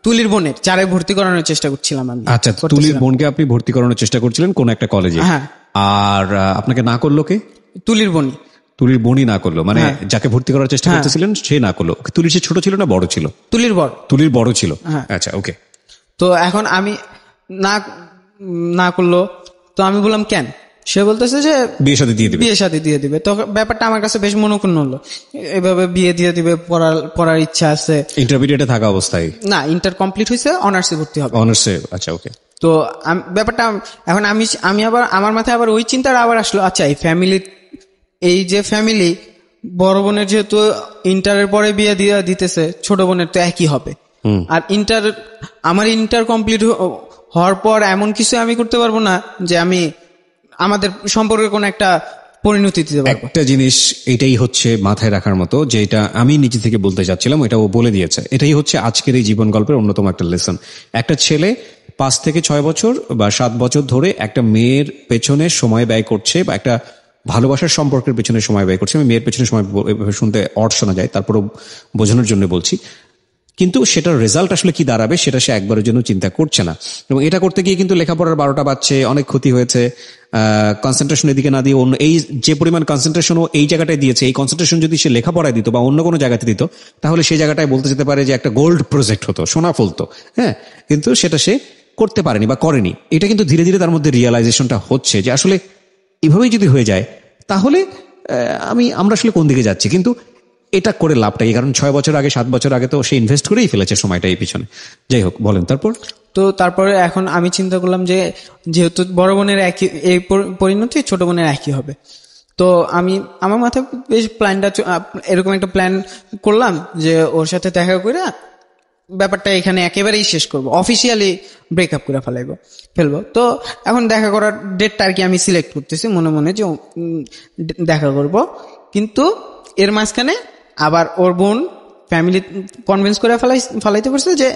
তুলির বোনের, যারে ভর্তি করানোর চেষ্টা করছিলাম আমি। আচ্ছা, তুলির বোনকে আপনি ভর্তি করানোর চেষ্টা করছিলেন কোন একটা কলেজে। হ্যাঁ। আর আপনাকে না করলো কে? তুলির বোনই। তুলির বোনই না করলো, মানে যাকে ভর্তি করার চেষ্টা করতেছিলেন সে না করলো। তুলির সে ছোট ছিল না বড় ছিল? তুলির বড়। তুলির বড় ছিল। আচ্ছা, ওকে। তো এখন আমি না করলো, তো আমি বললাম কেন? সে বলতেছে যে বিয়ে শাদী দিয়ে দিবে। তো ব্যাপারটা আমার কাছে বেশ মনোক্ষুণ্ণ হলো, এভাবে বিয়ে দিয়ে দিবে, পড়ার ইচ্ছা আছে। ইন্টারমিডিয়েটে থাকা অবস্থায়? না, ইন্টার কমপ্লিট হয়েছে, অনার্সে ভর্তি হবে। অনার্সে, আচ্ছা, ওকে। তো ব্যাপারটা এখন আমি আবার আমার মাথায় আবার ওই চিন্তাটা আবার আসলো, আচ্ছা এই যে ফ্যামিলি, বড় বোনের যেহেতু ইন্টারের পরে বিয়ে দিয়ে দিতেছে, ছোট বোনের তো একই হবে। আর আমার ইন্টার কমপ্লিট হওয়ার পর এমন কিছু আমি করতে পারবো না যে আমি আমাদের সম্পর্কে কোনো একটা পরিণতি দিতে পারবো। একটা জিনিস এটাই হচ্ছে মাথায় রাখার মতো, যেটা আমি নিজে থেকে বলতে চাচ্ছিলাম, এটা ও বলে দিয়েছে। এটাই হচ্ছে আজকের এই জীবন গল্পের অন্যতম একটা লেসন। একটা ছেলে 5 থেকে 6 বছর বা 7 বছর ধরে একটা মেয়ের পেছনে সময় ব্যয় করছে, বা একটা ভালোবাসার সম্পর্কের পেছনে সময় ব্যয় করছে। আমি মেয়ের পেছনে সময় শুনতে অড শোনা যায়, তারপরও বোঝানোর জন্য বলছি। কিন্তু সেটার রেজাল্ট আসলে কি দাঁড়াবে সেটা সে একবারের জন্য চিন্তা করছে না। এবং এটা করতে গিয়ে কিন্তু লেখাপড়ার 12টা বাজছে, অনেক ক্ষতি হয়েছে। কনসেন্ট্রেশন এদিকে না দিয়ে অন্য এই যে পরিমাণ কনসেন্ট্রেশনও এই জায়গাটায় দিয়েছে, এই কনসেন্ট্রেশন যদি সে লেখাপড়ায় দিত বা অন্য কোনো জায়গাতে দিত, তাহলে সেই জায়গাটায় বলতে যেতে পারে যে একটা গোল্ড প্রজেক্ট হতো, সোনা ফলতো। হ্যাঁ, কিন্তু সেটা সে করতে পারেনি বা করেনি। এটা কিন্তু ধীরে ধীরে তার মধ্যে রিয়েলাইজেশনটা হচ্ছে যে আসলে এভাবেই যদি হয়ে যায় তাহলে আমরা আসলে কোন দিকে যাচ্ছি। কিন্তু এটা করে লাভটা কি? কারণ 6 বছর আগে 7 বছর আগে তো সে ইনভেস্ট করেই ফেলেছে সময়টা এই পিছনে। যাই হোক, বলেন তারপরে এখন আমি চিন্তা করলাম যে যেহেতু বড় বোনের একই এই পরিণতি, ছোট বোনের একই হবে, তো আমি আমার মাথায় বেশ এরকম একটা প্ল্যান করলাম যে ওর সাথে দেখা করে ব্যাপারটা এখানে একেবারেই শেষ করব, অফিসিয়ালি ব্রেকআপ করে ফেলবো। তো এখন দেখা করার ডেটটা আর কি আমি সিলেক্ট করতেছি মনে মনে যে দেখা করব। কিন্তু এর মাঝখানে আবার ওর বোন ফ্যামিলি কনভিন্স করে ফেলাইতে পারছে যে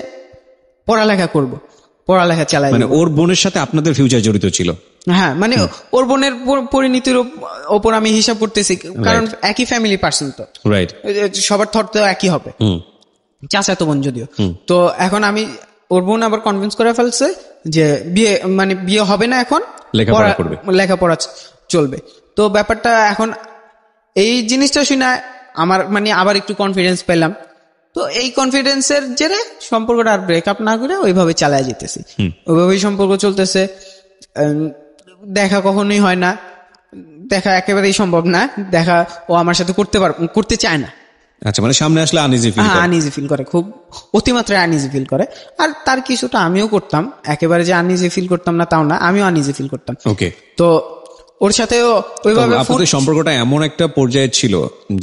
পড়ালেখা চালাই। মানে ওর বোনের সাথে আপনাদের ফিউচার জড়িত ছিল? হ্যাঁ, মানে ওর বোনের পরিণতির ওপর আমি হিসাব করতেছি, কারণ একই ফ্যামিলি পার্সন, তো রাইট, সবার থট তো একই হবে, চাচাতো বোন যদিও। তো এখন ওর বোন আবার কনভিন্স করে ফেলছে যে বিয়ে হবে না, এখন লেখাপড়া চলবে। তো ব্যাপারটা এখন এই জিনিসটা শুনে আমার আবার একটু কনফিডেন্স পেলাম। তো এই কনফিডেন্সের জেরে সম্পর্কটা আর ব্রেকআপ না করে ওইভাবে চালায় যেতেছি, ওইভাবেই সম্পর্ক চলতেছে। দেখা কখনোই হয় না, দেখা একেবারেই সম্ভব না, দেখা ও আমার সাথে করতে চায় না। আচ্ছা, মানে সামনে আসলে আনইজি ফিল করে, খুব অতিমাত্রায় আনইজি ফিল করে। আর তার কিছুটা আমিও করতাম, একেবারে যে আনইজি ফিল করতাম না তাও না, আমিও আনইজি ফিল করতাম। ওকে। তো ওর সাথে ওইভাবে আপনাদের সম্পর্কটা এমন একটা পর্যায়ে ছিল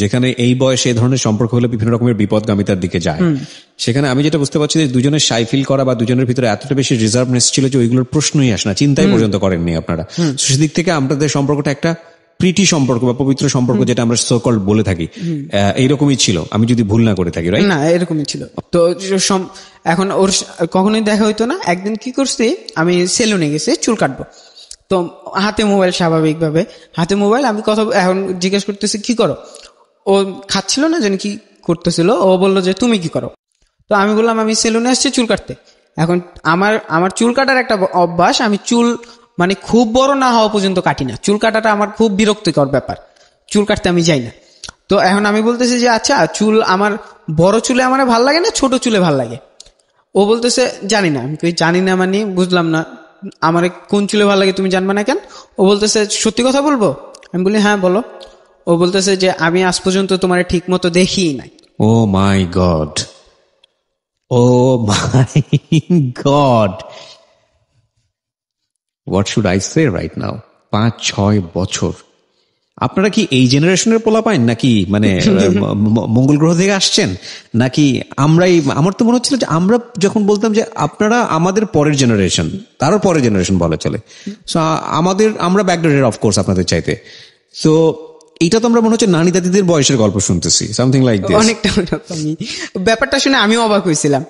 যেখানে এই বয়সে এই ধরনের সম্পর্ক হলে বিভিন্ন রকমের বিপদগামিতার দিকে যায়। সেখানে আমি যেটা বুঝতে পারছি যে দুজনের শাই ফিল করা বা দুজনের ভিতরে এতটা বেশি রিজার্ভনেস ছিল যে ওইগুলোর প্রশ্নই আসে না, চিন্তাই পর্যন্ত করেননি আপনারা। সেদিক থেকে আপনাদের সম্পর্কটা একটা প্রীতি সম্পর্ক বা পবিত্র সম্পর্ক, যেটা আমরা সো কল্ড বলে থাকি, এইরকমই ছিল, আমি যদি ভুল না করে থাকি, রাইট? না, এরকমই ছিল। তো এখন ওর কখনোই দেখা হইতো না। একদিন কি করছি, আমি সেলুনে গেছি চুল কাটবো, তো হাতে মোবাইল, স্বাভাবিকভাবে হাতে মোবাইল, আমি কথা এখন জিজ্ঞেস করতেছি কি করো, ও খাচ্ছিল না জানি কি করতেছিল, ও বললো যে তুমি কি করো। তো আমি বললাম আমি সেলুনে আসছি চুল কাটতে। এখন আমার চুল কাটার একটা অভ্যাস, আমি চুল খুব বড় না হওয়া পর্যন্ত কাটি না। চুল কাটাটা আমার খুব বিরক্তিকর ব্যাপার, চুল কাটতে আমি যাই না। তো এখন আমি বলতেছি যে আচ্ছা, চুল আমার বড় চুলে আমার ভাল লাগে না, ছোট চুলে ভাল লাগে। ও বলতেছে জানি না। আমি জানি না বুঝলাম না, আমার কোন চুলে ভালো লাগে তুমি জানবে না কেন? ও বলতেছে সত্যি কথা বলবো? আমি বলি হ্যাঁ বলো। ও বলতেছে যে আমি আজ পর্যন্ত তোমার ঠিক মতো দেখিই নাই। Oh my God, oh my God, what should I say right now? 5-6 বছর। আপনারা কি এই জেনারেশনের পোলা পাইন নাকি মঙ্গল গ্রহ থেকে আসছেন নাকি আমার তো মনে হচ্ছিল যে আমরা যখন বলতাম যে আপনারা আমাদের পরের জেনারেশন, তারও পরের জেনারেশন বলা চলে, সো আমরা ব্যাকডেটেড অফকোর্স আপনাদের চাইতে। তো এটা তো আমরা মনে হচ্ছে নানি দাদিদের বয়সের গল্প শুনতেছি, সামথিং লাইক দিস। অনেকটা ব্যাপারটা শুনে আমিও অবাক হয়েছিলাম।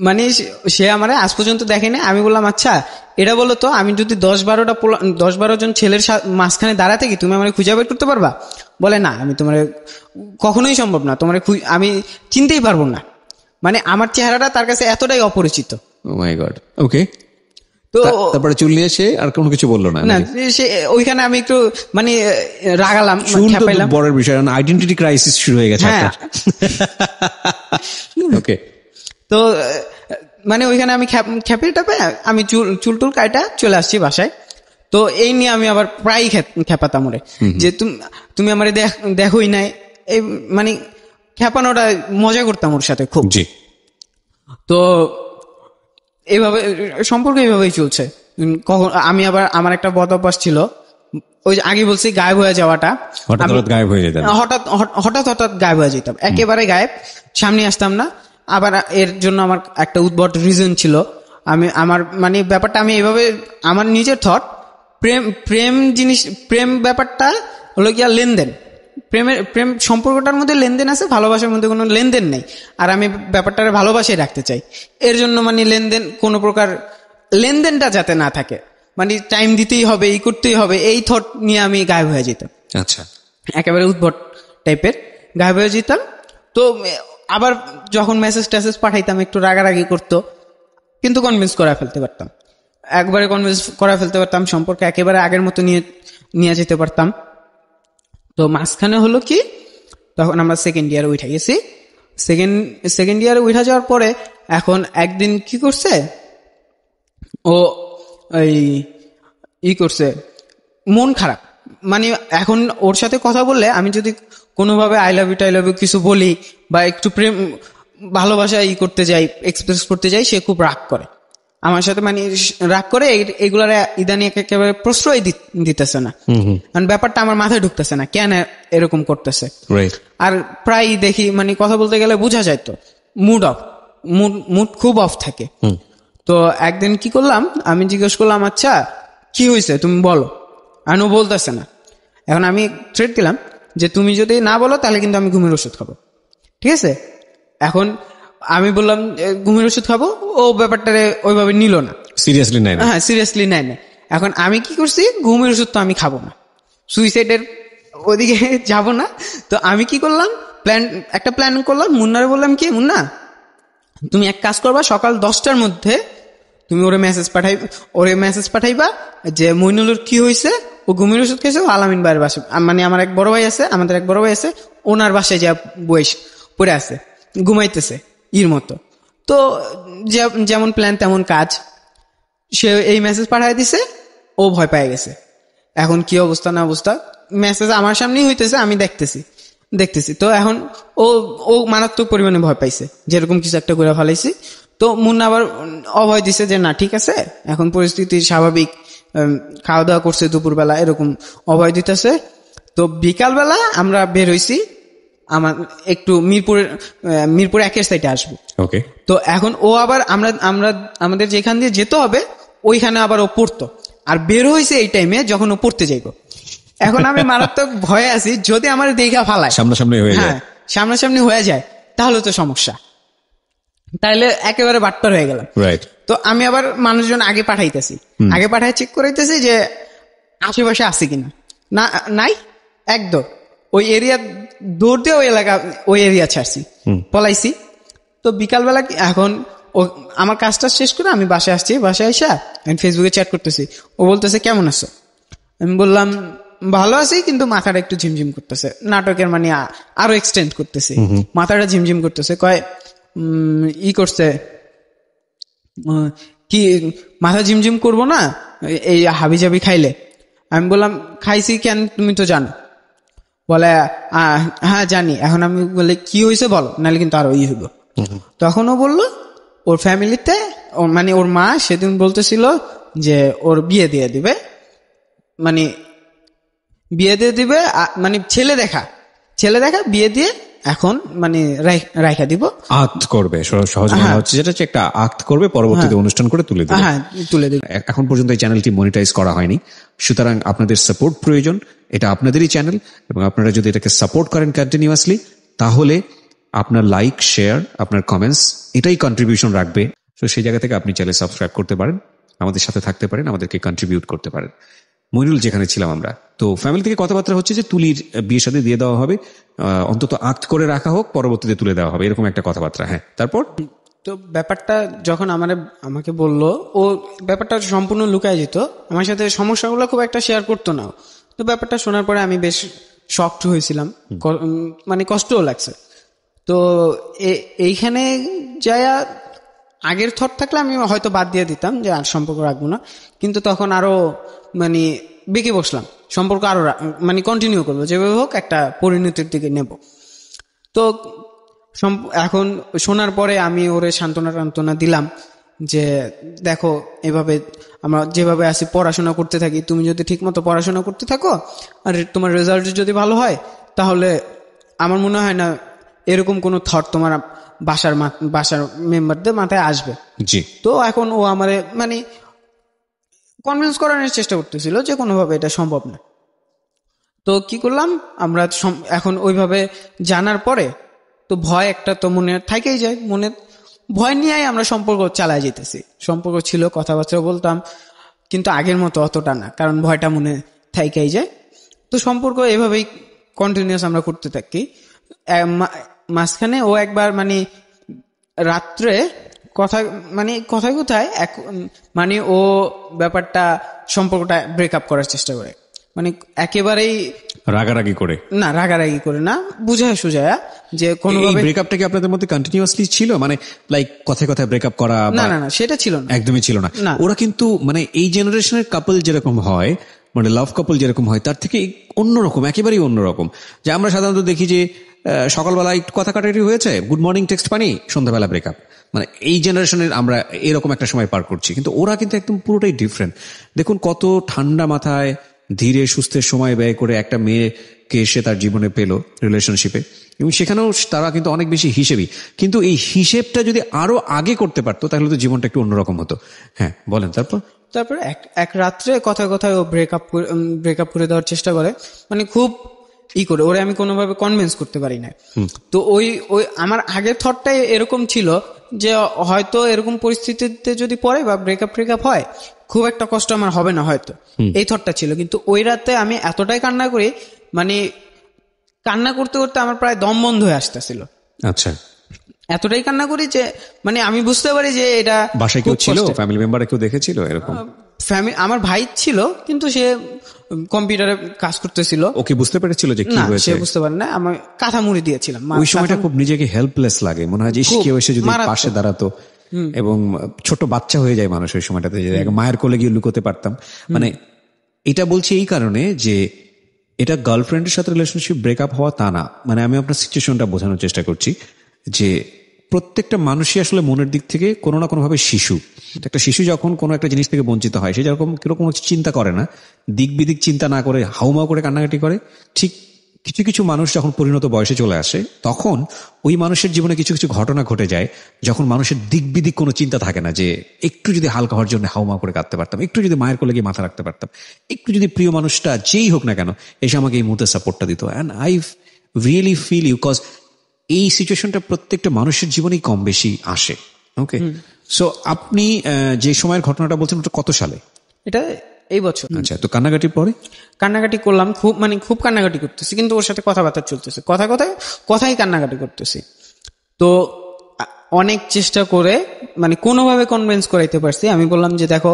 মানে সে আমার আজ পর্যন্ত দেখেনি। আমি বললাম আচ্ছা এটা বলো তো, আমি যদি 10-12 জন ছেলের মাঝখানে দাঁড়া থাকি, তুমি আমার খুঁজে বের করতে পারবা? বলে না, আমি তোমার কখনোই সম্ভব না, তোমার আমি চিনতেই পারবো না। মানে আমার চেহারাটা তার কাছে এতটাই অপরিচিত। ও মাই গড। ওকে, তো তারপরে চুল নিয়ে এসে আর কোনো কিছু বললো না? না, সে ওইখানে আমি একটু মানে রাগালাম, খেপাইলাম। বড় বিষয়, আইডেন্টিটি ক্রাইসিস শুরু হয়ে গেছে। ওকে, তো মানে ওইখানে আমি খেপে টাপে আমি চুল টুল কাটা চলে আসছি বাসায়। তো এই নিয়ে আমি আবার প্রায় খেপাতাম ওরে, যে তুমি আমার দেখোই নাই, এই মানে খেপানোটা মজা করতাম ওর সাথে খুব। তো এইভাবে সম্পর্ক এইভাবেই চলছে। কখন আমি আবার, আমার একটা বদ অভ্যাস ছিল, ওই আগে বলছি গায়েব হয়ে যাওয়াটা, গায়েব হয়ে যেতাম, হঠাৎ গায়েব হয়ে যেতাম, একেবারে গায়েব, সামনে আসতাম না। আবার এর জন্য আমার একটা উদ্ভট রিজন ছিল। আমার মানে ব্যাপারটা আমি এইভাবে, আমার নিজের থট, প্রেম ব্যাপারটা হলো গিয়া লেনদেন। প্রেম সম্পর্কটার মধ্যে লেনদেন আছে, ভালোবাসার মধ্যে কোনো লেনদেন নেই। আর আমি ব্যাপারটা ভালোবাসায় রাখতে চাই। এর জন্য মানে লেনদেন, কোনো প্রকার লেনদেনটা যাতে না থাকে, মানে টাইম দিতেই হবে, এই করতেই হবে, এই থট নিয়ে আমি গায়েব হয়ে যেতাম। আচ্ছা, একেবারে উদ্ভট টাইপের গায়েব হয়ে যেতাম। তো আবার যখন মেসেজ টেসেজ পাঠাইতাম একটু রাগারাগি করতো, কিন্তু কনভিন্স করা ফেলতে পারতাম, একবারে কনভিন্স করা ফেলতে পারতাম, সম্পর্কে একেবারে আগের মতো নিয়ে যেতে পারতাম। তো মাঝখানে হলো কি, তখন আমরা সেকেন্ড ইয়ারে উঠে গেছি। সেকেন্ড ইয়ারে উঠে যাওয়ার পরে এখন একদিন কি করছে, ও এই করছে, মন খারাপ। মানে এখন ওর সাথে কথা বললে, আমি যদি কোনোভাবে আই লাভ ইউ কিছু বলি বা একটু প্রেম ভালোবাসা করতে যাই, এক্সপ্রেস করতে যাই, সে খুব রাগ করে আমার সাথে, মানে রাগ করে এগুলার ইদানি একেবারে প্রশ্রয় দিতেছে না। কারণ ব্যাপারটা আমার মাথায় ঢুকতেছে না, কেন এরকম করতেছে। আর প্রায় দেখি মানে কথা বলতে গেলে বোঝা যায় তো মুড খুব অফ থাকে। তো একদিন কি করলাম, আমি জিজ্ঞেস করলাম আচ্ছা কি হয়েছে তুমি বলো। আর ও বলতেছে না। এখন আমি থ্রেট দিলাম যে তুমি যদি না বলো তাহলে কিন্তু আমি ঘুমের ওষুধ খাবো, ঠিক আছে? এখন আমি বললাম ঘুমের ওষুধ খাবো, ও ব্যাপারটা ওইভাবে নিল না, সিরিয়াসলি নেয় না। হ্যাঁ, সিরিয়াসলি নেয় না। এখন আমি কি করছি, ঘুমের ওষুধ তো আমি খাবো না, সুইসাইডের ওদিকে যাব না। তো আমি কি করলাম, একটা প্ল্যান করলাম। মুন্নারে বললাম কি, মুন্না তুমি এক কাজ করবা, সকাল 10টার মধ্যে তুমি ওরে মেসেজ পাঠাইবা যে মইনুলের কি হয়েছে, ও ঘুমের ওষুধ খেয়েছে, ও আলামিন ভাইয়ের বাসায়, মানে আমাদের এক বড় ভাই আছে, ওনার বাসায় যা বয়স পড়ে আছে, ঘুমাইতেছে ইর মতো। তো যেমন প্ল্যান তেমন কাজ, সে এই মেসেজ পাঠাই দিছে, ও ভয় পেয়ে গেছে। এখন কি অবস্থা না অবস্থা, মেসেজ আমার সামনেই হইতেছে, আমি দেখতেছি। তো এখন ও মারাত্মক পরিমাণে ভয় পাইছে, যেরকম কিছু একটা করে ফেলাইছি। তো মুন্না আবার অভয় দিছে যে না ঠিক আছে, এখন পরিস্থিতি স্বাভাবিক, খাওয়া দাওয়া করছে দুপুরবেলা, এরকম অভয় দিতেছে। তো বিকালবেলা আমরা বের হইছি, আমার একটু মিরপুর 1-এর সাইডে আসবো। ওকে। তো এখন ও আবার আমাদের যেখান দিয়ে যেতে হবে ওইখানে আবার ও পড়তো, আর বের হয়েছে এই টাইমে যখন ও পড়তে যাইব। এখন আমি মারাত্মক ভয়ে আছি, যদি আমার দেখা ফালায়, সামনাসামনি হয়ে যায় তাহলে তো সমস্যা, তাহলে একেবারে বাট্টার হয়ে গেলাম। তো আমি আবার মানুষজন আগে পাঠাই চেক করাইতেছি যে আশেপাশে আছে কিনা, না নাই, একদম ওই এরিয়া দৌড় দিয়ে ওই এরিয়া ছাড়ছি, পলাইছি। তো বিকালবেলা এখন আমার কাজটা শেষ করে আমি বাসায় আসছি, বাসায় এসে আমি ফেসবুকে চ্যাট করতেছি। ও বলতেছে কেমন আছো? আমি বললাম ভালো আছি, কিন্তু মাথাটা একটু ঝিমঝিম করতেছে, নাটকের মানে আরো এক্সটেন্ড করতেছে, মাথাটা ঝিমঝিম করতেছে। কয় করছে কি, মাথা ঝিমঝিম করবো না এই হাবিজাবি খাইলে? আমি বললাম খাইছি কেন, তুমি তো জানো। বলে হ্যাঁ জানি। এখন আমি বলে কি হয়েছে বলো, নাহলে কিন্তু আরো হইব। তখন ও বললো ওর ফ্যামিলিতে, মানে ওর মা সেদিন বলতেছিল যে ওর বিয়ে দিয়ে দিবে, মানে ছেলে দেখা বিয়ে দিয়ে এখন মানে রাইখা দিব, আক্ত করবে, সহজে হচ্ছে যেটা হচ্ছে একটা আক্ত করবে, পরবর্তীতে অনুষ্ঠান করে তুলে দেবে। হ্যাঁ, তুলে দেবে। এখন পর্যন্ত এই চ্যানেলটি মনিটাইজ করা হয়নি, সুতরাং আপনাদের সাপোর্ট প্রয়োজন। এটা আপনাদেরই চ্যানেল, এবং আপনারা যদি এটাকে সাপোর্ট করেন কন্টিনিউয়াসলি, তাহলে আপনার লাইক, শেয়ার, আপনার কমেন্টস এটাই কন্ট্রিবিউশন রাখবে। তো সেই জায়গা থেকে আপনি চাইলে সাবস্ক্রাইব করতে পারেন, আমাদের সাথে থাকতে পারেন, আমাদেরকে কন্ট্রিবিউট করতে পারেন। মইনুল যেখানে ছিলাম আমরা, তো ফ্যামিলি থেকে কথাবার্তা হচ্ছে যে তুলির বিয়ে শাদী দিয়ে দেওয়া হবে, অন্তত আক্ট করে রাখা হোক, পরবর্তীতে তুলে দেওয়া হবে, এরকম একটা কথাবার্তা। হ্যাঁ, তারপর তো ব্যাপারটা যখন আমাকে বললো, ও ব্যাপারটা সম্পূর্ণ লুকায় যেত, আমার সাথে সমস্যাগুলো খুব একটা শেয়ার করতো না। তো ব্যাপারটা শোনার পরে আমি বেশ শকড হয়েছিলাম, মানে কষ্টও লাগছে। তো এইখানে যায়া আগের থট থাকলে আমি হয়তো বাদ দিয়ে দিতাম যে আর সম্পর্ক রাখবো না, কিন্তু তখন আরো মানে বেঁকে বসলাম, সম্পর্ক আরো মানে কন্টিনিউ করবো, যেভাবে হোক একটা পরিণতির দিকে নেব। তো এখন শোনার পরে আমি ওরে সান্ত্বনা দিলাম যে দেখো, এভাবে আমরা যেভাবে আছি পড়াশোনা করতে থাকি, তুমি যদি ঠিক মতো পড়াশোনা করতে থাকো আর তোমার রেজাল্ট যদি ভালো হয়, তাহলে আমার মনে হয় না এরকম কোনো থট তোমার বাসার মেম্বারদের মাথায় আসবে। জি। তো এখন ও আমারে মানে কনভিন্স করানোর চেষ্টা করতেছিল যে কোনোভাবে এটা সম্ভব না। তো কি করলাম আমরা এখন ওইভাবে জানার পরে তো ভয় একটা তো মনে থাকেই যায়, মনে ভয় নিয়েই আমরা সম্পর্ক চালায় যেতেছি। সম্পর্ক ছিল, কথাবার্তা বলতাম, কিন্তু আগের মতো অতটা না, কারণ ভয়টা মনে থাকেই যায়। তো সম্পর্ক এভাবেই কন্টিনিউয়াস আমরা করতে থাকি। মাঝখানে ও একবার মানে রাত্রে কথায় মানে ও ব্যাপারটা সম্পর্কটা ব্রেকআপ করার চেষ্টা করে, মানে একেবারেই রাগারাগি করে না, বুঝায় সুঝায়া যে কোনোভাবে। ব্রেকআপটা কি আপনাদের মধ্যে কন্টিনিউয়াসলি ছিল, মানে লাইক কথায় কথায় ব্রেকআপ করা? না, সেটা ছিল না, একদমই ছিল না। ওরা কিন্তু মানে এই জেনারেশনের কাপল যেরকম হয়, মানে লাভ কাপল যেরকম হয়, তার থেকে অন্যরকম, একেবারেই অন্যরকম। যে আমরা সাধারণত দেখি যে সকালবেলা একটু কথা কাটাকাটি হয়েছে, গুড মর্নিং টেক্সট পানি, সন্ধ্যাবেলা ব্রেকআপ। মানে এই জেনারেশনের আমরা এরকম একটা সময় পার করছি, কিন্তু ওরা কিন্তু একদম পুরোটাই ডিফারেন্ট। দেখুন কত ঠান্ডা মাথায় ধীরে সুস্থে সময় ব্যয় করে একটা মেয়েকে সে তার জীবনে পেল রিলেশনশিপে, এবং সেখানেও তারা কিন্তু অনেক বেশি হিসেবি। কিন্তু এই হিসেবটা যদি আরো আগে করতে পারতো তাহলে তো জীবনটা একটু অন্যরকম হতো। হ্যাঁ, বলেন। তারপর এক রাত্রে কথায় ও ব্রেকআপ করে দেওয়ার চেষ্টা করে, মানে খুব করে ওরে আমি কোনোভাবে কনভিন্স করতে পারি না। তো ওই আমার আগের থটটাই এরকম ছিল যে হয়তো এরকম পরিস্থিতিতে যদি পড়ে বা ব্রেকআপ হয়, খুব একটা কষ্ট আমার হবে না হয়তো, এই থটটা ছিল। কিন্তু ওই রাতে আমি এতটাই কান্না করি, মানে কান্না করতে করতে আমার প্রায় দম বন্ধ হয়ে আসতেছিল। আচ্ছা, এতটাই কান্না করি যে মানে আমি বুঝতে পারি যে এটা বাসায় কেউ ছিল, ফ্যামিলি মেম্বার কেউ দেখেছিল এরকম? আমার ভাই ছিল, কিন্তু সে কম্পিউটারে কাজ করতেছিল। ওকে বুঝতে পেরেছিল যে কি হয়েছে? সে বুঝতে পারে না, আমি কাঁথা মুড়ি দিয়েছিলাম। ওই সময়টা খুব নিজেকে হেল্পলেস লাগে, মনে হয় যে কেউ এসে যদি পাশে দাঁড়াতো, এবং ছোট বাচ্চা হয়ে যায় মানুষ ওই সময়টাতে, যে মায়ের কোলে গিয়ে লুকোতে পারতাম। মানে এটা বলছি এই কারণে যে এটা গার্লফ্রেন্ডের সাথে রিলেশনশিপ ব্রেকআপ হওয়া তা না, মানে আমি আপনার সিচুয়েশনটা বোঝানোর চেষ্টা করছি যে প্রত্যেকটা মানুষই আসলে মনের দিক থেকে কোনো না কোনোভাবে শিশু। একটা শিশু যখন কোনো একটা জিনিস থেকে বঞ্চিত হয়, সে যেরকম কিরকম চিন্তা করে না, দিক বিদিক চিন্তা না করে হাউমাউ করে কান্নাকাটি করে, ঠিক কিছু কিছু মানুষ যখন পরিণত বয়সে চলে আসে, তখন ওই মানুষের জীবনে কিছু কিছু ঘটনা ঘটে যায়, যখন মানুষের দিক বিদিক কোনো চিন্তা থাকে না, যে একটু যদি হালকা হওয়ার জন্য হাউমাউ করে কাঁদতে পারতাম, একটু যদি মায়ের কোলে গিয়ে মাথা রাখতে পারতাম, একটু যদি প্রিয় মানুষটা যেই হোক না কেন এসে আমাকে এই মুহূর্তে সাপোর্টটা দিত। And I really feel you, cause এই সিচুয়েশনটা প্রত্যেকটা মানুষের জীবনেই কম বেশি আসে। ওকে, সো আপনি যে সময়ের ঘটনাটা বলছেন ওটা কত সালে? এটা এই বছর। আচ্ছা, তো কান্নাকাটির পরে? কান্নাকাটি করলাম, খুব কান্নাকাটি করতেছি, কিন্তু ওর সাথে কথাবার্তা চলতেছে, কথাই কান্নাকাটি করতেছি। তো অনেক চেষ্টা করে মানে কোনোভাবে কনভিন্স করাইতে পারছি। আমি বললাম যে দেখো,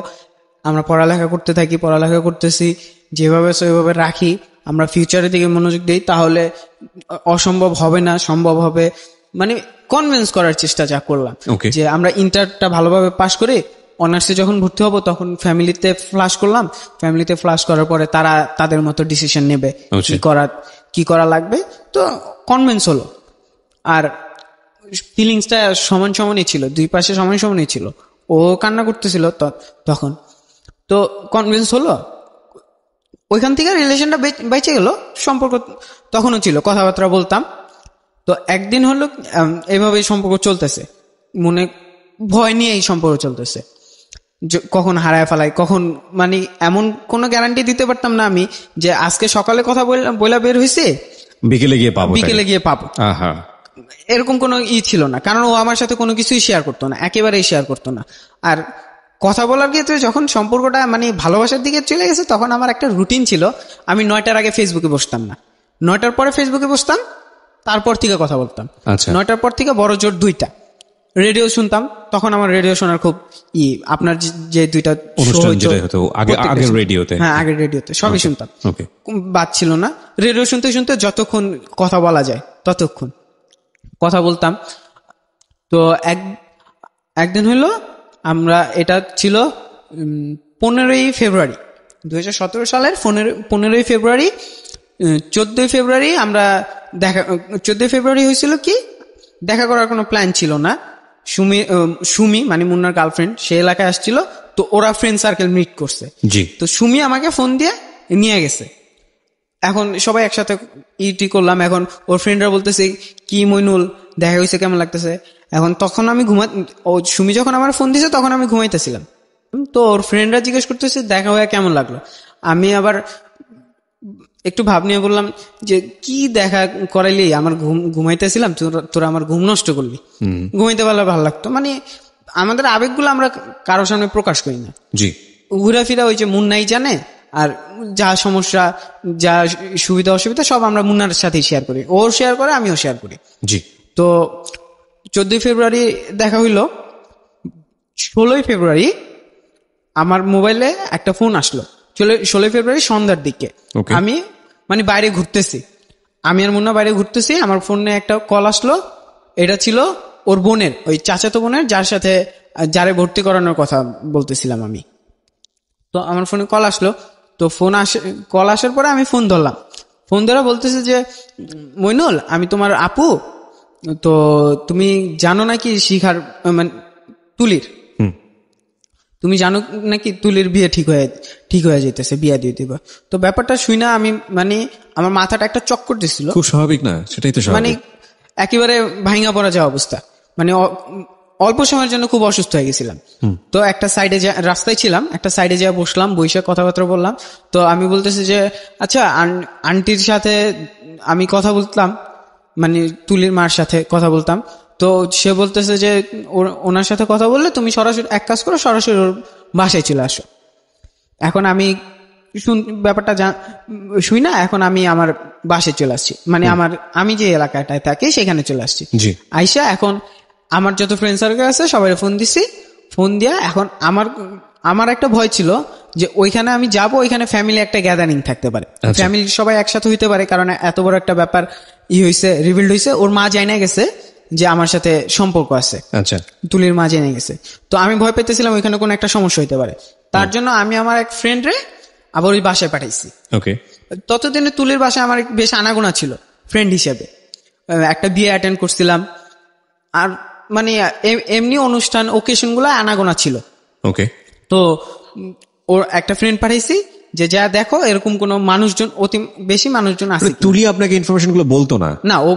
আমরা পড়ালেখা করতেছি, যেভাবে সেভাবে রাখি, আমরা ফিউচারের দিকে মনোযোগ দিই, তাহলে অসম্ভব হবে না, সম্ভব হবে। মানে কনভিন্স করার চেষ্টা যা করলাম, যে আমরা ইন্টারটা ভালোভাবে পাস করে অনার্সে যখন ভর্তি হব তখন ফ্যামিলিতে ফ্লাশ করার পরে তারা তাদের মতো ডিসিশন নেবে কি করা লাগবে। তো কনভিন্স হলো, আর ফিলিংসটা সমানই ছিল, দুই পাশে সমানই ছিল। ও কান্না করতেছিল তখন, তো কনভিন্স হলো, ওইখান থেকে রিলেশনটা বেঁচে গেল। সম্পর্ক তখনও ছিল, কথাবার্তা বলতাম। তো একদিন হলো এভাবেই সম্পর্ক চলতেছে, মনে ভয় নিয়ে এই সম্পর্ক চলতেছে, কখন হারায় ফেলাই, কখন মানে এমন কোনো গ্যারান্টি দিতে পারতাম না আমি যে আজকে সকালে কথা বইলা বের হয়েছে, বিকেলে গিয়ে পাবো। এরকম কোনো ছিল না, কারণ ও আমার সাথে কোনো কিছুই শেয়ার করতো না, একেবারেই শেয়ার করতো না। আর কথা বলার ক্ষেত্রে যখন সম্পর্কটা মানে ভালোবাসার দিকে চলে গেছে, তখন আমার একটা রুটিন ছিল, আমি 9টার আগে ফেসবুকে বসতাম না, 9টার পরে ফেসবুকে বসতাম, তারপর থেকে কথা বলতাম। 9টার পর থেকে বড় জোর 2টা রেডিও শুনতাম, তখন আমার রেডিও শোনার খুব আপনার যে 2টা অনুষ্ঠান যেটা হতো আগের রেডিওতে, হ্যাঁ আগের রেডিওতে সবই শুনতাম, বাদ ছিল না। রেডিও শুনতে শুনতে যতক্ষণ কথা বলা যায় ততক্ষণ কথা বলতাম। তো একদিন হলো, আমরা এটা ছিল 15ই ফেব্রুয়ারি 2017 সালের 15ই ফেব্রুয়ারি। 14ই ফেব্রুয়ারি আমরা 14ই ফেব্রুয়ারি হয়েছিল কি, দেখা করার কোনো প্ল্যান ছিল না। সুমি মানে মুন্নার গার্লফ্রেন্ড, সে এলাকায় আসছিল, তো ওরা ফ্রেন্ড সার্কেল মিট করছে। তো সুমি আমাকে ফোন দিয়ে নিয়ে গেছে। এখন সবাই একসাথে করলাম। এখন ওর ফ্রেন্ডরা বলতেছে, কি মইনুল দেখা হয়েছে, কেমন লাগতেছে? এখন তখন আমি সুমি যখন আমার ফোন দিয়েছে তখন আমি ঘুমাইতেছিলাম। তো ওর ফ্রেন্ডরা জিজ্ঞেস করতেছে দেখা হয়ে কেমন লাগলো। আমি আবার একটু ভাব নিয়ে বললাম যে কি দেখা করাইলি, আমার ঘুমাইতেছিলাম, তোরা আমার ঘুম নষ্ট করলি। ঘুমাইতে পারলে ভালো লাগতো। মানে আমাদের আবেগগুলো আমরা কারোর সামনে প্রকাশ করি না। ঘুরাফিরা ওই যে মুন্নাই জানে, আর যা সমস্যা যা সুবিধা অসুবিধা সব আমরা মুন্নার সাথেই শেয়ার করি, ও শেয়ার করে আমিও শেয়ার করি। তো 14ই ফেব্রুয়ারি দেখা হইলো। 16ই ফেব্রুয়ারি আমার মোবাইলে একটা ফোন আসলো। 16ই ফেব্রুয়ারি সন্ধ্যার দিকে আমি মানে বাইরে ঘুরতেছি, আমি আর মুন্না বাইরে ঘুরতেছি, আমার ফোনে একটা কল আসলো। এটা ছিল ওর বোনের, ওই চাচাতো বোনের, যারে ভর্তি করানোর কথা বলতেছিলাম আমি। তো আমার ফোনে কল আসলো। তো কল আসার পরে আমি ফোন ধরলাম। ফোন ধরে বলতেছে যে মইনুল, আমি তোমার আপু, তো তুমি জানো নাকি শিখার মানে তুলির, তুমি জানো নাকি তুলির বিয়ে ঠিক হয়ে যেতেছে, বিয়ে দিয়ে দিবা। তো ব্যাপারটা শুই না আমি মানে আমার মাথাটা একটা চক্কর দিছিল। খুব স্বাভাবিক না? সেটাই তো মানে একেবারে ভাঙা পড়া যাওয়া অবস্থা, মানে অল্প সময়ের জন্য খুব অসুস্থ হয়ে গেছিলাম। তো একটা সাইডে রাস্তায় ছিলাম, একটা সাইডে যা বসলাম, বসে কথাবার্তা বললাম। তো আমি বলতেছি যে আচ্ছা আন্টির সাথে আমি কথা বলতাম, মানে তুলির মার সাথে কথা বলতাম। তো সে বলতেছে যে ওনার সাথে কথা বললে তুমি সরাসরি এক কাজ করো, সরাসরি ওর বাসায় চলে আসো। এখন আমি ব্যাপারটা শুই না, এখন আমি আমার বাসায় চলে আসছি, মানে আমি যে এলাকাটায় থাকি সেখানে চলে আসছি। আইসা এখন আমার যত ফ্রেন্ড সার্কেল আছে সবাই ফোন দিছি। ফোন দিয়া এখন আমার একটা ভয় ছিল যে ওইখানে আমি যাব, ওইখানে ফ্যামিলি একটা গ্যাদারিং থাকতে পারে, ফ্যামিলি সবাই একসাথে হইতে পারে, কারণ এত বড় একটা ব্যাপার হয়েছে, রিভিল্ড হয়েছে। ওর মা জানা গেছে যে আমার সাথে সম্পর্ক আছে, তুলির মা জেনে গেছে। তো আমি ভয় পেতেছিলাম ওইখানে কোনো একটা সমস্যা হইতে পারে, তার জন্য আমি আমার এক ফ্রেন্ডরে আবার ওই বাসায় পাঠাইছি। ততদিনে তুলির বাসায় আমার বেশ আনাগোনা ছিল ফ্রেন্ড হিসেবে, একটা বিয়ে অ্যাটেন্ড করছিলাম, আর মানে এমনি অনুষ্ঠান ওকেশন গুলো আনাগোনা ছিল। তো ওর একটা ফ্রেন্ড পাঠাইছি যে যা দেখো এরকম কোন মানুষজন, অতি বেশি মানুষজন আছে। তুলি আপনাকে ইনফরমেশন গুলো বলতো না? না, ও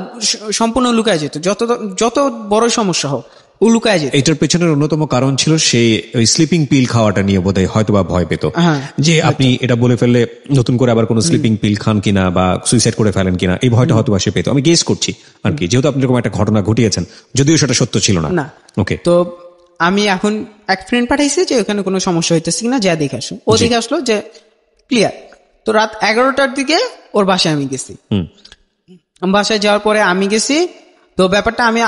সম্পূর্ণ লুকায় যেত, যত বড় সমস্যা হোক ও লুকায় যেত। এটার পেছনের অন্যতম কারণ ছিল সেই ওই স্লিপিং পিল খাওয়াটা নিয়ে বোধহয় হয়তোবা ভয় পেত, যে আপনি এটা বলে ফেললে নতুন করে আবার কোনো স্লিপিং পিল খান কিনা বা সুইসাইড করে ফেলেন কিনা, এই ভয়টা হয়তোবা সে পেত। আমি গেস করছি আর কি, যেহেতু আপনি এরকম একটা ঘটনা ঘটিয়েছেন, যদিও সেটা সত্য ছিল না। তো আমি এখন এক ফ্রেন্ড পাঠাইছি যে ওখানে কোনো সমস্যা হইতেছে কিনা, যা দেখে আসো। ও দেখে আসলো যে ক্লিয়ার। তো রাত 11টার দিকে ওর বাসায় আমি গেছি। বাসায় যাওয়ার পরে আমি গেছি, তো ব্যাপারটা আমি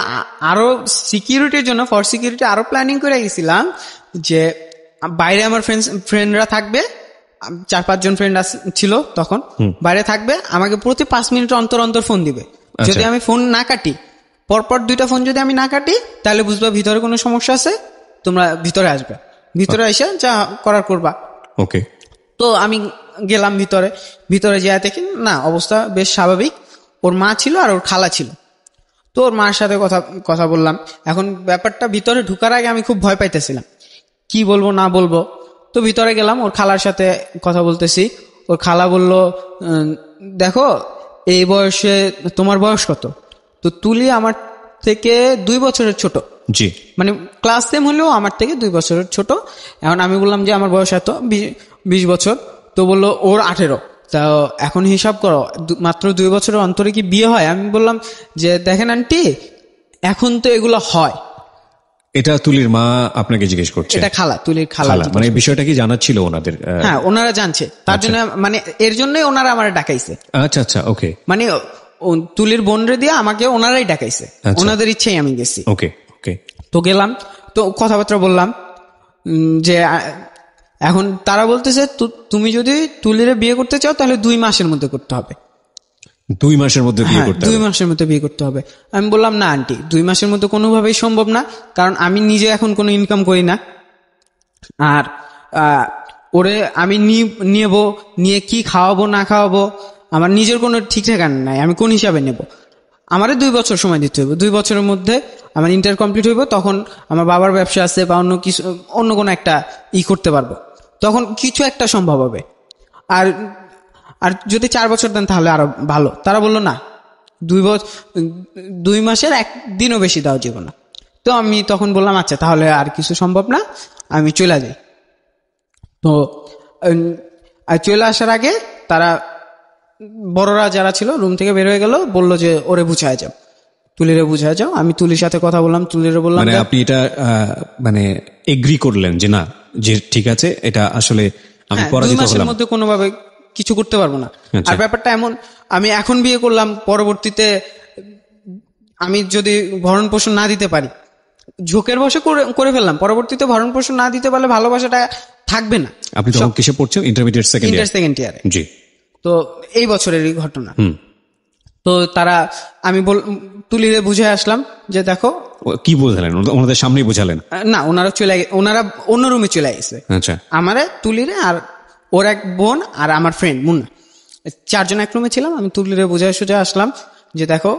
আরো সিকিউরিটির জন্য, ফর সিকিউরিটি আরো প্ল্যানিং করে গেছিলাম যে বাইরে আমার ফ্রেন্ডরা থাকবে, 4-5 জন ফ্রেন্ড ছিল তখন, বাইরে থাকবে, আমাকে প্রতি 5 মিনিট অন্তর অন্তর ফোন দিবে। যদি আমি ফোন না কাটি, পরপর 2টা ফোন যদি আমি না কাটি, তাহলে বুঝবা ভিতরে কোনো সমস্যা আছে, তোমরা ভিতরে আসবে, ভিতরে এসে যা করার করবা। তো আমি গেলাম ভিতরে যেয়ে দেখি না, অবস্থা বেশ স্বাভাবিক। ওর মা ছিল আর ওর খালা ছিল। তো ওর মার সাথে কথা বললাম। এখন ব্যাপারটা ভিতরে ঢুকার আগে আমি খুব ভয় পাইতেছিলাম, কি বলবো না বলবো। তো ভিতরে গেলাম, ওর খালার সাথে কথা বলতেছি। ওর খালা বলল, দেখো এই বয়সে তোমার বয়স কত? তো তুলি আমার থেকে 2 বছরের ছোট, মানে ক্লাস সেম হলেও আমার থেকে 2 বছরের ছোট। এখন আমি বললাম যে আমার বয়স এত, 20 বছর। তো বললো ওর 18। তো এখন হিসাব করো মাত্র 2 বছরের অন্তরে কি বিয়ে হয়? আমি বললাম যে দেখেন আন্টি, এখন তো এগুলো হয়। এটা তুলির মা আপনাকে জিজ্ঞেস করছে? এটা খালা, তুলির খালা। মানে বিষয়টা কি জানা ছিল ওনাদের? হ্যাঁ, ওনারা জানছে, তার জন্য মানে এর জন্যই ওনারা আমার ডাকাইছে। আচ্ছা আচ্ছা, ওকে। মানে তুলির বোনরে দিয়ে আমাকে ওনারাই ডাকাইছে, ওনাদের ইচ্ছেই আমি গেছি। ওকে ওকে। তো গেলাম, তো কথাবার্তা বললাম যে এখন তারা বলতেছে তুমি যদি তুলিরে বিয়ে করতে চাও তাহলে 2 মাসের মধ্যে করতে হবে। 2 মাসের মধ্যে বিয়ে করতে হবে? 2 মাসের মধ্যে বিয়ে করতে হবে। আমি বললাম না আন্টি, 2 মাসের মধ্যে কোনোভাবেই সম্ভব না, কারণ আমি নিজে এখন কোনো ইনকাম করি না, আর ওরে আমি নিয়ে কি খাওয়াবো না খাওয়াবো আমার নিজের কোনো ঠিক ঠিকানা নাই, আমি কোন হিসাবে নেব? আমারে 2 বছর সময় দিতে হবে, 2 বছরের মধ্যে আমার ইন্টার কমপ্লিট হইব, তখন আমার বাবার ব্যবসা আছে বা অন্য কোনো একটা করতে পারবো, তখন কিছু একটা সম্ভব হবে। আর যদি 4 বছর দেন তাহলে আরো ভালো। তারা বললো না, 2 মাসের 1 দিনও বেশি দেওয়া যাবে না। তো আমি তখন বললাম আচ্ছা তাহলে আর কিছু সম্ভব না, আমি চলে যাই। তো চলে আসার আগে তারা বড়রা যারা ছিল রুম থেকে বের হয়ে গেল, বললো যে ওরে বুঝায় যাও, তুলিরে বুঝায় যাও। আমি তুলির সাথে কথা বললাম, তুলিরে বললাম, মানে আপনি এটা মানে এগ্রি করলেন যে না, যে ঠিক আছে, এটা আসলে আমি পরাজিত হলাম, 2 মাসের মধ্যে কোনোভাবে কিছু করতে পারবো না। আর ব্যাপারটা এমন, আমি এখন বিয়ে করলাম, পরবর্তীতে আমি যদি ভরণ পোষণ না দিতে পারি, ঝোঁকের বসে করে ফেললাম, পরবর্তীতে ভরণ পোষণ না দিতে পারলে ভালোবাসাটা থাকবে না। আপনি তখন কিসে পড়ছেন? ইন্টারমিডিয়েট সেকেন্ড ইয়ারে। জি। তো এই বছরেরই ঘটনা। তো আমি তুলিরে বুঝে আসলাম যে দেখো। কি বোঝালেন? ওনাদের সামনেই বোঝালেন? না, ওনারা অন্য রুমে চলে গেছে। আচ্ছা। আমারে, তুলিরে আর ওর এক বোন আর আমার ফ্রেন্ড মুন্না, 4 জন এক রুমে ছিলাম। আমি তুলিরে বুঝে সোজা আসলাম যে দেখো,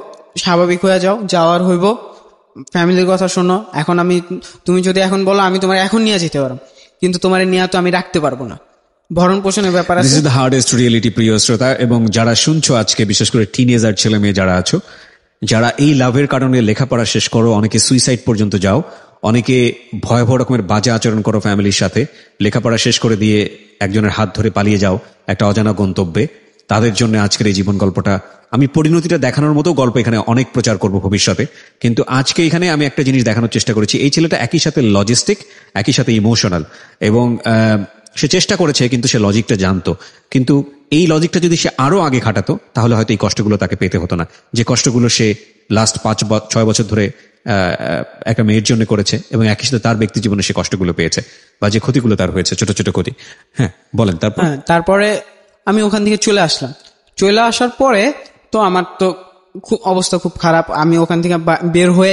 স্বাভাবিক হয়ে যাওয়ার হইব, ফ্যামিলির কথা শোনো। এখন তুমি যদি এখন বলো আমি তোমার এখন নিয়ে যেতে পারো, কিন্তু তোমার নিয়ে তো আমি রাখতে পারবো না, ভরণ পোষণের ব্যাপার আছে। This is the hardest reality, প্রিয় শ্রোতা এবং যারা শুনছো আজকে, বিশেষ করে টিনেজার ছেলে মেয়ে যারা আছো, যারা এই লাভের কারণে লেখাপড়া শেষ করো, অনেকে সুইসাইড পর্যন্ত যাও, অনেকে ভয়াবহ রকমের বাজে আচরণ করো ফ্যামিলির সাথে, লেখাপড়া শেষ করে দিয়ে একজনের হাত ধরে পালিয়ে যাও একটা অজানা গন্তব্যে, তাদের জন্য আজকের এই জীবন গল্পটা। আমি পরিণতিটা দেখানোর মতো গল্প এখানে অনেক প্রচার করব ভবিষ্যতে, কিন্তু আজকে এখানে আমি একটা জিনিস দেখানোর চেষ্টা করেছি। এই ছেলেটা একই সাথে লজিস্টিক, একই সাথে ইমোশনাল, এবং সে চেষ্টা করেছে, কিন্তু সে লজিকটা জানতো। কিন্তু এই লজিকটা যদি সে আরো আগে খাটাতো, তাহলে হয়তো এই কষ্টগুলো তাকে পেতে হতো না, যে কষ্টগুলো সে লাস্ট 5-6 বছর ধরে একটা মেয়ের জন্য করেছে, এবং একই সাথে তার ব্যক্তি জীবনে সে কষ্টগুলো পেয়েছে, বা যে ক্ষতিগুলো তার হয়েছে, ছোট ছোট ক্ষতি। হ্যাঁ, বলেন। তারপরে আমি ওখান থেকে চলে আসলাম। চলে আসার পরে তো আমার তো খুব অবস্থা খুব খারাপ। আমি ওখান থেকে বের হয়ে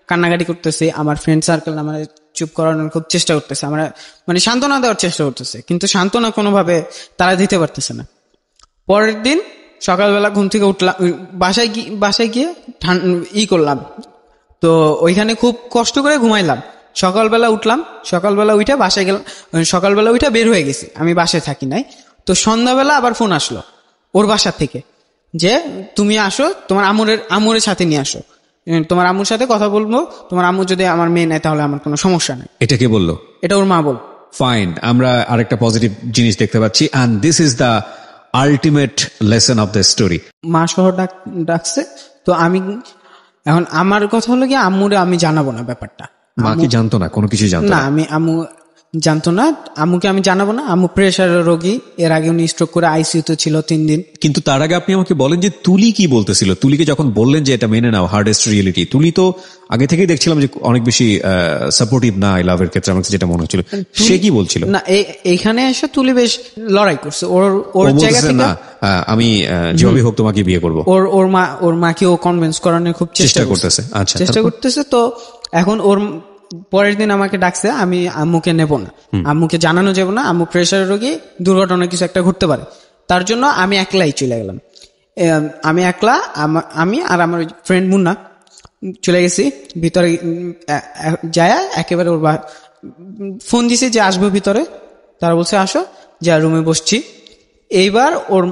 কান্নাকাটি করতেছি। আমার ফ্রেন্ড সার্কেল আমার চুপ করানোর খুব চেষ্টা করতেছে, আমরা মানে সান্ত্বনা দেওয়ার চেষ্টা করতেছে, কিন্তু সান্ত্বনা কোনোভাবে তারা দিতে পারতেছে না। পরের দিন সকালবেলা ঘুম থেকে উঠলাম, বাসায় গিয়ে করলাম, তো ওইখানে খুব কষ্ট করে ঘুমাইলাম। সকালবেলা উঠলাম, সকালবেলা উঠে বাসায় গেলাম, সকালবেলা উঠে বের হয়ে গেছি, আমি বাসায় থাকি নাই। তো সন্ধ্যাবেলা আবার ফোন আসলো ওর বাসার থেকে যে তুমি আসো, তোমার আমুরের সাথে নিয়ে আসো, তোমার আম্মুর সাথে কথা বলবো, তোমার আম্মু যদি আমার মেয়ে নেয় তাহলে আমার কোনো সমস্যা নেই। এটা কে বললো? এটা ওর মা বল। ফাইন, আমরা আরেকটা পজিটিভ জিনিস দেখতে পাচ্ছি, and this is the ultimate lesson of the story. মা সহ ডাকছে। তো আমি এখন আমার কথা হলো কি, আম্মুরে আমি জানাবো না ব্যাপারটা। মা কি জানতো না? কোনো কিছু জানতো না? আম্মু জানতো না, আম্মুকে আমি জানাবো না। আম্মু প্রেশারের রোগী, এর আগে উনি স্ট্রোক করে আইসিইউতে ছিল 3 দিন। কিন্তু তার আগে আপনি আমাকে বলেন যে তুলি কি বলতেছিল। তুলিকে যখন বললেন যে এটা মেনে নাও, হার্ডেস্ট রিয়েলিটি, তুলি তো আগে থেকেই দেখছিলাম যে অনেক বেশি সাপোর্টিভ না এই লাভের ক্ষেত্রে, আমার যেটা মনে হচ্ছিল। সে কি বলছিল? না, এইখানে এসে তুলি বেশ লড়াই করছে। ওর জায়গা থেকে না, আমি যেভাবে হোক তোমাকে বিয়ে করবো, ওর মাকে ও কনভিন্স করানোর খুব চেষ্টা করতেছে। আচ্ছা, চেষ্টা করতেছে। তো এখন ওর পরের দিন আমাকে ডাকছে, আমি আম্মুকে নেব না, আম্মুকে জানানো যাবে না, আম্মু প্রেশারের রোগী, দুর্ঘটনা কিছু একটা ঘটতে পারে। তার জন্য আমি একলাই চলে গেলাম। আমি একলা, আমি আর আমার ফ্রেন্ড মুন্না চলে গেছি ভিতরে। যায় একেবারে ওর ফোন দিছি যে আসবো ভিতরে, তারা বলছে আসো, যা রুমে বসছি। এইবার ওর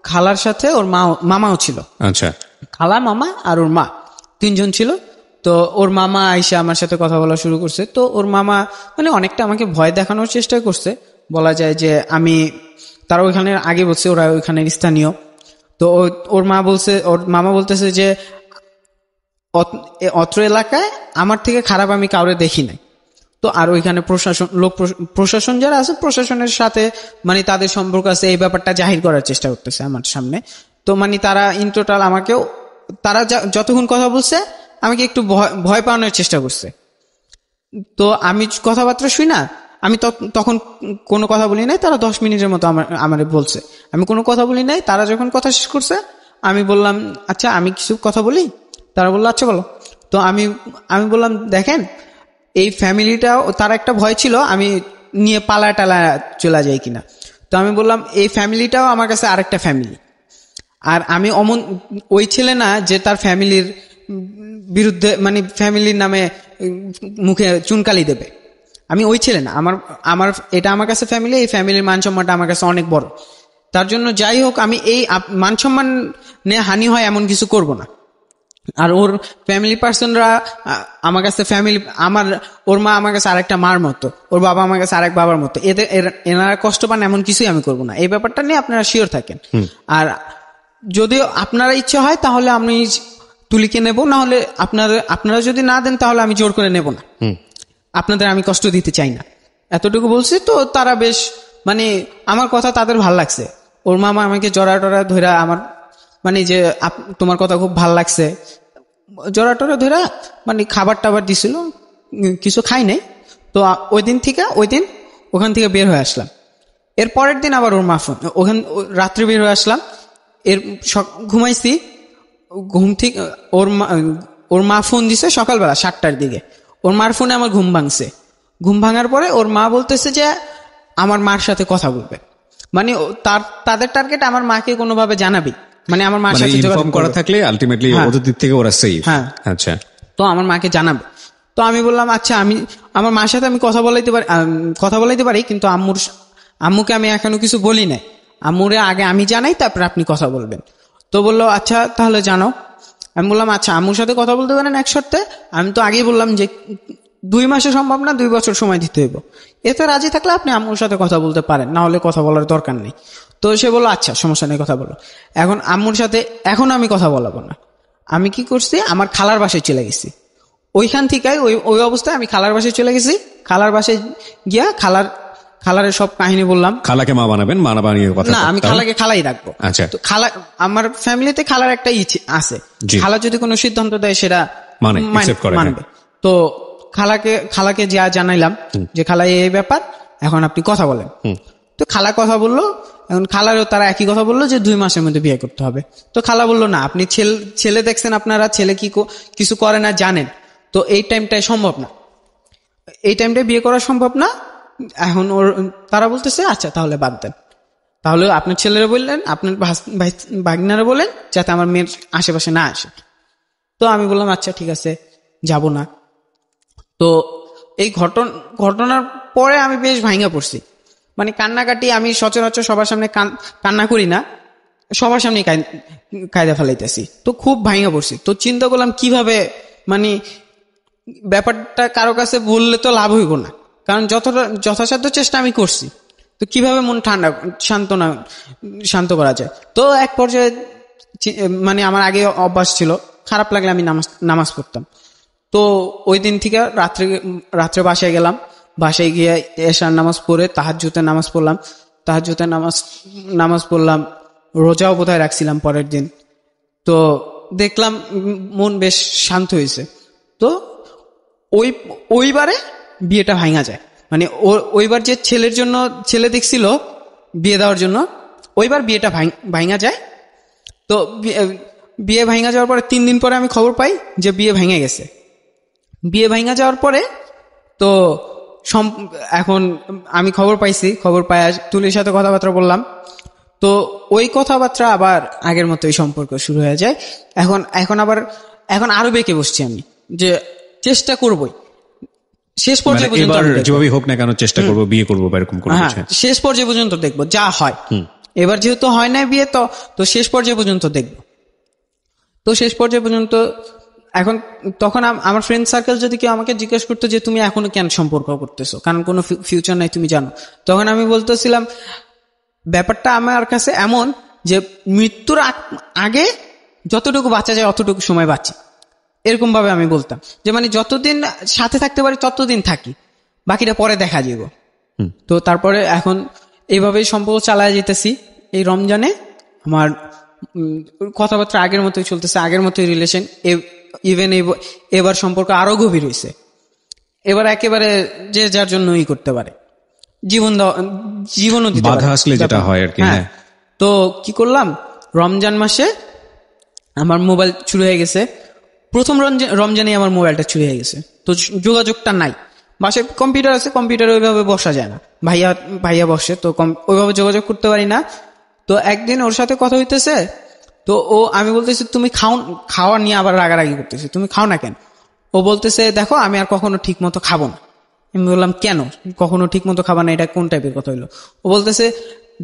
খালার সাথে ওর মামাও ছিল। আচ্ছা, খালা, মামা আর ওর মা, 3 জন ছিল। তো ওর মামা আইসা আমার সাথে কথা বলা শুরু করছে। তো ওর মামা মানে অনেকটা আমাকে ভয় দেখানোর চেষ্টা করছে, বলা যায় যে আমি তারা ওইখানে আগে বলছে ওরা ওইখানে স্থানীয়। তো ওর মামা বলতেছে যে অত্র এলাকায় আমার থেকে খারাপ আমি কাউরে দেখি নাই। তো আর ওইখানে প্রশাসন যারা আছে প্রশাসনের সাথে মানে তাদের সম্পর্ক আছে, এই ব্যাপারটা জাহির করার চেষ্টা করতেছে আমার সামনে। তো মানে তারা ইন টোটাল আমাকেও তারা যতক্ষণ কথা বলছে আমাকে একটু ভয় পাওয়ানোর চেষ্টা করছে। তো আমি কথাবার্তা শুই না, আমি তখন কোনো কথা বলি নাই। তারা 10 মিনিটের মতো আমার বলছে, আমি কোনো কথা বলি নাই। তারা যখন কথা শেষ করছে আমি বললাম আচ্ছা আমি কিছু কথা বলি। তারা বললো আচ্ছা বলো। তো আমি বললাম দেখেন এই ফ্যামিলিটাও, তার একটা ভয় ছিল আমি নিয়ে পালা চলে যাই কিনা। তো আমি বললাম এই ফ্যামিলিটাও আমার কাছে আরেকটা ফ্যামিলি, আর আমি ওই ছেলে না যে তার ফ্যামিলির বিরুদ্ধে মানে ফ্যামিলির নামে মুখে চুনকালি দেবে। আমি ওই ছেলে না, আমার এটা আমার কাছে ফ্যামিলি, এই ফ্যামিলির মান সম্মানটা আমার কাছে অনেক বড়। তার জন্য যাই হোক আমি এই মান সম্মান নিয়ে হানি হয় এমন কিছু করব না। আর ওর ফ্যামিলি পার্সনরা আমার কাছে ওর মা আমার কাছে আরেকটা মার মতো, ওর বাবা আমার কাছে আরেক বাবার মতো, এনারা কষ্ট পান এমন কিছুই আমি করব না। এই ব্যাপারটা নিয়ে আপনারা শিওর থাকেন। আর যদিও আপনারা ইচ্ছে হয় তাহলে আমি তুলিকে নেব, না হলে আপনারা যদি না দেন তাহলে আমি জোর করে নেব না। আপনাদের আমি কষ্ট দিতে চাই না, এতটুকু বলছি। তো তারা বেশ মানে আমার কথা তাদের ভাল লাগছে। ওর মামা আমাকে জড়া টরা ধরা আমার মানে যে তোমার কথা খুব ভাল লাগছে জড়া টরা ধরা মানে খাবার টাবার দিছিল, কিছু খাই নাই। তো ওই দিন ওখান থেকে বের হয়ে আসলাম। এর পরের দিন আবার ওর মা ফোন, রাত্রে বের হয়ে আসলাম। ঘুমাইছি, ঘুম থেকে ওর মা ফোন দিছে সকালবেলা 7টার দিকে। ওর মার ফোনে আমার ঘুম ভাঙছে। ঘুম ভাঙার পরে ওর মা বলতেছে যে আমার মার সাথে কথা বলবে, মানে তাদের টার্গেট আমার মাকে কোনোভাবে জানাবি, মানে আমার মার সাথে যোগাযোগ করা থাকলে আলটিমেটলি ওদের দিক থেকে ওরা সেফ। হ্যাঁ আচ্ছা, তো আমার মাকে জানাবে। তো আমি বললাম আচ্ছা আমি আমার মার সাথে আমি কথা বলাইতে পারি কিন্তু আম্মুকে আমি এখনো কিছু বলি নাই, আম্মুরে আগে আমি জানাই তারপর আপনি কথা বলবেন। তো বললো আচ্ছা তাহলে জানো। আমি বললাম আচ্ছা আম্মুর সাথে কথা বলতে পারেন এক শর্তে। আমি তো আগেই বললাম যে 2 মাসে সম্ভব না, 2 বছর সময় দিতে হইব। এতে রাজি থাকলে আপনি আম্মুর সাথে কথা বলতে পারেন, না হলে কথা বলার দরকার নেই। তো সে বললো আচ্ছা সমস্যা নেই কথা বলো। এখন আম্মুর সাথে এখন আমি কথা বলাবো না। আমি কি করছি, আমার খালার বাসায় চলে গেছি। ওইখান থেকে ওই অবস্থায় আমি খালার বাসায় চলে গেছি। খালার বাসায় গিয়া খালারের সব কাহিনী বললাম। খালাকে মা বানাবেন, মা বানিয়ে কথা না, আমি খালাকে খালাই রাখবো। আচ্ছা, তো খালা আমার ফ্যামিলিতে খালার একটা ইচ্ছে আছে, খালা যদি কোনো সিদ্ধান্ত দেয় সেটা মানবে। তো খালাকে যা জানাইলাম যে খালা এই ব্যাপার, এখন আপনি কথা বলেন। তো খালা কথা বললো। এখন খালারও তারা একই কথা বললো যে 2 মাসের মধ্যে বিয়ে করতে হবে। তো খালা বললো না, আপনি ছেলে দেখছেন, আপনারা ছেলে কি কিছু করে না জানেন, তো এই টাইমটায় সম্ভব না, এই টাইমটায় বিয়ে করা সম্ভব না। এখন তারা বলতেছে আচ্ছা তাহলে বাদ দেন, তাহলে আপনার ছেলেরা বললেন, আপনার ভাগিনারা বলেন যাতে আমার মেয়ের আশেপাশে না আসে। তো আমি বললাম আচ্ছা ঠিক আছে যাব না। তো এই ঘটনার পরে আমি বেশ ভাঙা পড়ছি, মানে কান্নাকাটি। আমি সচরাচর সবার সামনে কান্না করি না, সবার সামনে কায়দা ফেলাইতেছি। তো খুব ভাঙা পড়ছি। তো চিন্তা করলাম কিভাবে মানে ব্যাপারটা কারো কাছে বললে তো লাভ হইব না, কারণ যথাসাধ্য চেষ্টা আমি করছি। তো কিভাবে মন শান্ত করা যায়। তো এক পর্যায়ে মানে আমার আগে অভ্যাস ছিল, খারাপ লাগলে আমি নামাজ পড়তাম। তো ওই দিন থেকে রাত্রে বাসায় গেলাম। বাসায় গিয়ে এশার নামাজ পড়ে তাহাজ্জুদের নামাজ পড়লাম। রোজাও বোধহয় রাখছিলাম পরের দিন। তো দেখলাম মন বেশ শান্ত হয়েছে। তো ওইবারে বিয়েটা ভাঙা যায়, মানে ওইবার যে ছেলে দেখছিল বিয়ে দেওয়ার জন্য, ওইবার বিয়েটা ভাঙা যায়। তো বিয়ে ভাঙা যাওয়ার পরে 3 দিন পরে আমি খবর পাই যে বিয়ে ভেঙে গেছে। বিয়ে ভাঙা যাওয়ার পরে তো এখন আমি খবর পাই তুলির সাথে কথাবার্তা বললাম। তো ওই কথাবার্তা আবার আগের মতোই সম্পর্ক শুরু হয়ে যায়। এখন আরো বেঁকে বসছি আমি যে চেষ্টা করবই শেষ পর্যায়ে পর্যন্ত, যেভাবেই হোক না কেন চেষ্টা করবো, বিয়ে করবো এরকম করে শেষ পর্যায়ে পর্যন্ত দেখবো যা হয়। এবার যেহেতু হয় না বিয়ে, তো শেষ পর্যায়ে পর্যন্ত দেখবো। তো শেষ পর্যায়ে পর্যন্ত এখন তখন আমার ফ্রেন্ড সার্কেল যদি কেউ আমাকে জিজ্ঞেস করতো যে তুমি এখনো কেন সম্পর্ক করতেছো, কারণ কোনো ফিউচার নাই তুমি জানো, তখন আমি বলতেছিলাম ব্যাপারটা আমার কাছে এমন যে মৃত্যুর আগে যতটুকু বাঁচা যায় অতটুকু সময় বাঁচি, এরকম ভাবে আমি বলতাম যে মানে যতদিন সাথে থাকতে পারি ততদিন থাকি, বাকিটা পরে দেখা যাব। তো তারপরে এখন এইভাবেই সম্পর্ক চালায় যেতেছি। এই রমজানে আমার কথাবার্তা আগের মতোই চলতেছে, আগের মতোই রিলেশন। ইভেন এবার সম্পর্ক আরো গভীর হয়েছে। এবার একেবারে যে যার জন্যই করতে পারে, জীবনও দিতে পারে, বাধা আসলে যেটা হয় আর কি। হ্যাঁ, তো কি করলাম, রমজান মাসে আমার মোবাইল চুরি হয়ে গেছে। প্রথম রমজানে আমার মোবাইলটা চুরি হয়ে গেছে। তো যোগাযোগটা নাই, বাসায় কম্পিউটার আছে, কম্পিউটারে ওইভাবে বসা যায় না, ভাইয়া বসে, তো ওইভাবে যোগাযোগ করতে পারি না। তো একদিন ওর সাথে কথা হইতেছে, তো আমি বলতেছি তুমি খাওয়া নিয়ে আবার রাগারাগি করতেছি, তুমি খাও না কেন? ও বলতেছে দেখো আমি আর কখনো ঠিক মতো খাবো না। আমি বললাম কেন কখনো ঠিক মতো খাবা না, এটা কোন টাইপের কথা হইলো? ও বলতেছে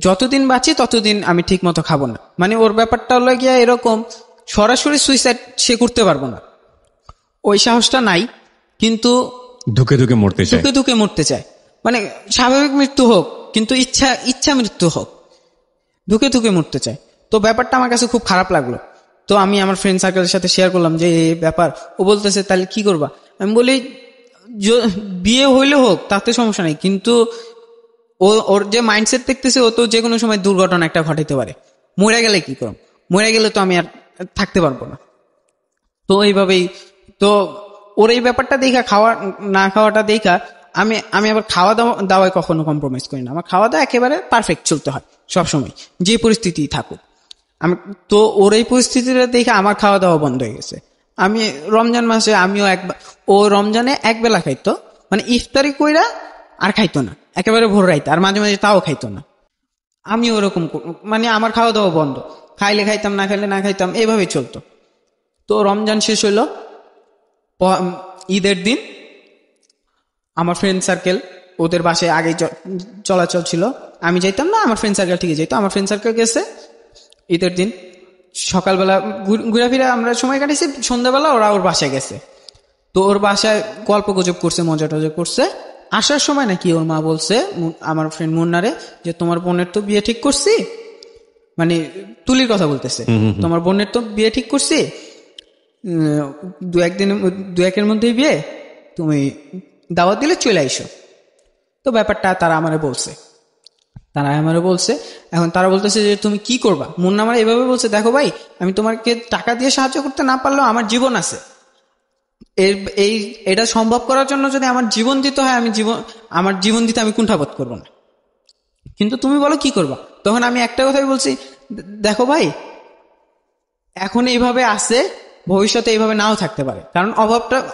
যতদিন বাঁচি ততদিন আমি ঠিক মতো খাবো না। মানে ওর ব্যাপারটা হলো গিয়া এরকম, সরাসরি সুইসাইড সে করতে পারবো না, ওই সাহসটা নাই, কিন্তু ধুকে ধুকে মরতে চায়। মানে স্বাভাবিক মৃত্যু হোক, কিন্তু ইচ্ছা মৃত্যু হোক, ধুকে ধুকে মরতে চায়। তো ব্যাপারটা আমার কাছে খুব খারাপ লাগলো। তো আমি আমার ফ্রেন্ড সার্কেলের সাথে শেয়ার করলাম যে এই ব্যাপার। ও বলতেছে তাহলে কি করবা? আমি বলি বিয়ে হইলে হোক তাতে সমস্যা নেই, কিন্তু ওর যে মাইন্ডসেট দেখতেছে ও তো যে কোনো সময় দুর্ঘটনা একটা ঘটাইতে পারে, মরে গেলে কি করব? মরে গেলে তো আমি আর থাকতে পারবো না। তো এইভাবেই তো ওর এই ব্যাপারটা দেখা, খাওয়া না খাওয়াটা দেখা আমি আবার খাওয়া দাওয়ায় কখনো কম্প্রোমাইজ করি না। আমার খাওয়া দাওয়া একেবারে পারফেক্ট চলতে হয় সবসময়, যে পরিস্থিতি থাকুক। তো ওর এই পরিস্থিতিটা দেখে আমার খাওয়া দাওয়া বন্ধ হয়ে গেছে। আমি রমজান মাসে ও রমজানে এক বেলা খাইতো, মানে ইফতারি কইরা আর খাইতো না, একেবারে ভোর রাইতে, আর মাঝে মাঝে তাও খাইতো না। আমি ওরকম, মানে আমার খাওয়া দাওয়া বন্ধ, খাইলে খাইতাম, না খাইলে না খাইতাম, এইভাবেই চলতো। তো রমজান শেষ হইল, ঈদের দিন আমার ফ্রেন্ড সার্কেল, ওদের বাসায় আগে চলাচল ছিল, আমি যাইতাম না, আমার ফ্রেন্ড সার্কেল ঠিকই যাইতো। আমার ফ্রেন্ড সার্কেল গেছে ঈদের দিন সকালবেলা ঘুরাফিরা আমরা সময় কাটিয়েছি, সন্ধ্যাবেলা ওরা ওর বাসায় গেছে। তো ওর বাসায় গল্প গুজব করছে, মজা টজা করছে। আসার সময় নাকি ওর মা বলছে আমার ফ্রেন্ড মুন্নারে যে তোমার বোনের তো বিয়ে ঠিক করছি, মানে তুলির কথা বলতেছে, তোমার বোনের তো বিয়ে ঠিক করছি, দু একের মধ্যেই বিয়ে, তুমি দাওয়াত দিলে চলে আইসো। তো ব্যাপারটা তারা আমারে বলছে। এখন তারা বলতেছে যে তুমি কি করবা? মুন্না আমার এভাবে বলছে, দেখো ভাই, আমি তোমাকে টাকা দিয়ে সাহায্য করতে না পারলেও আমার জীবন আছে, এটা সম্ভব করার জন্য যদি আমার জীবন দিতে হয়, আমার জীবন দিতে আমি কুণ্ঠাবোধ করবো না, কিন্তু তুমি বলো কি করবা? তখন আমি একটা কথাই বলছি, দেখো ভাই, এখন এইভাবে আছে, ভবিষ্যতে এইভাবে নাও থাকতে পারে, কারণ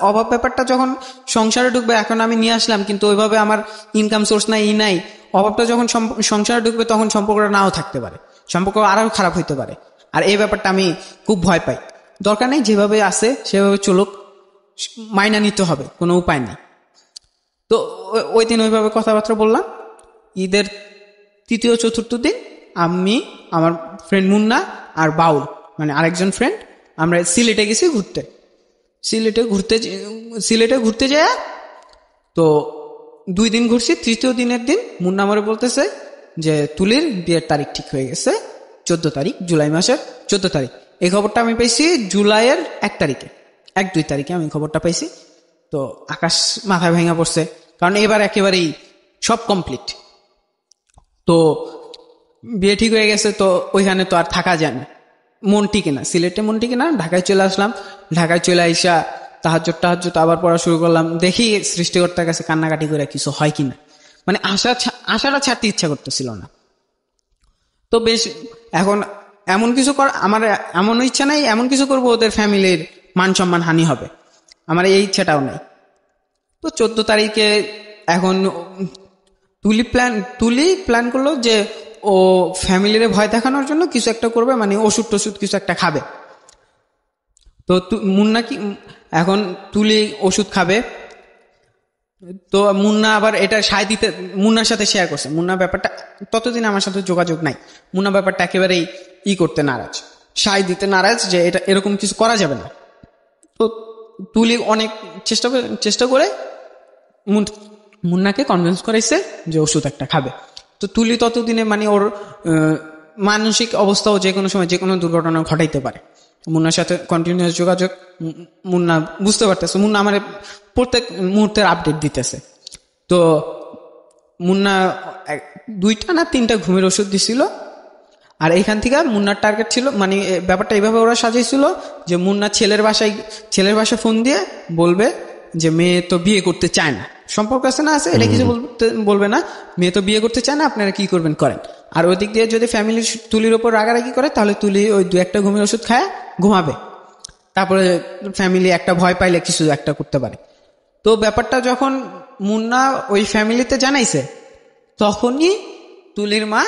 অভাব ব্যাপারটা যখন সংসারে ঢুকবে, এখন আমি নিয়ে আসলাম কিন্তু ওইভাবে আমার ইনকাম সোর্স নাই, অভাবটা যখন সংসারে ঢুকবে তখন সম্পর্কটা নাও থাকতে পারে, সম্পর্ক আরো খারাপ হইতে পারে। আর এই ব্যাপারটা আমি খুব ভয় পাই। দরকার নেই, যেভাবে আছে সেভাবে চলুক, মাইনা নিতে হবে, কোনো উপায় নেই। তো ওই দিন ওইভাবে কথাবার্তা বললাম। ঈদের তৃতীয় চতুর্থ দিন আমি, আমার ফ্রেন্ড মুন্না আর বাউল, মানে আরেকজন ফ্রেন্ড, আমরা সিলেটে গেছি ঘুরতে। সিলেটে ঘুরতে যায়, তো 2 দিন ঘুরছি। তৃতীয় দিনের দিন মুন্না আমারে বলতেছে যে তুলির বিয়ের তারিখ ঠিক হয়ে গেছে, 14 তারিখ, জুলাই মাসের 14 তারিখ। এই খবরটা আমি পাইছি জুলাইয়ের 1-2 তারিখে আমি খবরটা পাইছি। তো আকাশ মাথায় ভেঙে পড়ছে, কারণ এবার একেবারেই সব কমপ্লিট। তো বিয়ে ঠিক হয়ে গেছে, তো ওইখানে তো আর থাকা যায় না, মন টিকে না, সিলেটে মন টিকে না। ঢাকায় চলে আসলাম। ঢাকায় চলে আইসা তাহাজ্জুদ আবার পড়া শুরু করলাম। দেখি সৃষ্টিকর্তার কাছে কান্নাকাটি করে কিছু হয় কিনা, মানে আশাটা ছাড়তে ইচ্ছা করতেছিল না। তো বেশ, এখন এমন কিছু আমার এমন ইচ্ছা নাই এমন কিছু করবো ওদের ফ্যামিলির মান সম্মান হানি হবে, আমার এই ইচ্ছাটাও নাই। তো 14 তারিখে এখন তুলি প্ল্যান করলো যে ও ফ্যামিলির ভয় দেখানোর জন্য কিছু একটা করবে, মানে ওষুধ টষুধ কিছু একটা খাবে। তো মুন্না কি এখন তুলি ওষুধ খাবে, তো মুন্না আবার এটা মুন্নার সাথে শেয়ার করছে। মুন্না ব্যাপারটা, ততদিন আমার সাথে যোগাযোগ নাই, মুন্না ব্যাপারটা একেবারেই করতে নারাজ, সায় দিতে নারাজ, যে এটা এরকম কিছু করা যাবে না। তো তুলি অনেক চেষ্টা করে মুন্নাকে কনভিন্স করাইছে যে ওষুধ একটা খাবে। তো তুলি ততদিনে মানে ওর মানসিক অবস্থাও যে কোনো সময় যে কোনো দুর্ঘটনা ঘটাইতে পারে। মুন্নার সাথে কন্টিনিউয়াস যোগাযোগ, মুন্না বুঝতে পারতেছে, মুন্না আমার প্রত্যেক মুহূর্তের আপডেট দিতেছে। তো মুন্না 2টা না 3টা ঘুমের ওষুধ দিছিল। আর এইখান থেকে মুন্নার টার্গেট ছিল, মানে ব্যাপারটা এইভাবে ওরা সাজিয়েছিল যে মুন্না ছেলের বাসায় ফোন দিয়ে বলবে যে মেয়ে তো বিয়ে করতে চায় না, সম্পর্ক আছে না আছে এটা কিছু বলবে না, মেয়ে তো বিয়ে করতে চায় না, আপনারা কি করবেন করেন। আর ওই দিক দিয়ে যদি ফ্যামিলি তুলির ওপর রাগারাগি করে তাহলে তুলি ওই 2-1টা ঘুমের ওষুধ খায় ঘুমাবে, তারপরে ফ্যামিলি একটা ভয় পাইলে কিছু একটা করতে পারে। তো ব্যাপারটা যখন মুন্না ওই ফ্যামিলিতে জানাইছে তখনই তুলির মা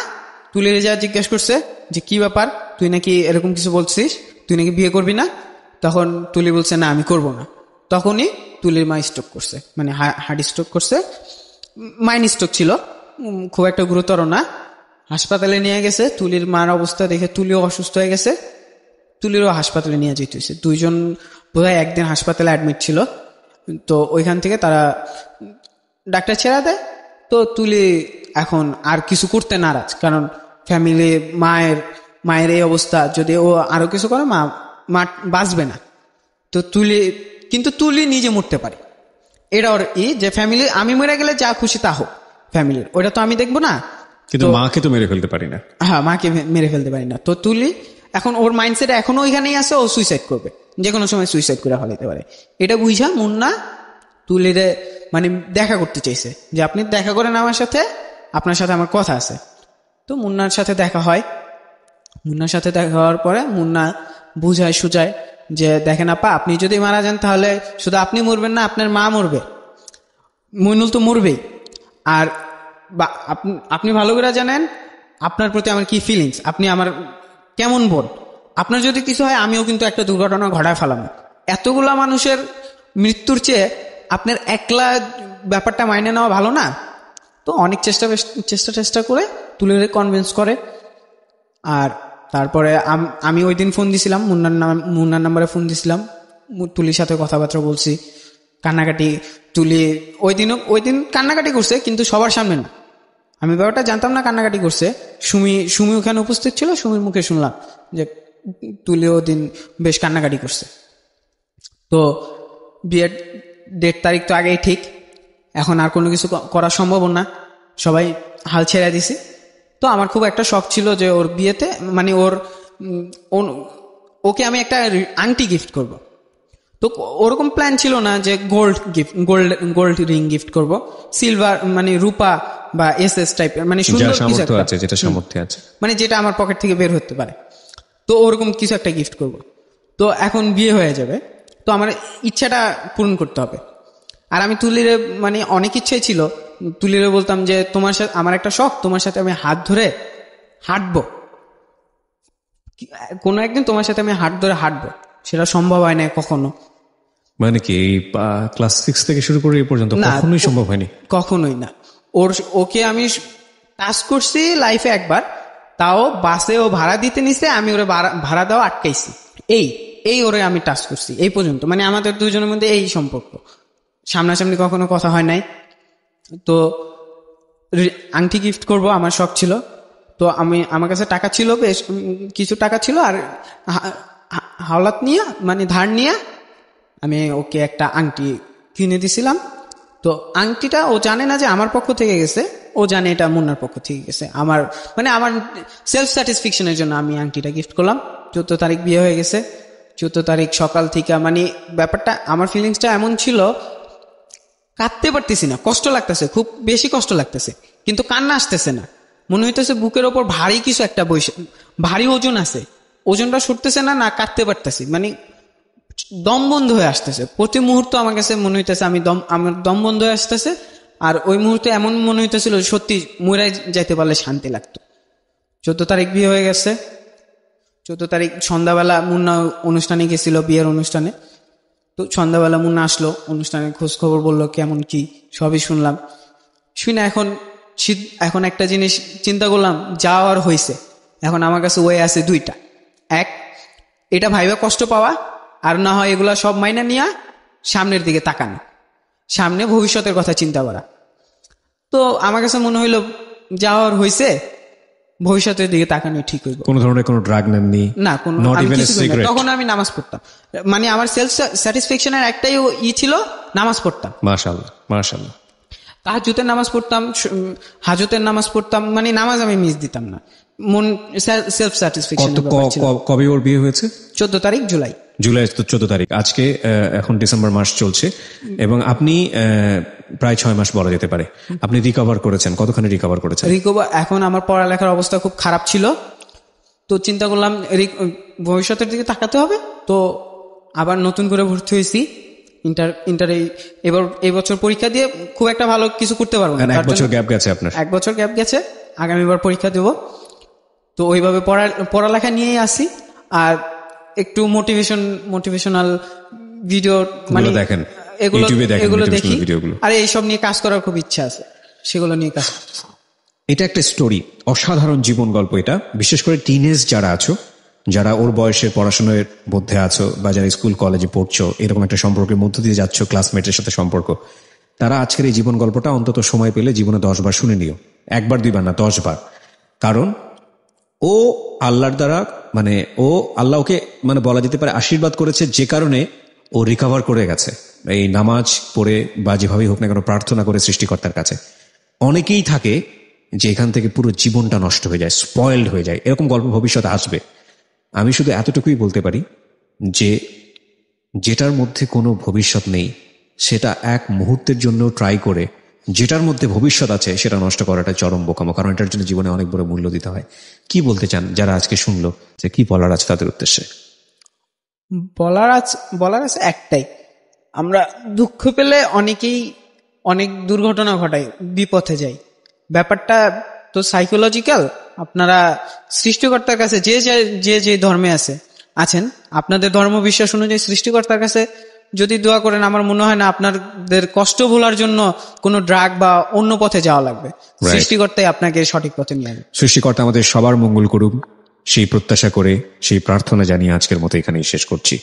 তুলির যা জিজ্ঞেস করছে যে কি ব্যাপার, তুই নাকি এরকম কিছু বলছিস, তুই নাকি বিয়ে করবি না। তখন তুলি বলছে না আমি করব না। তখনই তুলির মা স্ট্রোক করছে, মানে হার্ট স্ট্রোক করছে, মাইন্ড স্ট্রোক ছিল, খুব একটা গুরুতর না। হাসপাতালে নিয়ে গেছে, তুলির মার অবস্থা দেখে তুলিও অসুস্থ হয়ে গেছে, তুলিরও হাসপাতালে নিয়ে যেতে হয়েছে। 2জন বোধহয় একদিন হাসপাতালে অ্যাডমিট ছিল। তো ওইখান থেকে তারা ডাক্তার ছেড়া দেয়। তো তুলি এখন আর কিছু করতে নারাজ, কারণ ফ্যামিলি মায়ের এই অবস্থা, যদি ও আরো কিছু করে মা বাঁচবে না। তো তুলি নিজে মরতে পারে, এটা ওর যে ফ্যামিলি আমি মরে গেলে যা খুশি তা হোক ফ্যামিলির, ওটা তো আমি দেখবো না, কিন্তু মাকে তো মেরে ফেলতে পারি না। হ্যাঁ, মাকে মেরে ফেলতে পারি না। তো তুলি এখন ওর মাইন্ডসেট এখনো ওইখানেই আছে, ও সুইসাইড করবে, যে কোনো সময় সুইসাইড করে ফেলতে পারে। এটা বুঝা মুন্না তুলিরে মানে দেখা করতে চাইছে যে আপনি দেখা করেন আমার সাথে, আপনার সাথে আমার কথা আছে। তো মুন্নার সাথে দেখা হয়। মুন্নার সাথে দেখা হওয়ার পরে মুন্না বুঝায় সুজায় যে দেখেন আপা, আপনি যদি মারা যান তাহলে শুধু আপনি মরবেন না, আপনার মা মরবে, মইনুল তো মরবেই। আর আপনি ভালো করে জানেন আপনার প্রতি আমার কি ফিলিংস, আপনি আমার কেমন বোন, আপনার যদি কিছু হয় আমিও কিন্তু একটা দুর্ঘটনা ঘটায় ফেলাম। এতগুলা মানুষের মৃত্যুর চেয়ে আপনার একলা ব্যাপারটা মাইনে নেওয়া ভালো না। তো অনেক চেষ্টা করে তুলে কনভিন্স করে। আর তারপরে আমি ওই দিন ফোন দিছিলাম, মুন্নার নাম্বারে ফোন দিছিলাম, তুলির সাথে কথাবার্তা বলছি, কান্নাকাটি। তুলি ওই দিন কান্নাকাটি করছে, কিন্তু সবার সামনে না, আমি ব্যাপারটা জানতাম না কান্নাকাটি করছে। সুমি ওখানে উপস্থিত ছিল, সুমির মুখে শুনলাম যে তুলি ওই দিন বেশ কান্নাকাটি করছে। তো বিয়ের ডেট তারিখ তো আগেই ঠিক, এখন আর কোনো কিছু করা সম্ভব না, সবাই হাল ছেড়ে দিছে। তো আমার খুব একটা শখ ছিল যে ওর বিয়েতে মানে ওকে আমি একটা আংটি গিফট করব। তো ওরকম প্ল্যান ছিল না যে গোল্ড রিং গিফট করব, সিলভার মানে রূপা বা এসএস টাইপের, মানে সুন্দর কিছু একটা, যেটা সামর্থ্য আছে, মানে যেটা আমার পকেট থেকে বের হতে পারে। তো ওরকম কিছু একটা গিফট করব। তো এখন বিয়ে হয়ে যাবে, তো আমার ইচ্ছাটা পূরণ করতে হবে। আর আমি তুলিরে মানে অনেক ইচ্ছাই ছিল, তুলিরে বলতাম যে তোমার সাথে আমার একটা শখ, তোমার সাথে আমি হাত ধরে হাঁটবো, কোনো একদিন তোমার সাথে আমি হাত ধরে হাঁটবো। সেটা সম্ভব হয় না কখনো। মানে কি এই ক্লাস 6 থেকে শুরু করে এই পর্যন্ত কখনোই সম্ভব হয়নি? কখনোই না। ওকে আমি টাচ করছি লাইফে একবার, তাও বাসে ও ভাড়া দিতে নিছে, আমি ওরে ভাড়া দেওয়া আটকাইছি। এই ওরে আমি টাচ করছি এই পর্যন্ত, মানে আমাদের দুজনের মধ্যে এই সম্পর্ক, সামনাসামনি কখনো কথা হয় নাই। তো আংটি গিফট করব আমার শখ ছিল। তো আমার কাছে টাকা ছিল, বেশ কিছু টাকা ছিল, আর হাওলাত নিয়ে মানে ধার নিয়ে আমি ওকে একটা আংটি কিনে দিছিলাম। তো আংটিটা ও জানে না যে আমার পক্ষ থেকে গেছে, ও জানে এটা মুন্নার পক্ষ থেকে গেছে। আমার সেলফ স্যাটিসফ্যাকশনের জন্য আমি আংটিটা গিফট করলাম। 14 তারিখ বিয়ে হয়ে গেছে। 14 তারিখ সকাল থেকে মানে ব্যাপারটা আমার ফিলিংসটা এমন ছিল, কাঁদতে পারতেছি না, কষ্ট লাগতেছে, খুব বেশি কষ্ট লাগতেছে, কিন্তু কান্না আসতেছে না। মনে হইতেছে বুকের ওপর ভারী কিছু একটা ভারী ওজন আছে, ওজনটা সরতেছে না, না কাঁদতে পারতেছি, মানে দম বন্ধ হয়ে আসতেছে প্রতি মুহূর্ত। আমার কাছে মনে হইতেছে আমার দম বন্ধ হয়ে আসতেছে। আর ওই মুহূর্তে এমন মনে হইতেছিল সত্যি মরে যাইতে পারলে শান্তি লাগতো। 14 তারিখ বিয়ে হয়ে গেছে। 14 তারিখ সন্ধ্যাবেলা মুন্না অনুষ্ঠানে গেছিল, বিয়ের অনুষ্ঠানে। তো সন্ধ্যাবেলা মুন্না আসলো, অনুষ্ঠানে খোঁজ খবর বললো কেমন কি, সবই শুনলাম। শুনে এখন একটা জিনিস চিন্তা করলাম, যাওয়ার হয়েছে, এখন আমার কাছে ওয়ে আছে 2টা। এক, এটা ভাইবা কষ্ট পাওয়া, আর না হয় এগুলা সব মাইনা নিয়ে সামনের দিকে তাকানো, সামনে ভবিষ্যতের কথা চিন্তা করা। তো আমার কাছে মনে হইলো যাওয়ার হয়েছে, ভবিষ্যতের দিকে তাকানো ঠিক হইব। কোন ধরনের কোনো ড্রাগ নেননি? না, কোনো, আমি কিছু করি না। তখন আমি নামাজ পড়তাম, মানে আমার সেলফ স্যাটিসফ্যাকশনের একটাই ছিল, নামাজ পড়তাম। মাশাআল্লাহ, মাশাআল্লাহ। তাহাজ্জুদের নামাজ পড়তাম, হাজতের নামাজ পড়তাম, মানে নামাজ আমি মিস দিতাম না। মন সেলফ স্যাটিসফ্যাকশন। কবে ওর বিয়ে হয়েছে? 14 তারিখ জুলাই। জুলাই 14 তারিখ। আজকে এখন ডিসেম্বর মাস চলছে এবং আপনি প্রায় 6 মাস বলা যেতে পারে আপনি রিকভার করেছেন। কতখানি রিকভার করেছেন? এখন আমার পড়ালেখার অবস্থা খুব খারাপ ছিল, তো চিন্তা করলাম ভবিষ্যতের দিকে তাকাতে হবে, তো আবার নতুন করে ভর্তি হয়েছি ইন্টার। এই বছর পরীক্ষা দিয়ে খুব একটা ভালো কিছু করতে পারবো না। 1 বছর গ্যাপ গেছে আপনার? 1 বছর গ্যাপ গেছে, আগামীবার পরীক্ষা দেব। তো ওইভাবে পড়ালেখা নিয়েই আসি। আর একটু মোটিভেশনাল ভিডিও মানে দেখেন, এগুলো দেখি, আর এইসব নিয়ে কাজ করার খুব ইচ্ছা আছে, সেগুলো নিয়ে কাজ করছি। এটা একটা স্টোরি, অসাধারণ জীবন গল্প এটা। বিশেষ করে টিনেজ যারা আছো, যারা ওর বয়সের পড়াশোনার মধ্যে আছো বা যারা স্কুল কলেজে পড়ছো, এরকম একটা সম্পর্কের মধ্য দিয়ে যাচ্ছ, ক্লাসমেটের সাথে সম্পর্ক, তারা আজকের এই জীবন গল্পটা অন্তত সময় পেলে জীবনে 10 বার শুনে নিও। 1 বার 2 বার না, 10 বার। কারণ ও আল্লাহর দ্বারা, মানে ও আল্লাহ ওকে মানে বলা যেতে পারে আশীর্বাদ করেছে, যে কারণে ও রিকভার করে গেছে এই নামাজ পড়ে বা যেভাবেই হোক না কেন প্রার্থনা করে সৃষ্টিকর্তার কাছে। অনেকেই থাকে যে এখান থেকে পুরো জীবনটা নষ্ট হয়ে যায়, স্পয়েলড হয়ে যায়। এরকম গল্প ভবিষ্যতে আসবে। আমি শুধু এতটুকুই বলতে পারি যে যেটার মধ্যে কোনো ভবিষ্যৎ নেই সেটা এক মুহূর্তের জন্য ট্রাই করে যেটার মধ্যে ভবিষ্যৎ আছে সেটা নষ্ট করাটা চরম বোকামো, কারণ এটার জন্য জীবনে অনেক বড় মূল্য দিতে হয়। কি বলতে চান যারা আজকে শুনলো, যে কি বলার আছে তাদের উদ্দেশ্যে? বলার আছে একটাই, আমরা দুঃখ পেলে অনেকেই অনেক দুর্ঘটনা ঘটাই, বিপথে যাই। ব্যাপারটা তো সাইকোলজিক্যাল। আপনারা সৃষ্টিকর্তার কাছে যে ধর্মে আছেন, আপনাদের ধর্ম বিশ্বাস অনুযায়ী সৃষ্টিকর্তার কাছে যদি দোয়া করেন, আমার মনে হয় না আপনাদের কষ্ট ভোলার জন্য কোনো ড্রাগ বা অন্য পথে যাওয়া লাগবে। সৃষ্টিকর্তাই আপনাকে সঠিক পথে নিয়ে যাবে। সৃষ্টিকর্তা আমাদের সবার মঙ্গল করুক, সেই প্রত্যাশা করে, সেই প্রার্থনা জানিয়ে আজকের মতো এখানেই শেষ করছি।